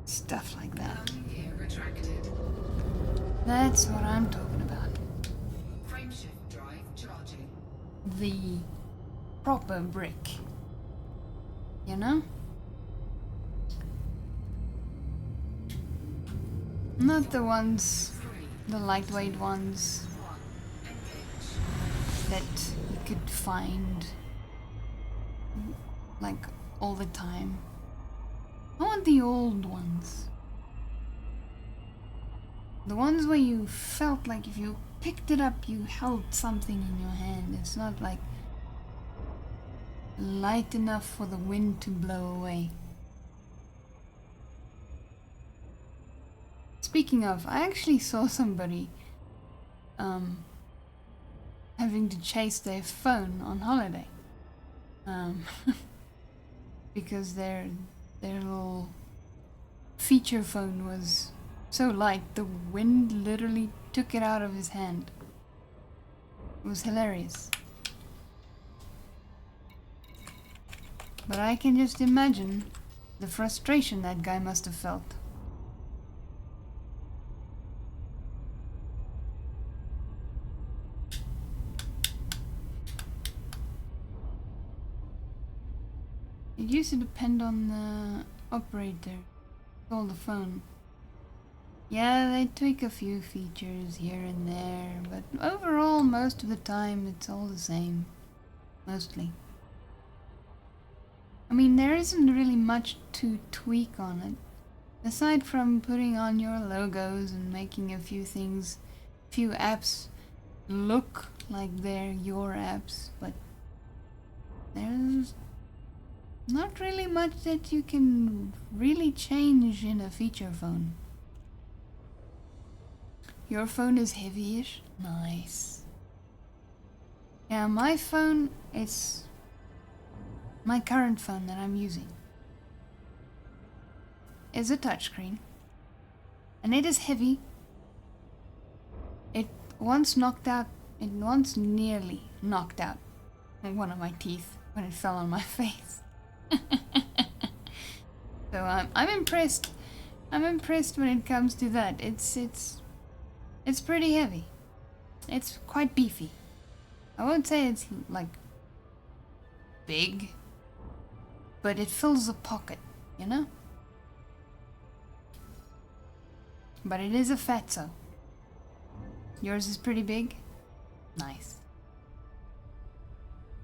stuff like that. Gear retracted. That's what I'm talking about. Frameshift drive charging. The proper brick. You know? Not the ones, the lightweight ones that you could find like all the time. I want the old ones. The ones where you felt like if you picked it up you held something in your hand. It's not like light enough for the wind to blow away. Speaking of, I actually saw somebody having to chase their phone on holiday because their little feature phone was so light the wind literally took it out of his hand. It was hilarious. But I can just imagine the frustration that guy must have felt. It used to depend on the operator, or the phone. Yeah, they tweak a few features here and there, but overall, most of the time, it's all the same. Mostly. I mean, there isn't really much to tweak on it, aside from putting on your logos and making a few apps look like they're your apps, but there's not really much that you can really change in a feature phone. Your phone is heavy-ish? Nice. Yeah, my phone is my current phone that I'm using is a touchscreen, and it is heavy. It once nearly knocked out one of my teeth when it fell on my face. So I'm impressed. I'm impressed when it comes to that. It's pretty heavy. It's quite beefy. I won't say it's like big, but it fills a pocket, you know? But it is a fatso. Yours is pretty big? Nice.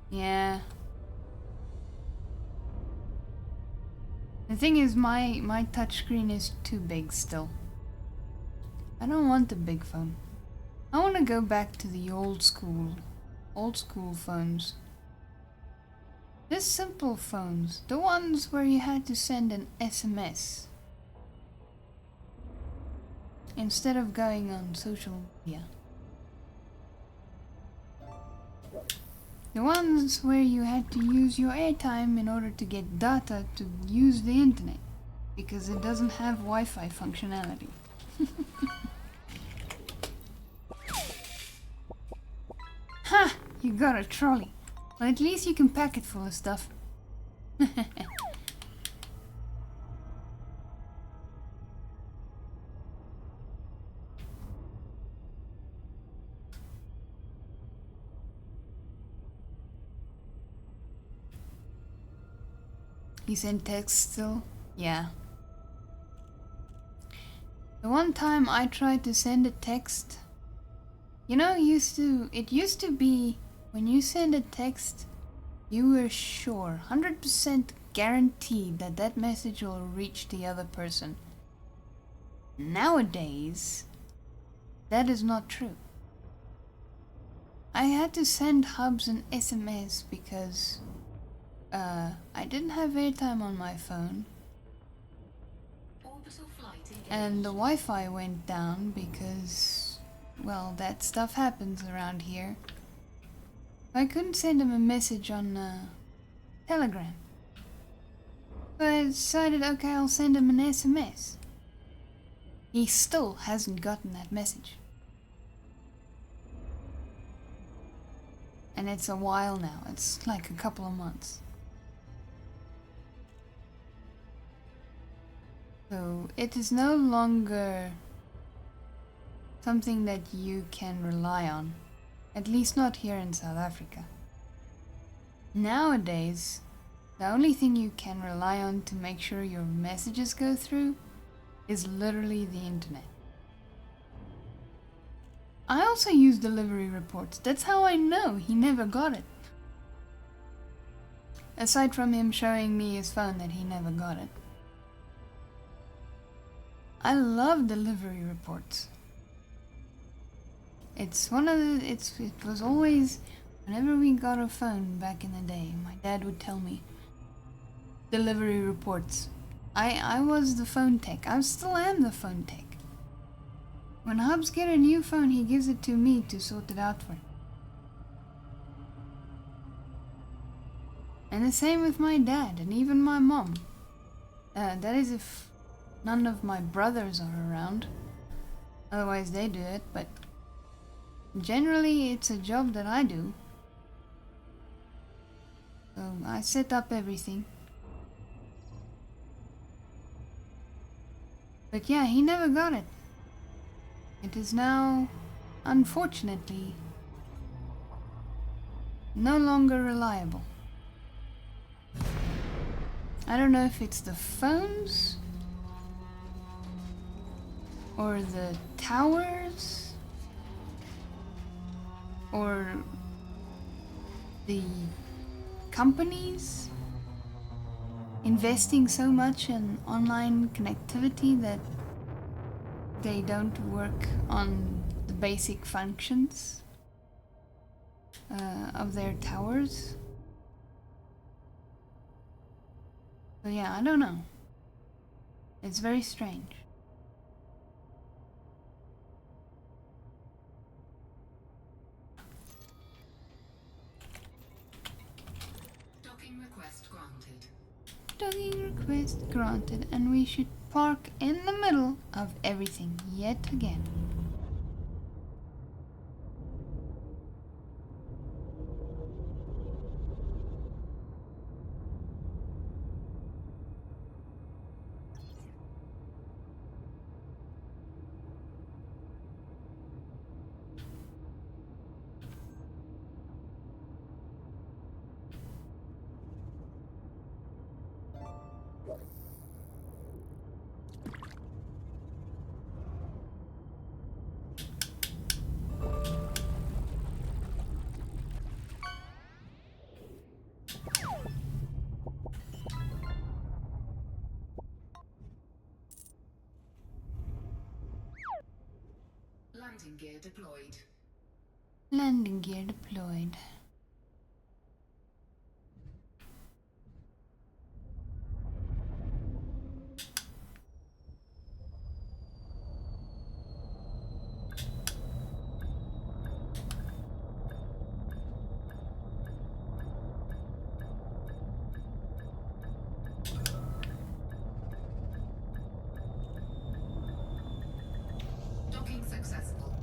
Yeah. The thing is, my touchscreen is too big still. I don't want a big phone. I want to go back to the old school phones. The simple phones, the ones where you had to send an SMS instead of going on social media. The ones where you had to use your airtime in order to get data to use the internet, because it doesn't have Wi-Fi functionality. Ha! You got a trolley. Well, at least you can pack it full of stuff. You send text still? Yeah. The one time I tried to send a text, you know, it used to be when you send a text, you were sure, 100% guaranteed that that message will reach the other person. Nowadays, that is not true. I had to send Hubs an SMS because I didn't have airtime on my phone. Orbital flight engaged. And the Wi-Fi went down because, well, that stuff happens around here. I couldn't send him a message on Telegram. So I decided, okay, I'll send him an SMS. He still hasn't gotten that message. And it's a while now. It's like a couple of months. So it is no longer something that you can rely on. At least not here in South Africa. Nowadays, the only thing you can rely on to make sure your messages go through is literally the internet. I also use delivery reports. That's how I know he never got it. Aside from him showing me his phone that he never got it. I love delivery reports. It's one of the, it was always, whenever we got a phone back in the day, my dad would tell me, delivery reports. I was the phone tech. I still am the phone tech. When Hubs get a new phone, he gives it to me to sort it out for him. And the same with my dad and even my mom. That is if none of my brothers are around. Otherwise they do it, but generally it's a job that I do. So I set up everything. But yeah, he never got it. It is now, unfortunately, no longer reliable. I don't know if it's the phones or the towers or the companies investing so much in online connectivity that they don't work on the basic functions of their towers. So yeah, I don't know. It's very strange. Docking request granted. Docking request granted, and we should park in the middle of everything yet again. Landing gear deployed. Landing gear deployed. Docking successful.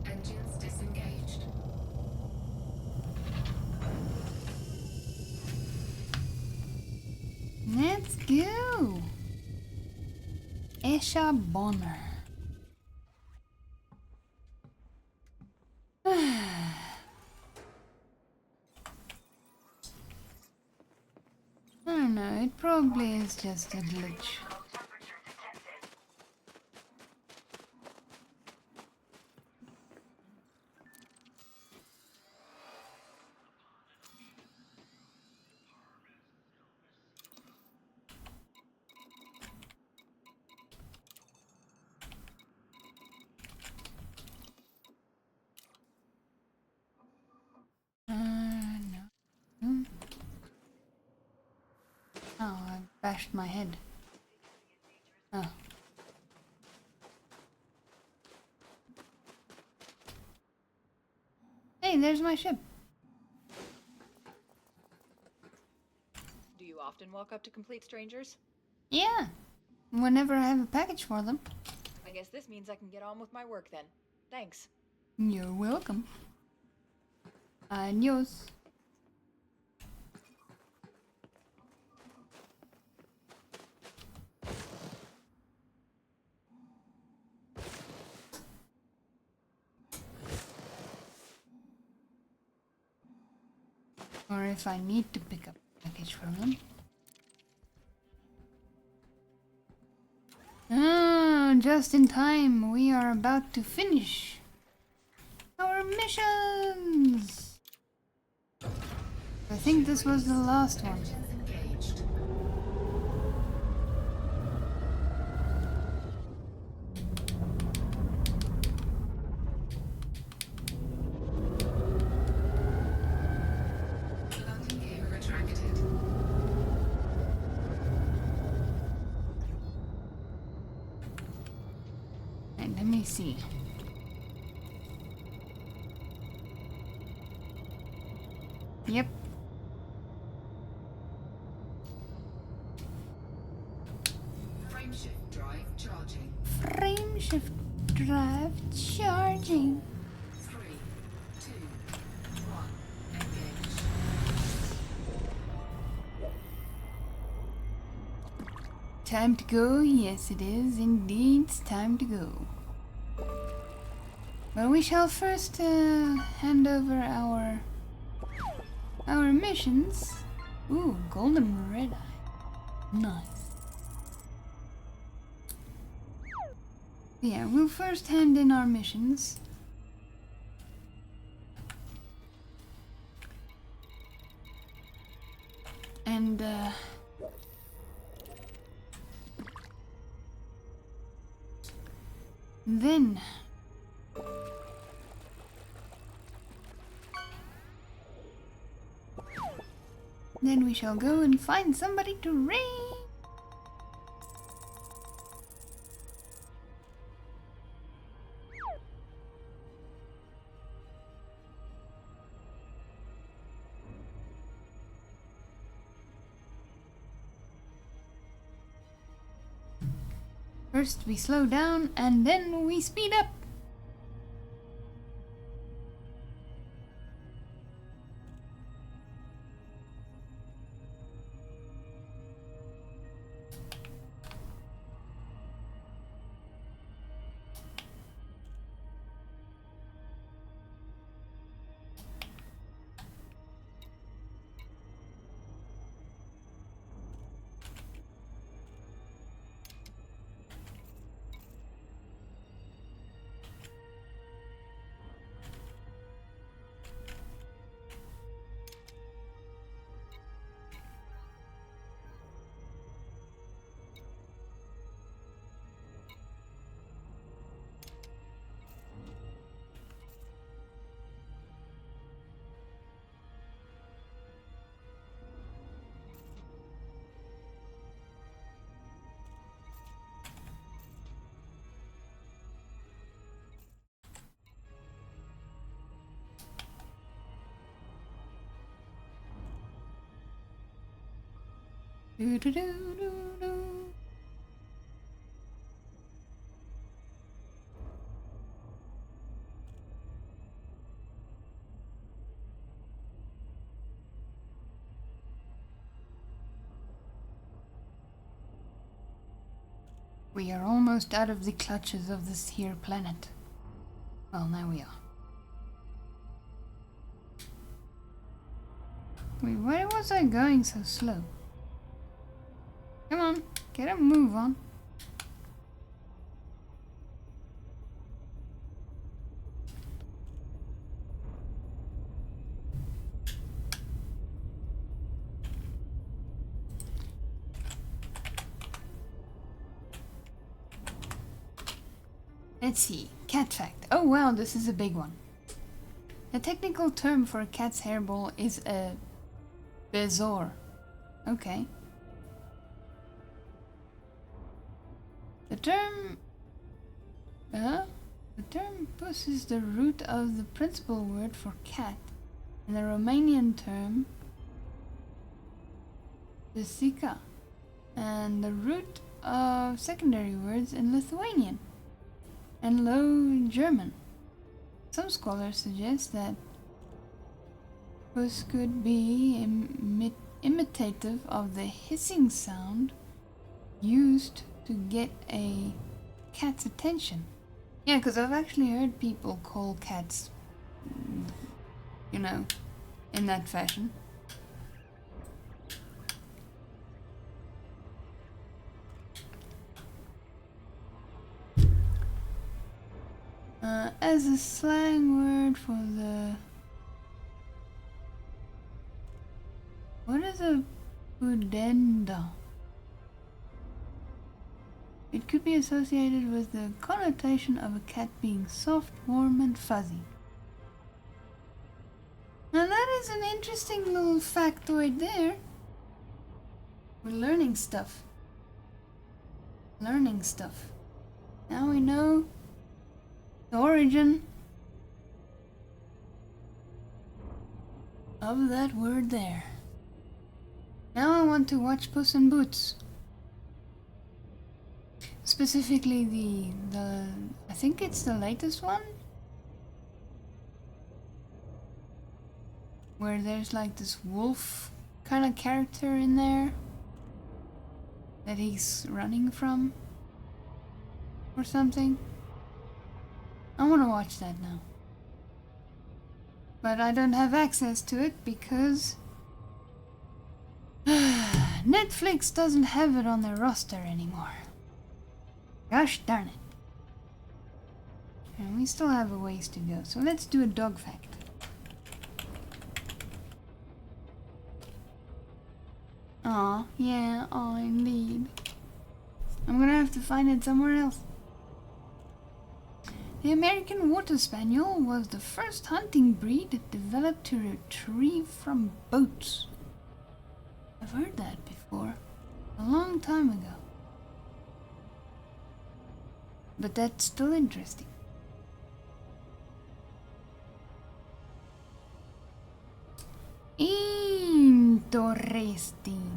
Engines disengaged. go. Esha Bonner. I don't know, it probably is just a glitch. No. Oh, I bashed my head. Oh. Hey, there's my ship. Do you often walk up to complete strangers? Yeah. Whenever I have a package for them. I guess this means I can get on with my work then. Thanks. You're welcome. Adios. Or if I need to pick up a package from them. Ah, just in time. We are about to finish our missions. I think this was the last one. Engaged. Landing gear retracted. And let me see. Yep. Frameshift drive charging. Frame shift drive charging. 3, 2, 1. Engage. Time to go? Yes, it is indeed time to go. But we shall first hand over our missions. Ooh, golden red eye. Nice. Yeah, we'll first hand in our missions. And then we shall go and find somebody to raid. First we slow down and then we speed up. Do do do do do. We are almost out of the clutches of this here planet. Well, now we are. Wait, why was I going so slow? Come on, get a move on. Let's see, cat fact. Oh wow, this is a big one. The technical term for a cat's hairball is a bezoar. Okay. The term puss is the root of the principal word for cat in the Romanian term pisica, and the root of secondary words in Lithuanian and Low German. Some scholars suggest that puss could be imitative of the hissing sound used to get a cat's attention. Yeah, because I've actually heard people call cats, you know, in that fashion. As a slang word for the... What is a pudenda? It could be associated with the connotation of a cat being soft, warm, and fuzzy. Now that is an interesting little factoid there. We're learning stuff. Learning stuff. Now we know the origin of that word there. Now I want to watch Puss in Boots. Specifically the I think it's the latest one, where there's like this wolf kind of character in there that he's running from or something. I want to watch that now, but I don't have access to it because Netflix doesn't have it on their roster anymore. Gosh darn it. And we still have a ways to go, so let's do a dog fact. Aw, yeah, aw, indeed. I'm gonna have to find it somewhere else. The American Water Spaniel was the first hunting breed developed to retrieve from boats. I've heard that before, a long time ago. But that's still interesting. Interesting.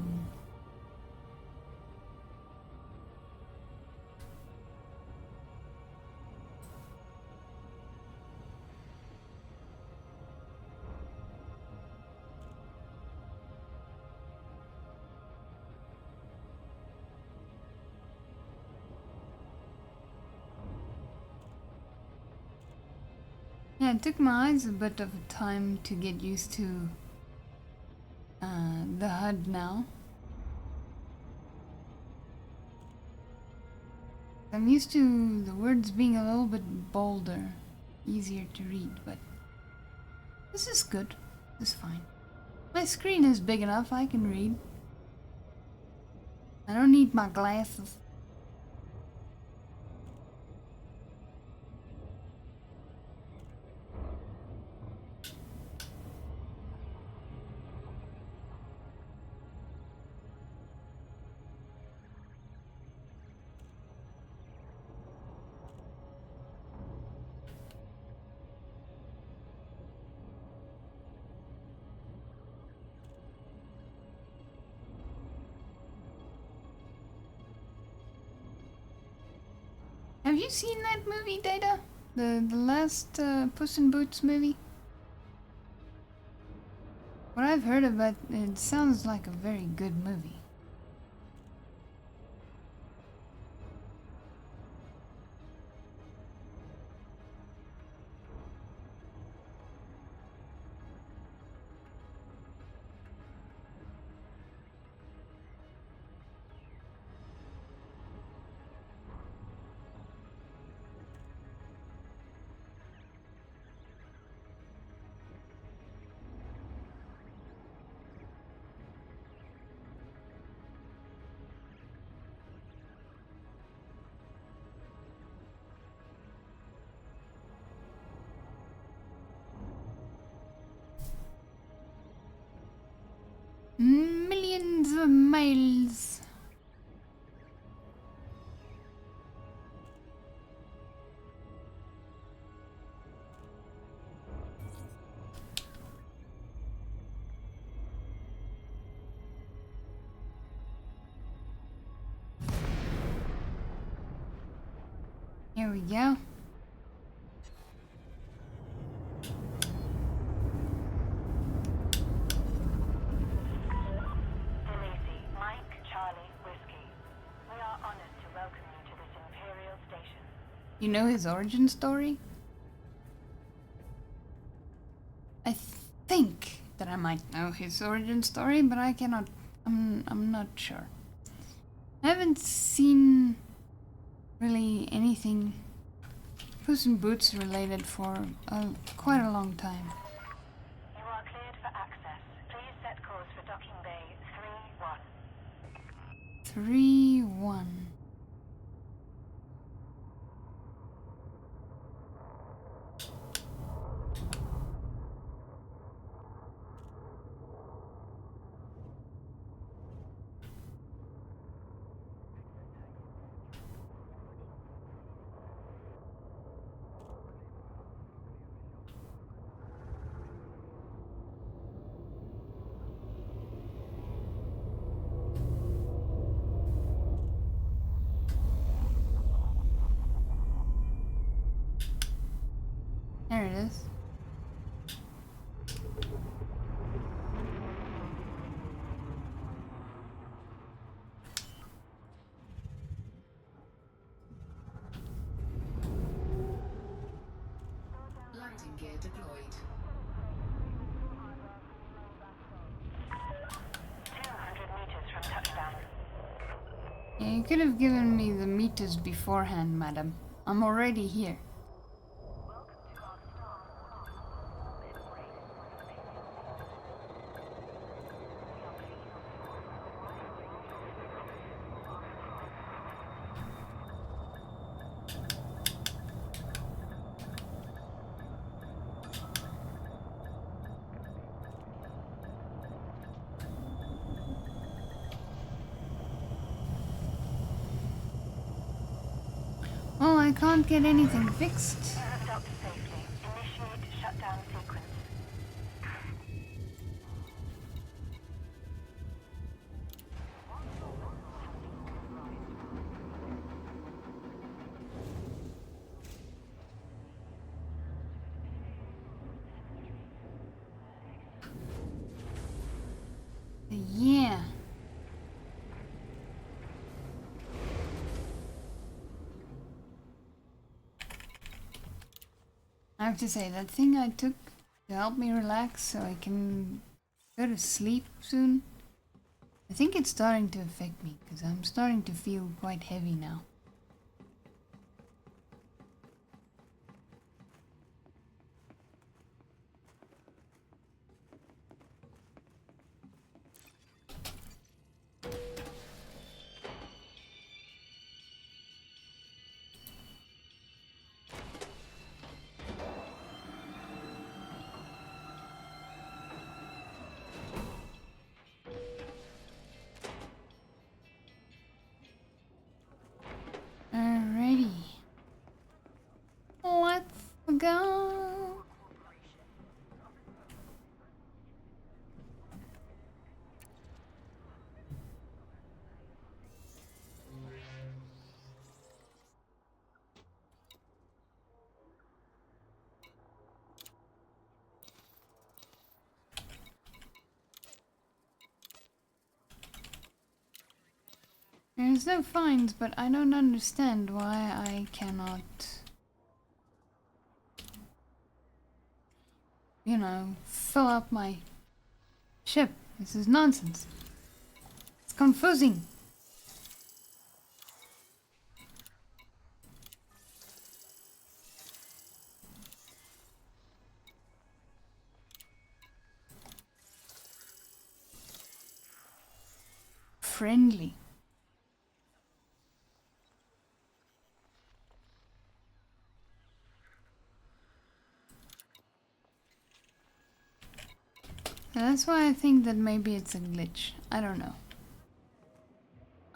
Yeah, it took my eyes a bit of time to get used to the HUD now. I'm used to the words being a little bit bolder, easier to read, but this is good. This is fine. My screen is big enough, I can read. I don't need my glasses. Have you seen that movie, Data? The last Puss in Boots movie? What I've heard about it sounds like a very good movie. Miles. Here we go. Delisi, Mike, Charlie, Whiskey. We are honored to welcome you to this Imperial station. You know his origin story? I think that I might know his origin story, but I cannot. I'm not sure. I haven't seen really anything Puss in Boots related for quite a long time. You are cleared for access. Please set course for docking bay 3-1. 3-1. There it is. Landing gear deployed. 200 meters from touchdown. Yeah, you could have given me the meters beforehand, madam. I'm already here. Well, I can't get anything fixed. You have docked safely. Initiate shutdown sequence. Yeah. I have to say, that thing I took to help me relax so I can go to sleep soon, I think it's starting to affect me, because I'm starting to feel quite heavy now. Alrighty. Let's go. There's no fines, but I don't understand why I cannot, you know, fill up my ship. This is nonsense. It's confusing. Friendly. That's why I think that maybe it's a glitch. I don't know.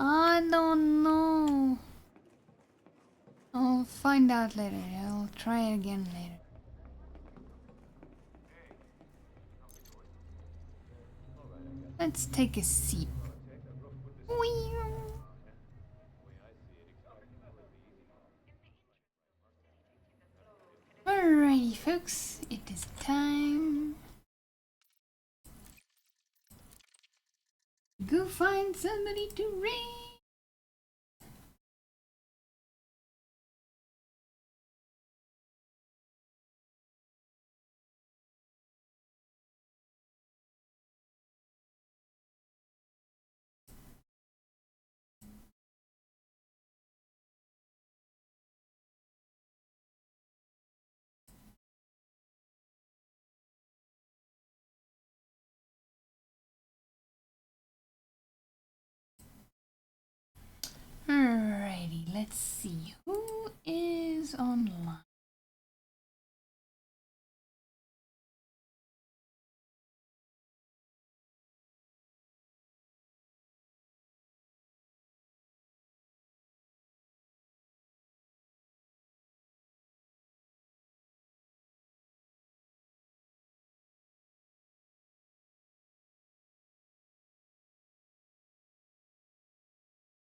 I don't know. I'll find out later. I'll try it again later. Let's take a seat. Whee! Alrighty, folks, it is time. Go find somebody to raid. Alrighty, let's see who is online.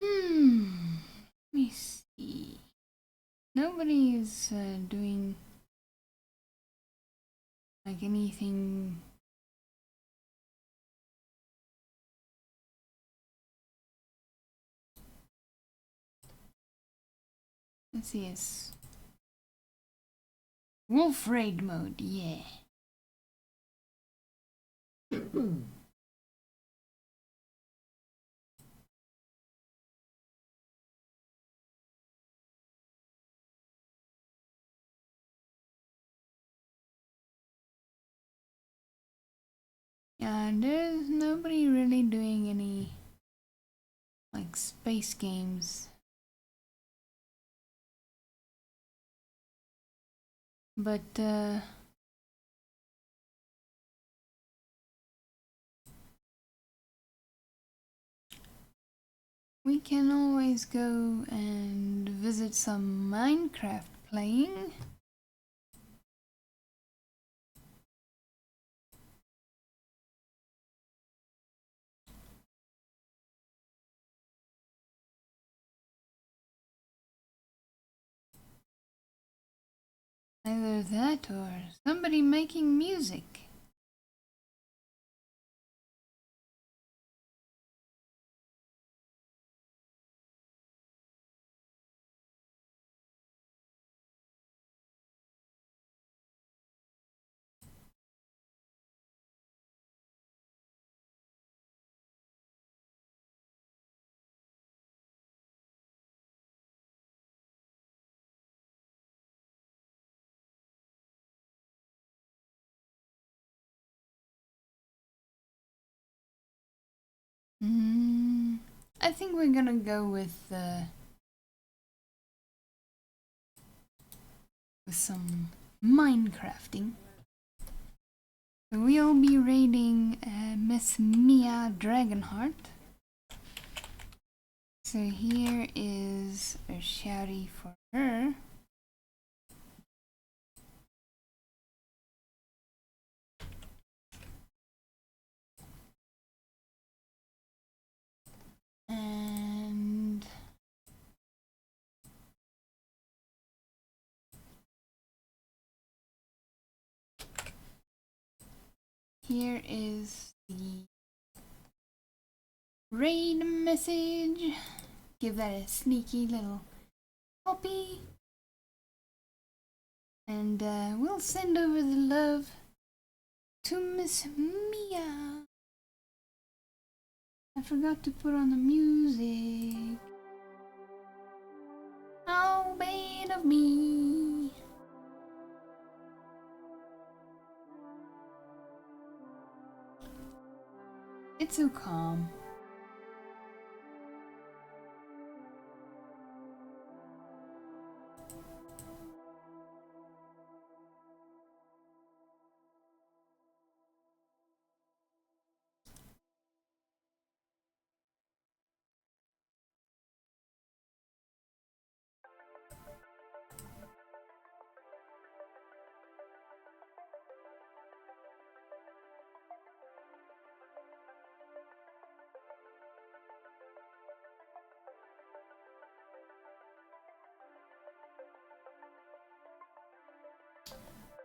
Let me see. Nobody is doing like anything. Let's see, it's Wolf Raid mode, yeah. Yeah, there's nobody really doing any like space games. But we can always go and visit some Minecraft playing. Either that or somebody making music. I think we're gonna go with some Minecrafting. So we'll be raiding Miss Mia Dragonheart. So here is a shouty for her. And here is the raid message. Give that a sneaky little copy. And we'll send over the love to Miss Mia. I forgot to put on the music. How bad of me. It's so calm.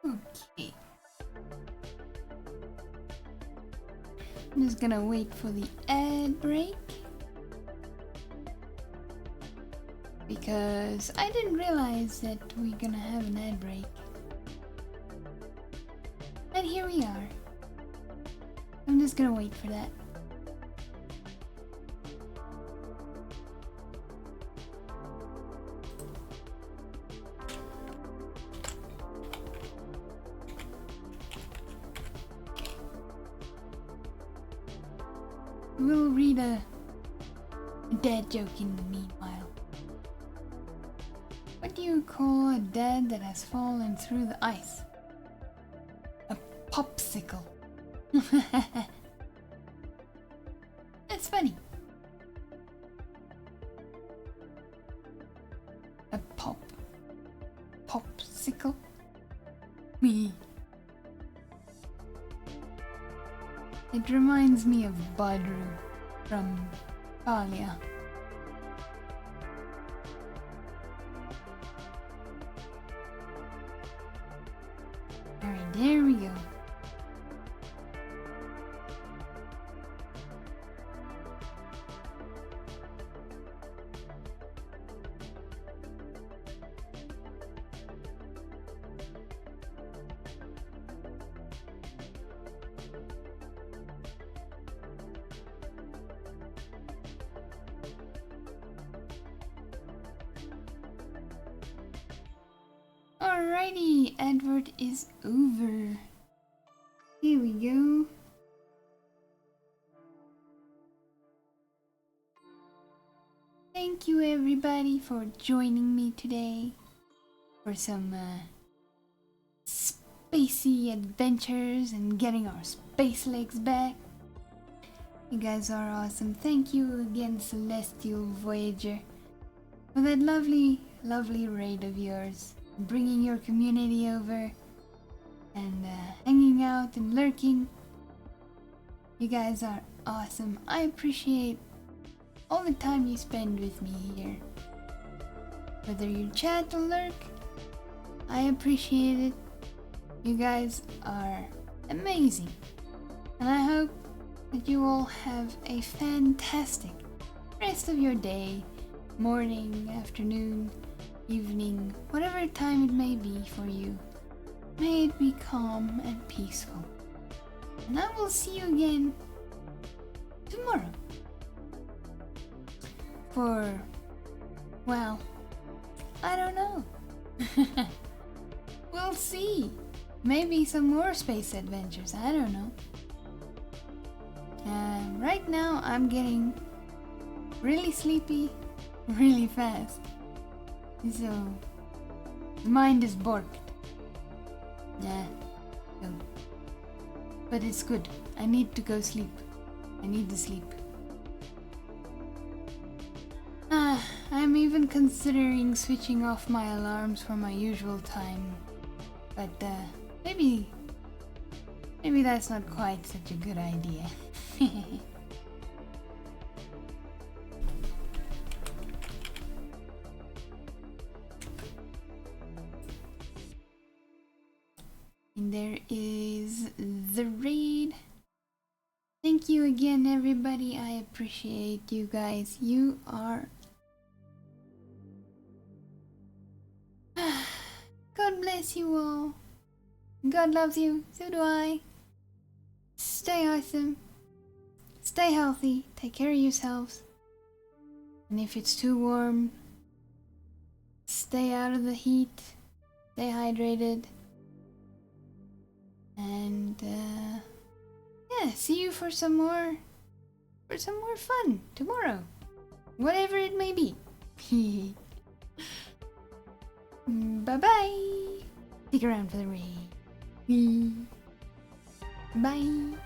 Okay. I'm just gonna wait for the ad break. Because I didn't realize that we're gonna have an ad break. And here we are. I'm just gonna wait for that. We'll read a dad joke in the meanwhile. What do you call a dad that has fallen through the ice? A popsicle. That's funny. A popsicle? Me. It reminds me of Badru from Kalia. Alright, there we go. Alrighty, advert is over. Here we go. Thank you everybody for joining me today for some spacey adventures and getting our space legs back. You guys are awesome. Thank you again, Celestial Voyager, for that lovely raid of yours. Bringing your community over and hanging out and lurking. You guys are awesome. I appreciate all the time you spend with me here. Whether you chat or lurk, I appreciate it. You guys are amazing. And I hope that you all have a fantastic rest of your day, morning, afternoon, evening, whatever time it may be for you. May it be calm and peaceful. And I will see you again tomorrow. For, well, I don't know. We'll see. Maybe some more space adventures, I don't know. Right now I'm getting really sleepy really fast. So, the mind is borked. Nah, no. But it's good. I need to go sleep. I need to sleep. I'm even considering switching off my alarms from my usual time. But, maybe that's not quite such a good idea. And there is the raid. Thank you again, everybody. I appreciate you guys. You are... God bless you all. God loves you. So do I. Stay awesome. Stay healthy. Take care of yourselves. And if it's too warm, stay out of the heat. Stay hydrated. And yeah, see you for some more fun tomorrow, whatever it may be. Bye bye. Stick around for the raid. Bye.